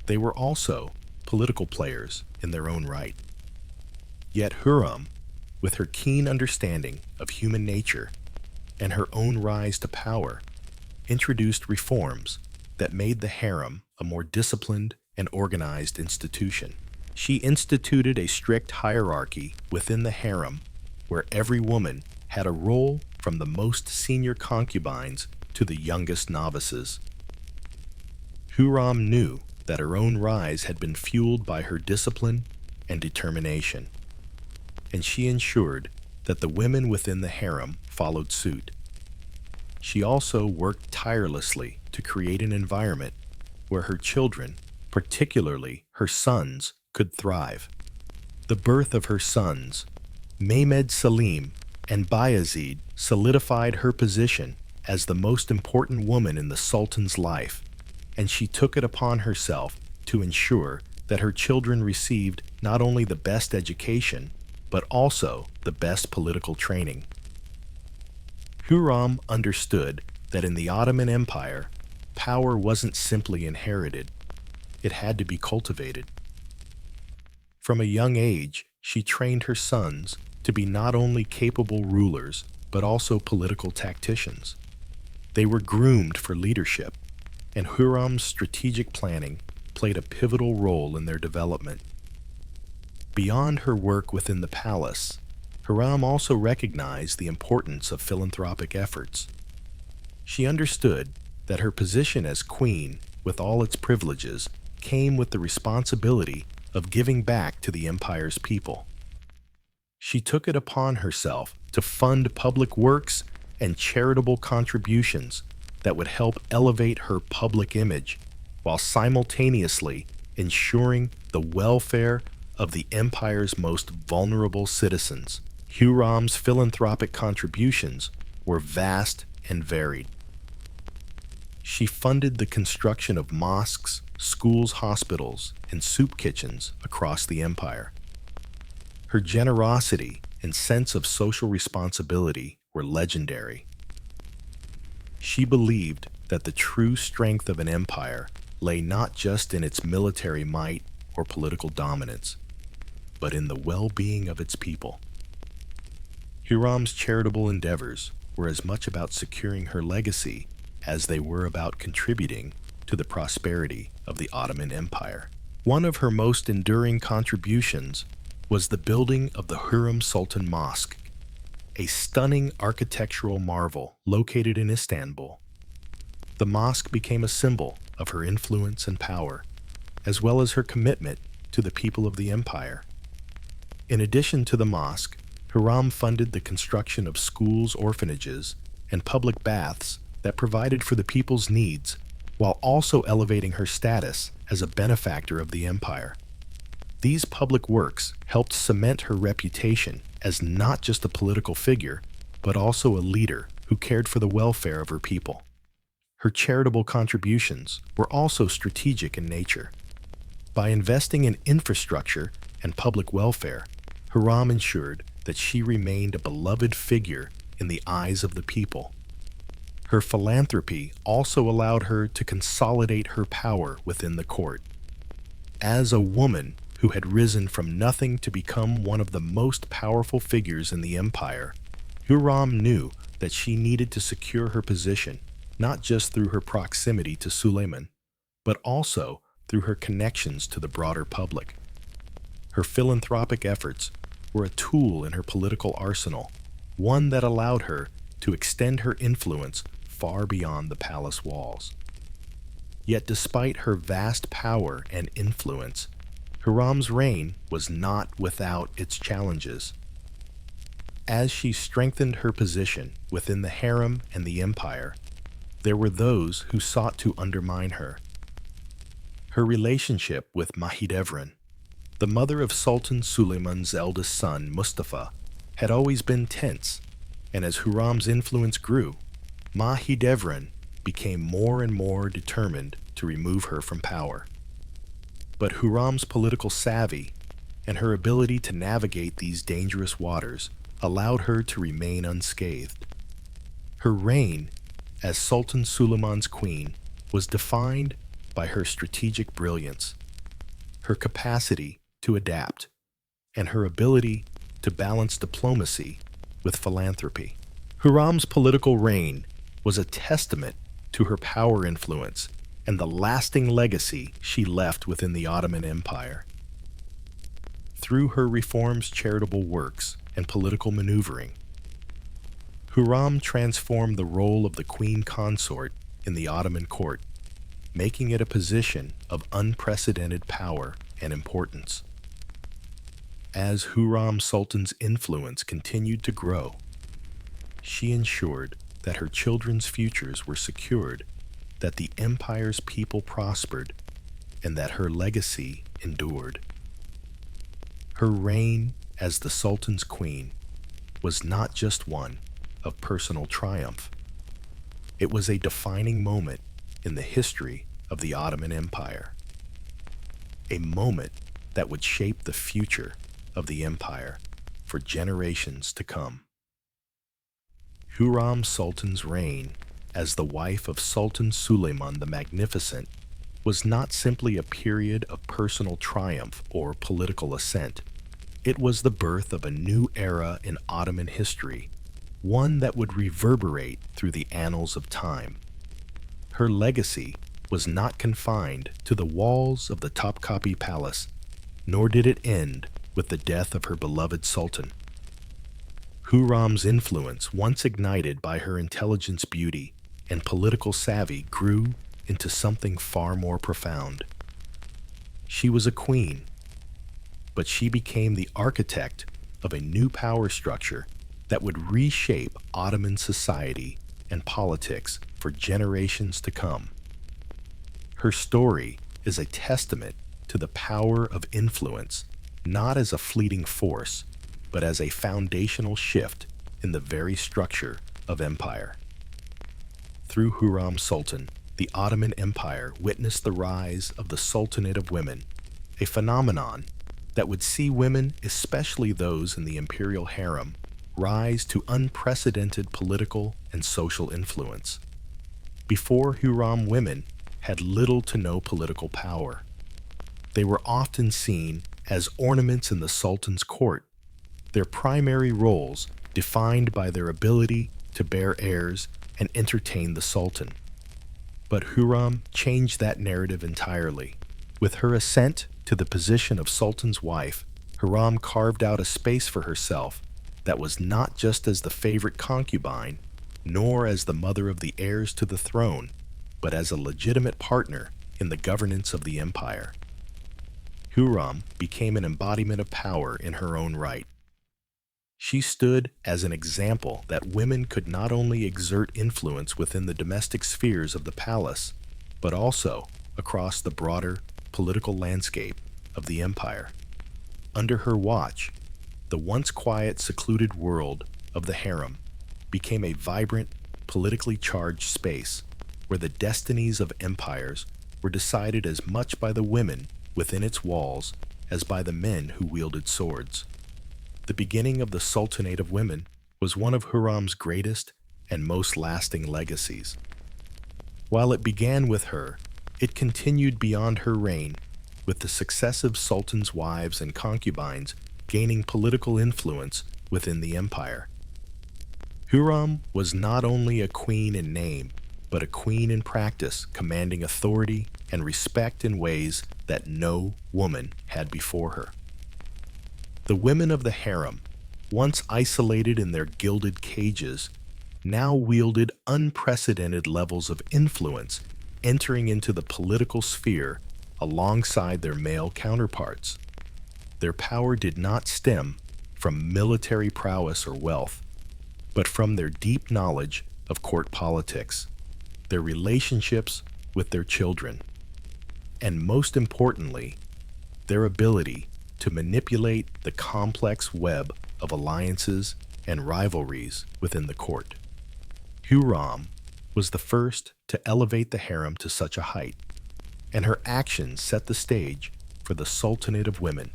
They were also political players in their own right. Yet Huram, with her keen understanding of human nature and her own rise to power, introduced reforms that made the harem a more disciplined and organized institution. She instituted a strict hierarchy within the harem where every woman had a role, from the most senior concubines to the youngest novices. Huram knew that her own rise had been fueled by her discipline and determination, and she ensured that the women within the harem followed suit. She also worked tirelessly to create an environment where her children, particularly her sons, could thrive. The birth of her sons, Mehmed Salim and Bayezid solidified her position as the most important woman in the Sultan's life, and she took it upon herself to ensure that her children received not only the best education, but also the best political training. Huram understood that in the Ottoman Empire, power wasn't simply inherited, it had to be cultivated. From a young age, she trained her sons to be not only capable rulers, but also political tacticians. They were groomed for leadership, and Huram's strategic planning played a pivotal role in their development. Beyond her work within the palace, Huram also recognized the importance of philanthropic efforts. She understood that her position as queen, with all its privileges, came with the responsibility of giving back to the empire's people. She took it upon herself to fund public works and charitable contributions that would help elevate her public image, while simultaneously ensuring the welfare of the empire's most vulnerable citizens. Huram's philanthropic contributions were vast and varied. She funded the construction of mosques, schools, hospitals, and soup kitchens across the empire. Her generosity and sense of social responsibility were legendary. She believed that the true strength of an empire lay not just in its military might or political dominance, but in the well-being of its people. Huram's charitable endeavors were as much about securing her legacy as they were about contributing to the prosperity of the Ottoman Empire. One of her most enduring contributions was the building of the Huram Sultan Mosque, a stunning architectural marvel located in Istanbul. The mosque became a symbol of her influence and power, as well as her commitment to the people of the empire. In addition to the mosque, Huram funded the construction of schools, orphanages, and public baths that provided for the people's needs, while also elevating her status as a benefactor of the empire. These public works helped cement her reputation as not just a political figure, but also a leader who cared for the welfare of her people. Her charitable contributions were also strategic in nature. By investing in infrastructure and public welfare, Huram ensured that she remained a beloved figure in the eyes of the people. Her philanthropy also allowed her to consolidate her power within the court. As a woman who had risen from nothing to become one of the most powerful figures in the empire, Huram knew that she needed to secure her position not just through her proximity to Suleiman, but also through her connections to the broader public. Her philanthropic efforts were a tool in her political arsenal, one that allowed her to extend her influence far beyond the palace walls. Yet despite her vast power and influence, Huram's reign was not without its challenges. As she strengthened her position within the harem and the empire, there were those who sought to undermine her. Her relationship with Mahidevran, the mother of Sultan Suleiman's eldest son, Mustafa, had always been tense, and as Huram's influence grew, Mahidevran became more and more determined to remove her from power. But Huram's political savvy and her ability to navigate these dangerous waters allowed her to remain unscathed. Her reign as Sultan Suleiman's queen was defined by her strategic brilliance, her capacity to adapt, and her ability to balance diplomacy with philanthropy. Huram's political reign was a testament to her power influence and the lasting legacy she left within the Ottoman Empire. Through her reforms, charitable works, and political maneuvering, Huram transformed the role of the queen consort in the Ottoman court, making it a position of unprecedented power and importance. As Huram Sultan's influence continued to grow, she ensured that her children's futures were secured, that the empire's people prospered, and that her legacy endured. Her reign as the Sultan's queen was not just one of personal triumph. It was a defining moment in the history of the Ottoman Empire, a moment that would shape the future of the empire for generations to come. Huram Sultan's reign as the wife of Sultan Suleiman the Magnificent was not simply a period of personal triumph or political ascent. It was the birth of a new era in Ottoman history, one that would reverberate through the annals of time. Her legacy was not confined to the walls of the Topkapi Palace, nor did it end with the death of her beloved sultan. Huram's influence, once ignited by her intelligence, beauty, and political savvy, grew into something far more profound. She was a queen, but she became the architect of a new power structure that would reshape Ottoman society and politics for generations to come. Her story is a testament to the power of influence, not as a fleeting force, but as a foundational shift in the very structure of empire. Through Huram Sultan, the Ottoman Empire witnessed the rise of the Sultanate of women, a phenomenon that would see women, especially those in the imperial harem, rise to unprecedented political and social influence. Before Huram, women had little to no political power. They were often seen as ornaments in the Sultan's court, their primary roles defined by their ability to bear heirs and entertain the Sultan. But Huram changed that narrative entirely. With her ascent to the position of Sultan's wife, Huram carved out a space for herself that was not just as the favorite concubine, nor as the mother of the heirs to the throne, but as a legitimate partner in the governance of the empire. Huram became an embodiment of power in her own right. She stood as an example that women could not only exert influence within the domestic spheres of the palace, but also across the broader political landscape of the empire. Under her watch, the once quiet, secluded world of the harem became a vibrant, politically charged space where the destinies of empires were decided as much by the women within its walls as by the men who wielded swords. The beginning of the Sultanate of Women was one of Huram's greatest and most lasting legacies. While it began with her, it continued beyond her reign, with the successive sultans' wives and concubines gaining political influence within the empire. Huram was not only a queen in name, but a queen in practice, commanding authority and respect in ways that no woman had before her. The women of the harem, once isolated in their gilded cages, now wielded unprecedented levels of influence, entering into the political sphere alongside their male counterparts. Their power did not stem from military prowess or wealth, but from their deep knowledge of court politics, their relationships with their children, and most importantly, their ability to manipulate the complex web of alliances and rivalries within the court. Huram was the first to elevate the harem to such a height, and her actions set the stage for the Sultanate of Women,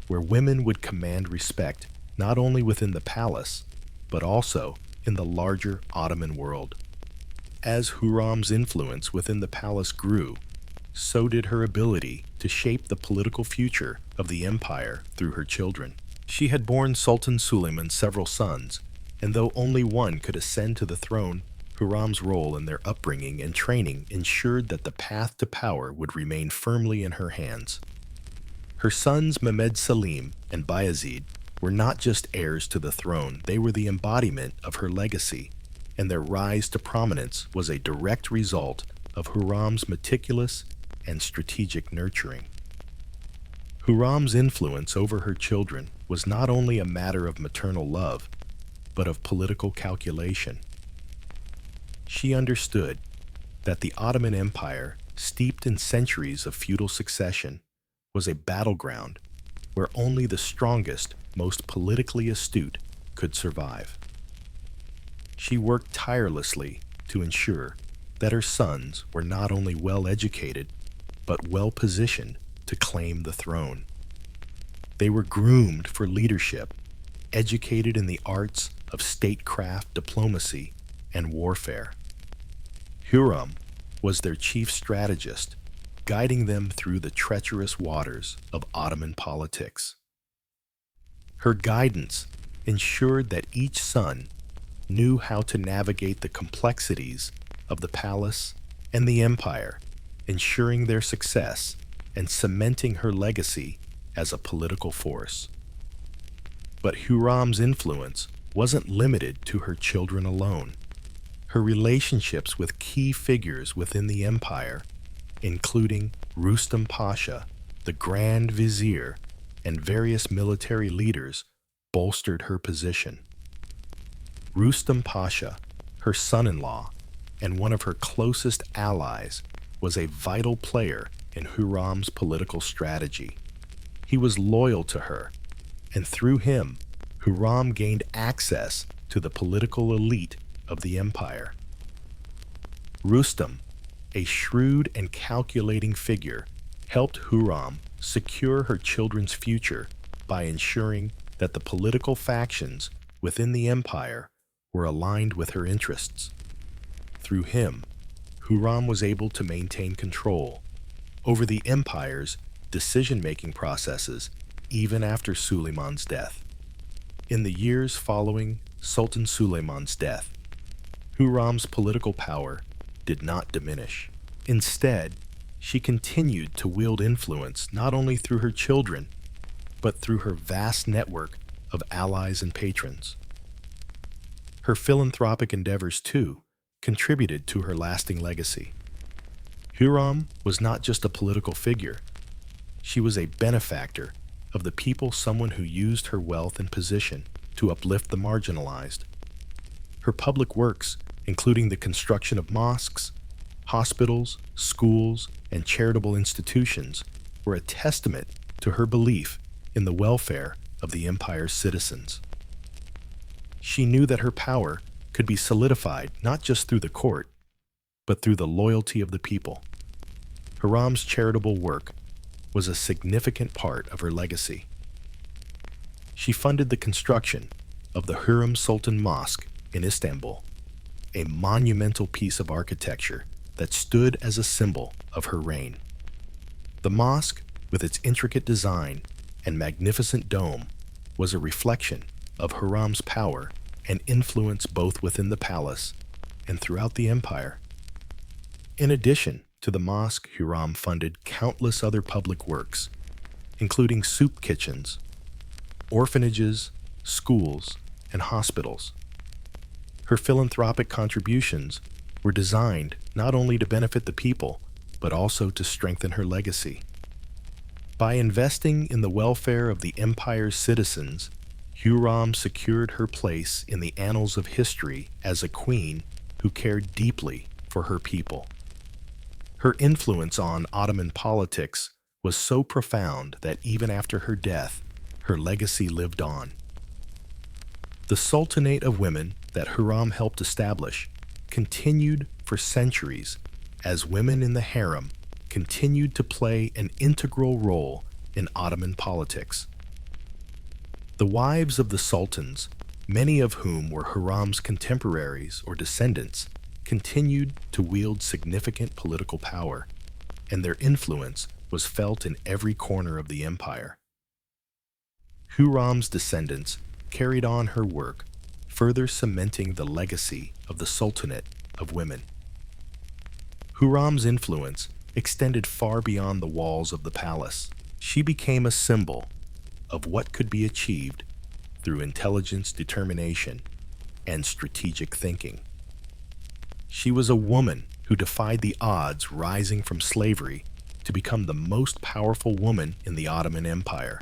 where women would command respect not only within the palace, but also in the larger Ottoman world. As Huram's influence within the palace grew, so did her ability to shape the political future of the empire through her children. She had borne Sultan Suleiman several sons, and though only one could ascend to the throne, Huram's role in their upbringing and training ensured that the path to power would remain firmly in her hands. Her sons Mehmed Salim and Bayezid were not just heirs to the throne, they were the embodiment of her legacy, and their rise to prominence was a direct result of Huram's meticulous and strategic nurturing. Huram's influence over her children was not only a matter of maternal love, but of political calculation. She understood that the Ottoman Empire, steeped in centuries of feudal succession, was a battleground where only the strongest, most politically astute could survive. She worked tirelessly to ensure that her sons were not only well-educated, but well-positioned to claim the throne. They were groomed for leadership, educated in the arts of statecraft, diplomacy, and warfare. Huram was their chief strategist, guiding them through the treacherous waters of Ottoman politics. Her guidance ensured that each son knew how to navigate the complexities of the palace and the empire, ensuring their success and cementing her legacy as a political force. But Huram's influence wasn't limited to her children alone. Her relationships with key figures within the empire, including Rustam Pasha, the Grand Vizier, and various military leaders, bolstered her position. Rustam Pasha, her son-in-law, and one of her closest allies, was a vital player in Huram's political strategy. He was loyal to her, and through him, Huram gained access to the political elite of the empire. Rustam, a shrewd and calculating figure, helped Huram secure her children's future by ensuring that the political factions within the empire were aligned with her interests. Through him, Huram was able to maintain control over the empire's decision-making processes even after Suleiman's death. In the years following Sultan Suleiman's death, Huram's political power did not diminish. Instead, she continued to wield influence not only through her children, but through her vast network of allies and patrons. Her philanthropic endeavors, too, contributed to her lasting legacy. Huram was not just a political figure. She was a benefactor of the people, someone who used her wealth and position to uplift the marginalized. Her public works, including the construction of mosques, hospitals, schools, and charitable institutions, were a testament to her belief in the welfare of the empire's citizens. She knew that her power could be solidified not just through the court, but through the loyalty of the people. Huram's charitable work was a significant part of her legacy. She funded the construction of the Huram Sultan Mosque in Istanbul, a monumental piece of architecture that stood as a symbol of her reign. The mosque, with its intricate design and magnificent dome, was a reflection of Huram's power and influence both within the palace and throughout the empire. In addition to the mosque, Huram funded countless other public works, including soup kitchens, orphanages, schools, and hospitals. Her philanthropic contributions were designed not only to benefit the people, but also to strengthen her legacy. By investing in the welfare of the empire's citizens, Huram secured her place in the annals of history as a queen who cared deeply for her people. Her influence on Ottoman politics was so profound that even after her death, her legacy lived on. The Sultanate of Women that Huram helped establish continued for centuries as women in the harem continued to play an integral role in Ottoman politics. The wives of the sultans, many of whom were Huram's contemporaries or descendants, continued to wield significant political power, and their influence was felt in every corner of the empire. Huram's descendants carried on her work, further cementing the legacy of the Sultanate of Women. Huram's influence extended far beyond the walls of the palace. She became a symbol of what could be achieved through intelligence, determination, and strategic thinking. She was a woman who defied the odds, rising from slavery to become the most powerful woman in the Ottoman Empire.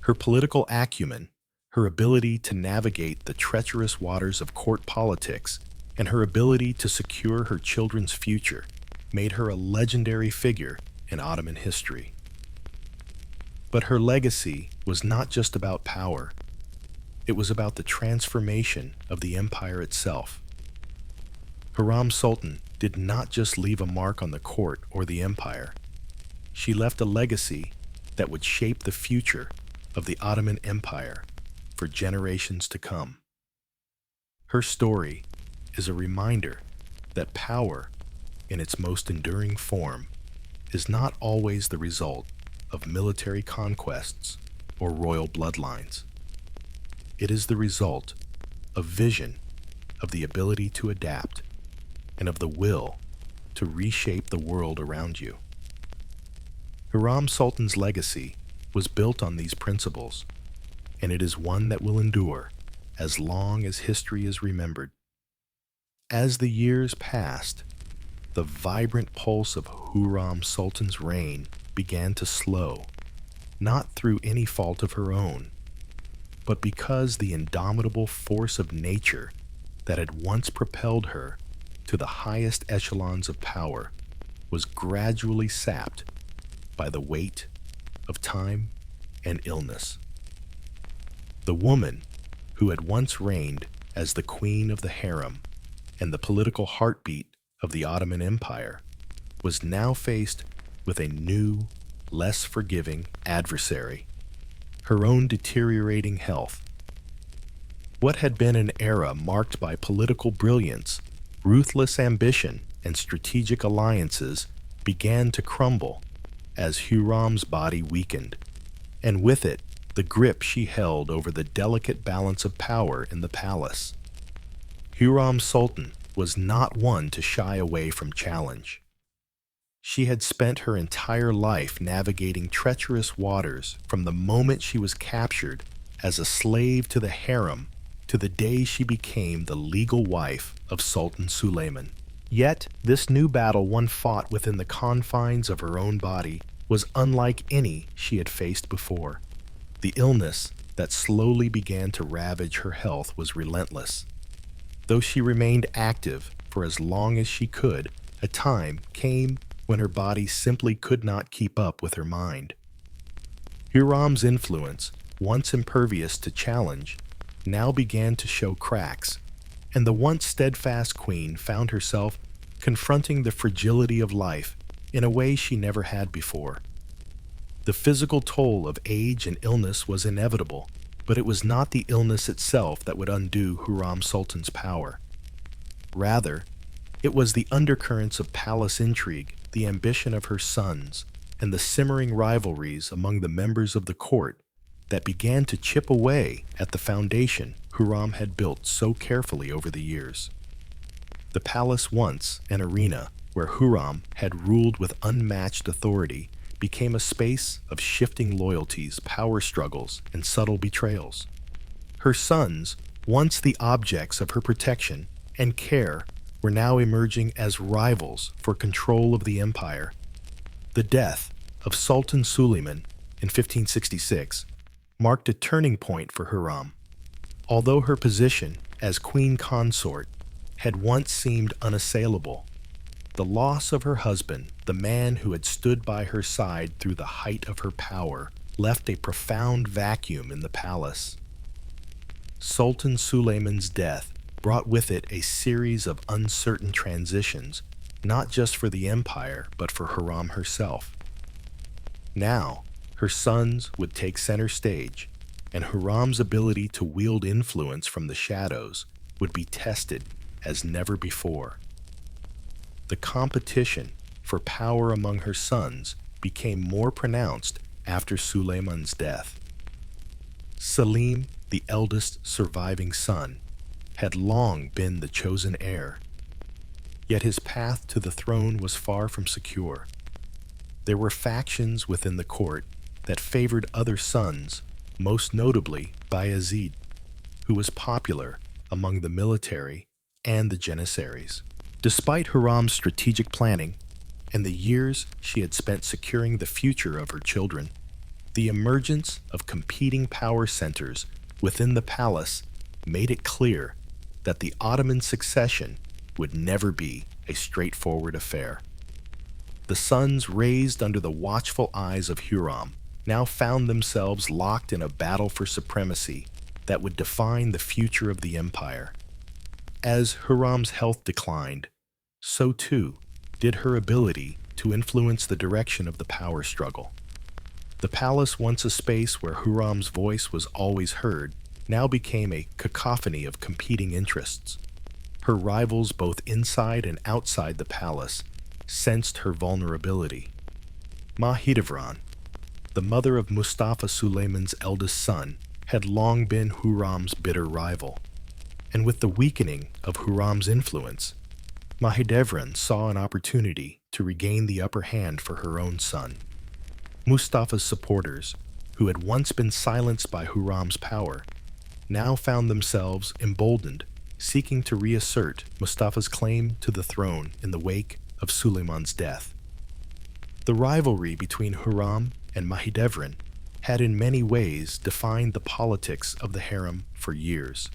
Her political acumen, her ability to navigate the treacherous waters of court politics, and her ability to secure her children's future made her a legendary figure in Ottoman history. But her legacy was not just about power. It was about the transformation of the empire itself. Huram Sultan did not just leave a mark on the court or the empire. She left a legacy that would shape the future of the Ottoman Empire for generations to come. Her story is a reminder that power, in its most enduring form, is not always the result of military conquests or royal bloodlines. It is the result of vision, of the ability to adapt, and of the will to reshape the world around you. Huram Sultan's legacy was built on these principles, and it is one that will endure as long as history is remembered. As the years passed, the vibrant pulse of Huram Sultan's reign began to slow, not through any fault of her own, but because the indomitable force of nature that had once propelled her to the highest echelons of power was gradually sapped by the weight of time and illness. The woman who had once reigned as the queen of the harem and the political heartbeat of the Ottoman Empire was now faced with a new, less forgiving adversary: her own deteriorating health. What had been an era marked by political brilliance, ruthless ambition, and strategic alliances began to crumble as Huram's body weakened, and with it, the grip she held over the delicate balance of power in the palace. Huram Sultan was not one to shy away from challenge. She had spent her entire life navigating treacherous waters from the moment she was captured as a slave to the harem to the day she became the legal wife of Sultan Suleiman. Yet, this new battle one fought within the confines of her own body was unlike any she had faced before. The illness that slowly began to ravage her health was relentless. Though she remained active for as long as she could, a time came when her body simply could not keep up with her mind. Huram's influence, once impervious to challenge, now began to show cracks, and the once steadfast queen found herself confronting the fragility of life in a way she never had before. The physical toll of age and illness was inevitable, but it was not the illness itself that would undo Huram Sultan's power. Rather, it was the undercurrents of palace intrigue, the ambition of her sons, and the simmering rivalries among the members of the court that began to chip away at the foundation Huram had built so carefully over the years. The palace, once an arena where Huram had ruled with unmatched authority, became a space of shifting loyalties, power struggles, and subtle betrayals. Her sons, once the objects of her protection and care, were now emerging as rivals for control of the empire. The death of Sultan Suleiman in 1566 marked a turning point for Huram. Although her position as queen consort had once seemed unassailable, the loss of her husband, the man who had stood by her side through the height of her power, left a profound vacuum in the palace. Sultan Suleiman's death brought with it a series of uncertain transitions, not just for the empire, but for Huram herself. Now, her sons would take center stage, and Huram's ability to wield influence from the shadows would be tested as never before. The competition for power among her sons became more pronounced after Suleiman's death. Selim, the eldest surviving son, had long been the chosen heir, yet his path to the throne was far from secure. There were factions within the court that favored other sons, most notably Bayezid, who was popular among the military and the janissaries. Despite Huram's strategic planning and the years she had spent securing the future of her children, the emergence of competing power centers within the palace made it clear that the Ottoman succession would never be a straightforward affair. The sons raised under the watchful eyes of Huram now found themselves locked in a battle for supremacy, that would define the future of the empire. As Huram's health declined, so too did her ability to influence the direction of the power struggle. The palace, once a space where Huram's voice was always heard, now became a cacophony of competing interests. Her rivals both inside and outside the palace sensed her vulnerability. Mahidevran, the mother of Mustafa Suleiman's eldest son, had long been Huram's bitter rival. And with the weakening of Huram's influence, Mahidevran saw an opportunity to regain the upper hand for her own son. Mustafa's supporters, who had once been silenced by Huram's power, now found themselves emboldened, seeking to reassert Mustafa's claim to the throne in the wake of Suleiman's death. The rivalry between Huram and Mahidevran had in many ways defined the politics of the harem for years.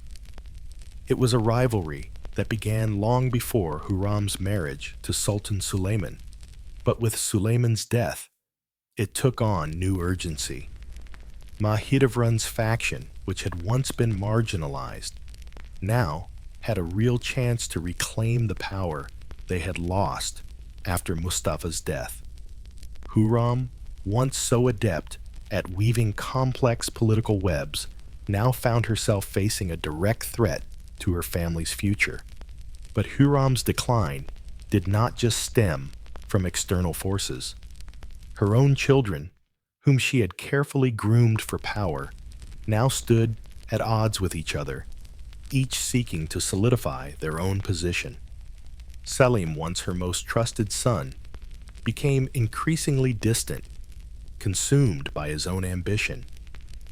It was a rivalry that began long before Huram's marriage to Sultan Suleiman, but with Suleiman's death, it took on new urgency. Mahidevran's faction, which had once been marginalized, now had a real chance to reclaim the power they had lost after Mustafa's death. Huram, once so adept at weaving complex political webs, now found herself facing a direct threat to her family's future. But Huram's decline did not just stem from external forces. Her own children, whom she had carefully groomed for power, now stood at odds with each other, each seeking to solidify their own position. Selim, once her most trusted son, became increasingly distant, consumed by his own ambition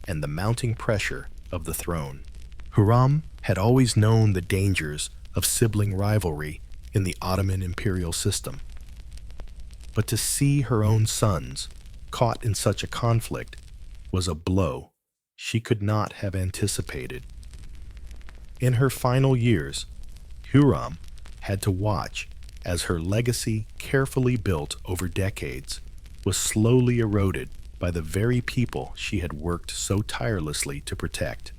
and the mounting pressure of the throne. Huram had always known the dangers of sibling rivalry in the Ottoman imperial system. But to see her own sons caught in such a conflict was a blow she could not have anticipated. In her final years, Huram had to watch as her legacy, carefully built over decades, was slowly eroded by the very people she had worked so tirelessly to protect.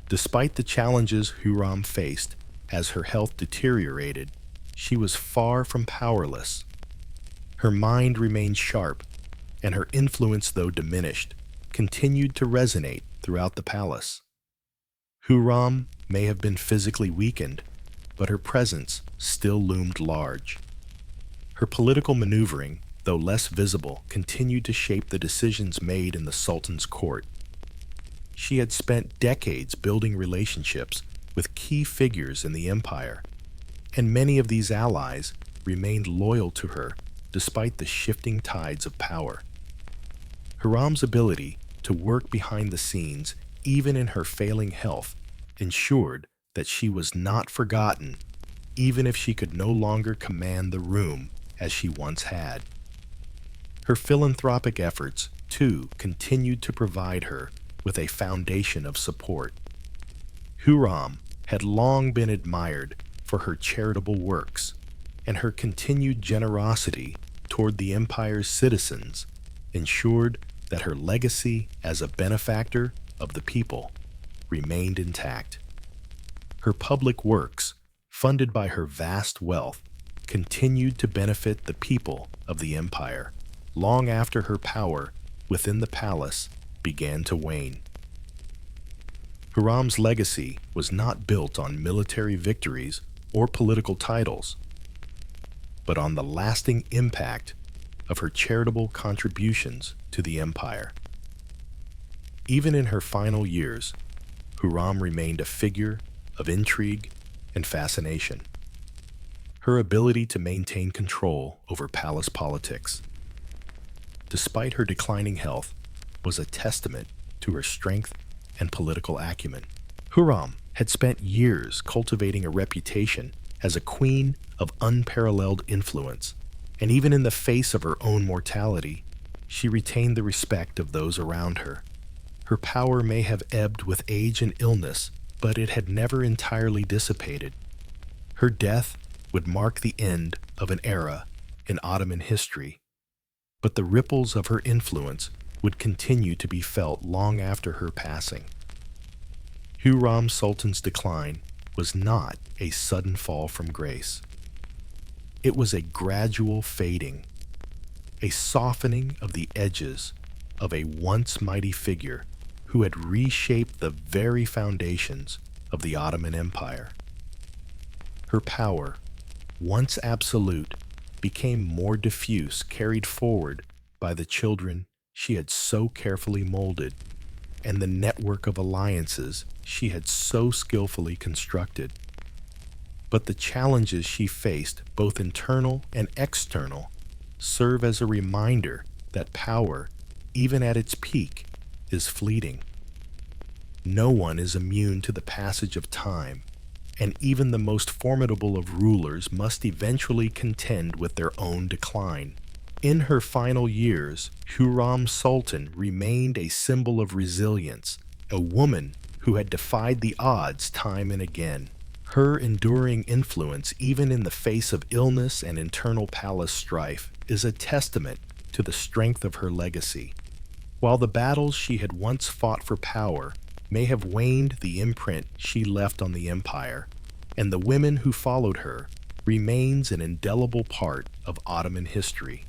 Despite the challenges Huram faced as her health deteriorated, she was far from powerless. Her mind remained sharp, and her influence, though diminished, continued to resonate throughout the palace. Huram may have been physically weakened, but her presence still loomed large. Her political maneuvering, though less visible, continued to shape the decisions made in the Sultan's court. She had spent decades building relationships with key figures in the empire, and many of these allies remained loyal to her despite the shifting tides of power. Huram's ability to work behind the scenes, even in her failing health, ensured that she was not forgotten, even if she could no longer command the room as she once had. Her philanthropic efforts, too, continued to provide her with a foundation of support. Huram had long been admired for her charitable works, and her continued generosity toward the empire's citizens ensured that her legacy as a benefactor of the people remained intact. Her public works, funded by her vast wealth, continued to benefit the people of the empire long after her power within the palace began to wane. Huram's legacy was not built on military victories or political titles, but on the lasting impact of her charitable contributions to the empire. Even in her final years, Huram remained a figure of intrigue and fascination. Her ability to maintain control over palace politics, despite her declining health, was a testament to her strength and political acumen. Huram had spent years cultivating a reputation as a queen of unparalleled influence, and even in the face of her own mortality, she retained the respect of those around her. Her power may have ebbed with age and illness, but it had never entirely dissipated. Her death would mark the end of an era in Ottoman history, but the ripples of her influence would continue to be felt long after her passing. Huram Sultan's decline was not a sudden fall from grace. It was a gradual fading, a softening of the edges of a once mighty figure who had reshaped the very foundations of the Ottoman Empire. Her power, once absolute, became more diffuse, carried forward by the children she had so carefully molded and the network of alliances she had so skillfully constructed. But the challenges she faced, both internal and external, serve as a reminder that power, even at its peak, is fleeting. No one is immune to the passage of time, and even the most formidable of rulers must eventually contend with their own decline. In her final years, Huram Sultan remained a symbol of resilience, a woman who had defied the odds time and again. Her enduring influence, even in the face of illness and internal palace strife, is a testament to the strength of her legacy. While the battles she had once fought for power may have waned the imprint she left on the empire, and the women who followed her remains an indelible part of Ottoman history,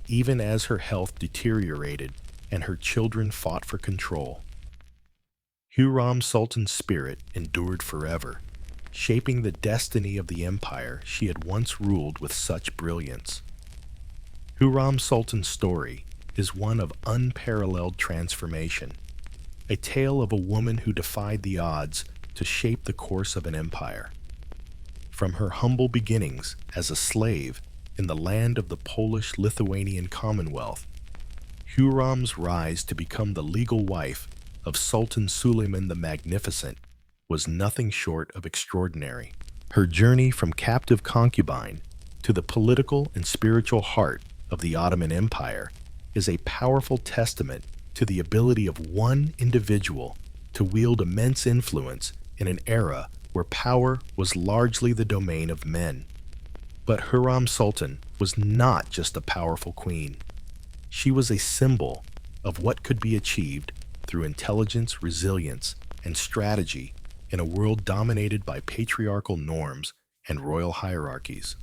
even as her health deteriorated and her children fought for control. Huram Sultan's spirit endured forever, shaping the destiny of the empire she had once ruled with such brilliance. Huram Sultan's story is one of unparalleled transformation, a tale of a woman who defied the odds to shape the course of an empire. From her humble beginnings as a slave in the land of the Polish-Lithuanian Commonwealth, Huram's rise to become the legal wife of Sultan Suleiman the Magnificent was nothing short of extraordinary. Her journey from captive concubine to the political and spiritual heart of the Ottoman Empire is a powerful testament to the ability of one individual to wield immense influence in an era where power was largely the domain of men. But Huram Sultan was not just a powerful queen. She was a symbol of what could be achieved through intelligence, resilience, and strategy in a world dominated by patriarchal norms and royal hierarchies.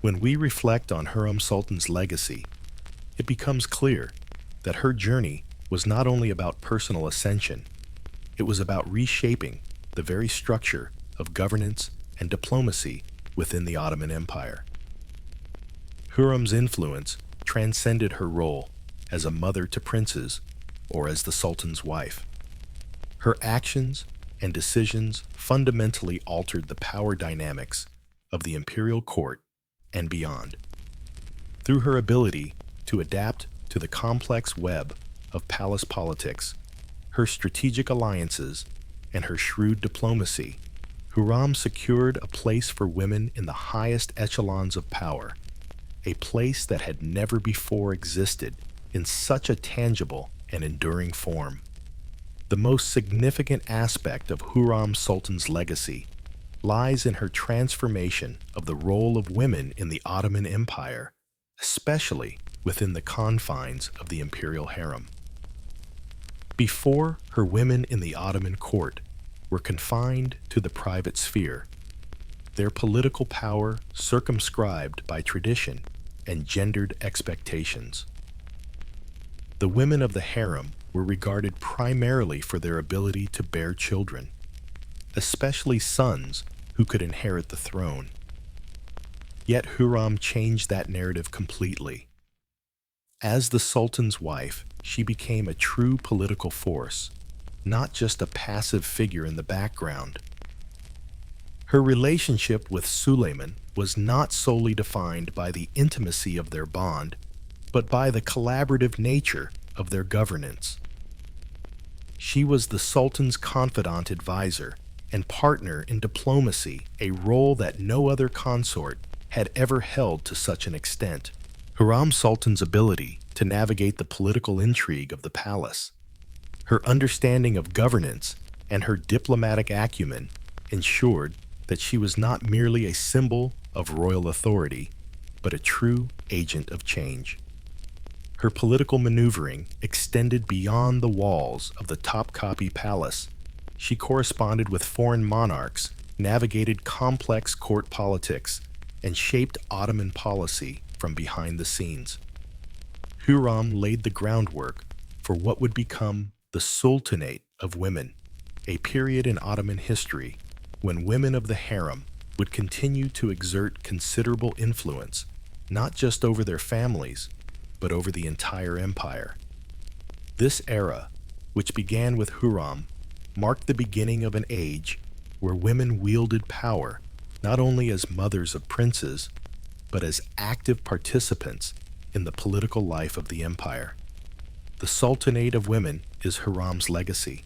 When we reflect on Huram Sultan's legacy, it becomes clear that her journey was not only about personal ascension, it was about reshaping the very structure of governance and diplomacy within the Ottoman Empire. Huram's influence transcended her role as a mother to princes or as the Sultan's wife. Her actions and decisions fundamentally altered the power dynamics of the imperial court and beyond. Through her ability to adapt to the complex web of palace politics, her strategic alliances, and her shrewd diplomacy, Huram secured a place for women in the highest echelons of power, a place that had never before existed in such a tangible and enduring form. The most significant aspect of Huram Sultan's legacy lies in her transformation of the role of women in the Ottoman Empire, especially within the confines of the imperial harem. Before, her women in the Ottoman court were confined to the private sphere, their political power circumscribed by tradition and gendered expectations. The women of the harem were regarded primarily for their ability to bear children, especially sons who could inherit the throne. Yet Huram changed that narrative completely. As the Sultan's wife, she became a true political force, not just a passive figure in the background. Her relationship with Suleiman was not solely defined by the intimacy of their bond, but by the collaborative nature of their governance. She was the Sultan's confidant advisor and partner in diplomacy, a role that no other consort had ever held to such an extent. Huram Sultan's ability to navigate the political intrigue of the palace, her understanding of governance, and her diplomatic acumen ensured that she was not merely a symbol of royal authority, but a true agent of change. Her political maneuvering extended beyond the walls of the Topkapi Palace, She corresponded with foreign monarchs, navigated complex court politics, and shaped Ottoman policy from behind the scenes. Huram laid the groundwork for what would become the Sultanate of women, a period in Ottoman history when women of the harem would continue to exert considerable influence, not just over their families, but over the entire empire. This era, which began with Huram, marked the beginning of an age where women wielded power not only as mothers of princes, but as active participants in the political life of the empire. The Sultanate of women is Huram's legacy,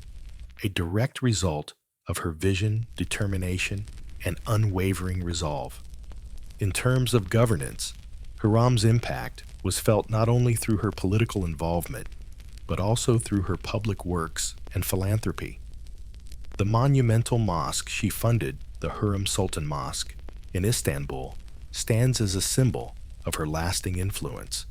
a direct result of her vision, determination, and unwavering resolve. In terms of governance, Huram's impact was felt not only through her political involvement, but also through her public works and philanthropy. The monumental mosque she funded, the Huram Sultan Mosque in Istanbul, stands as a symbol of her lasting influence.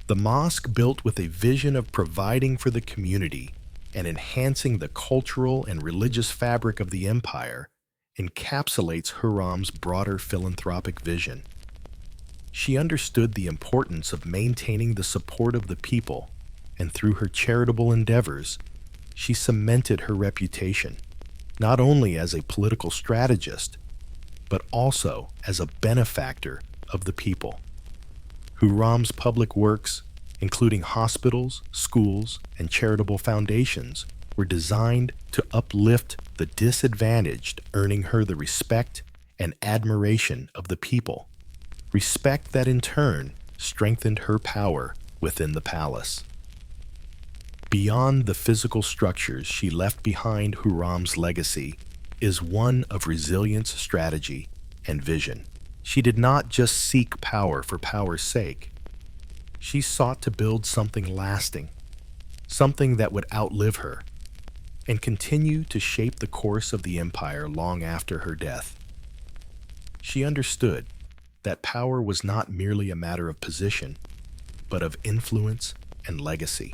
The mosque, built with a vision of providing for the community and enhancing the cultural and religious fabric of the empire, encapsulates Huram's broader philanthropic vision. She understood the importance of maintaining the support of the people, and through her charitable endeavors, she cemented her reputation, not only as a political strategist, but also as a benefactor of the people. Huram's public works, including hospitals, schools, and charitable foundations, were designed to uplift the disadvantaged, earning her the respect and admiration of the people, respect that in turn strengthened her power within the palace. Beyond the physical structures she left behind, Huram's legacy is one of resilience, strategy, and vision. She did not just seek power for power's sake. She sought to build something lasting, something that would outlive her, and continue to shape the course of the empire long after her death. She understood that power was not merely a matter of position, but of influence and legacy.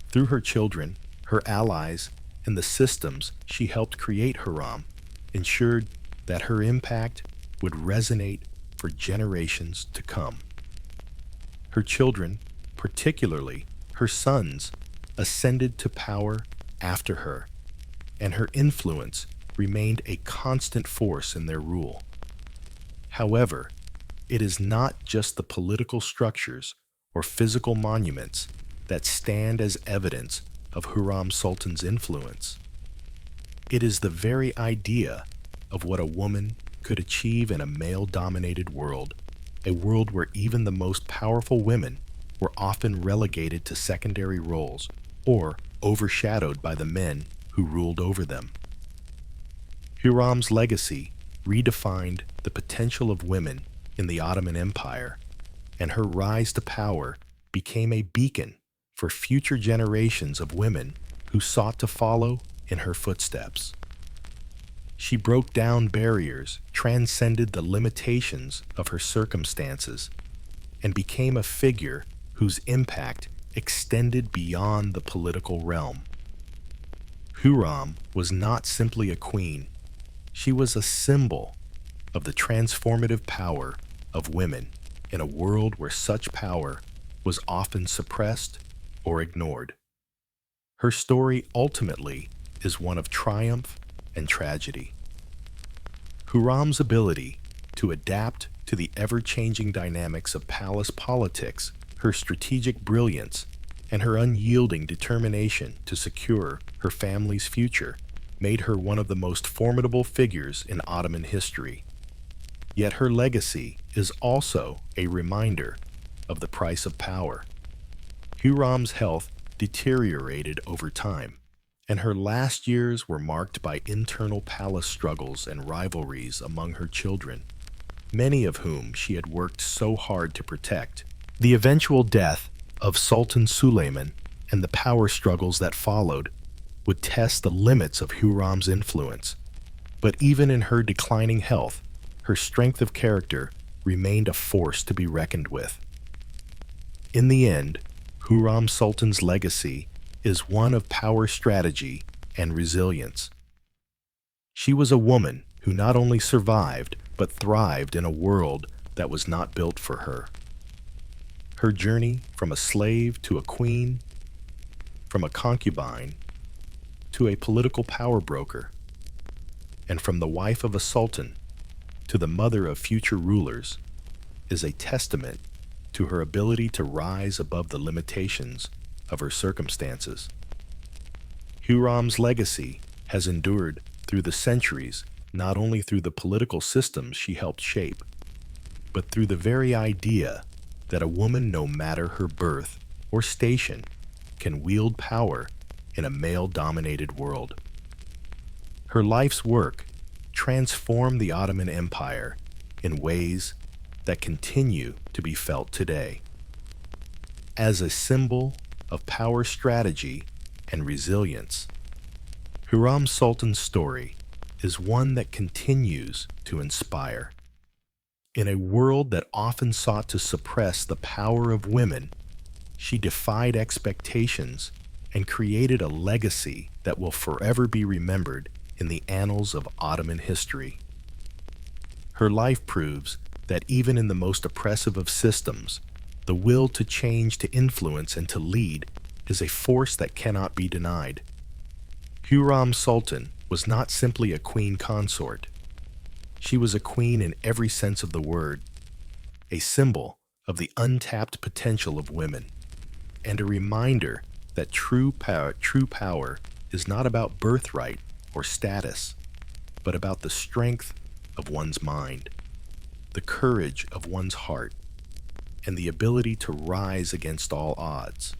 Through her children, her allies, and the systems she helped create, Huram ensured that her impact would resonate for generations to come. Her children, particularly her sons, ascended to power after her, and her influence remained a constant force in their rule. However, it is not just the political structures or physical monuments that stand as evidence of Huram Sultan's influence. It is the very idea of what a woman could achieve in a male-dominated world, a world where even the most powerful women were often relegated to secondary roles or overshadowed by the men who ruled over them. Huram's legacy redefined the potential of women in the Ottoman Empire, and her rise to power became a beacon for future generations of women who sought to follow in her footsteps. She broke down barriers, transcended the limitations of her circumstances, and became a figure whose impact extended beyond the political realm. Huram was not simply a queen. She was a symbol of the transformative power of women in a world where such power was often suppressed or ignored. Her story ultimately is one of triumph and tragedy. Huram's ability to adapt to the ever-changing dynamics of palace politics, her strategic brilliance, and her unyielding determination to secure her family's future made her one of the most formidable figures in Ottoman history. Yet her legacy is also a reminder of the price of power. Huram's health deteriorated over time, and her last years were marked by internal palace struggles and rivalries among her children, many of whom she had worked so hard to protect. The eventual death of Sultan Suleiman and the power struggles that followed would test the limits of Huram's influence. But even in her declining health, her strength of character remained a force to be reckoned with. In the end, Huram Sultan's legacy is one of power strategy and resilience. She was a woman who not only survived but thrived in a world that was not built for her. Her journey from a slave to a queen, from a concubine to a political power broker, and from the wife of a sultan to the mother of future rulers is a testament to her ability to rise above the limitations of her circumstances. Huram's legacy has endured through the centuries, not only through the political systems she helped shape, but through the very idea that a woman, no matter her birth or station, can wield power in a male-dominated world. Her life's work transformed the Ottoman Empire in ways that continue to be felt today. As a symbol of power strategy and resilience, Huram Sultan's story is one that continues to inspire. In a world that often sought to suppress the power of women, she defied expectations and created a legacy that will forever be remembered in the annals of Ottoman history. Her life proves that even in the most oppressive of systems, the will to change, to influence, and to lead is a force that cannot be denied. Huram Sultan was not simply a queen consort. She was a queen in every sense of the word, a symbol of the untapped potential of women, and a reminder that true power is not about birthright or status, but about the strength of one's mind, the courage of one's heart, and the ability to rise against all odds.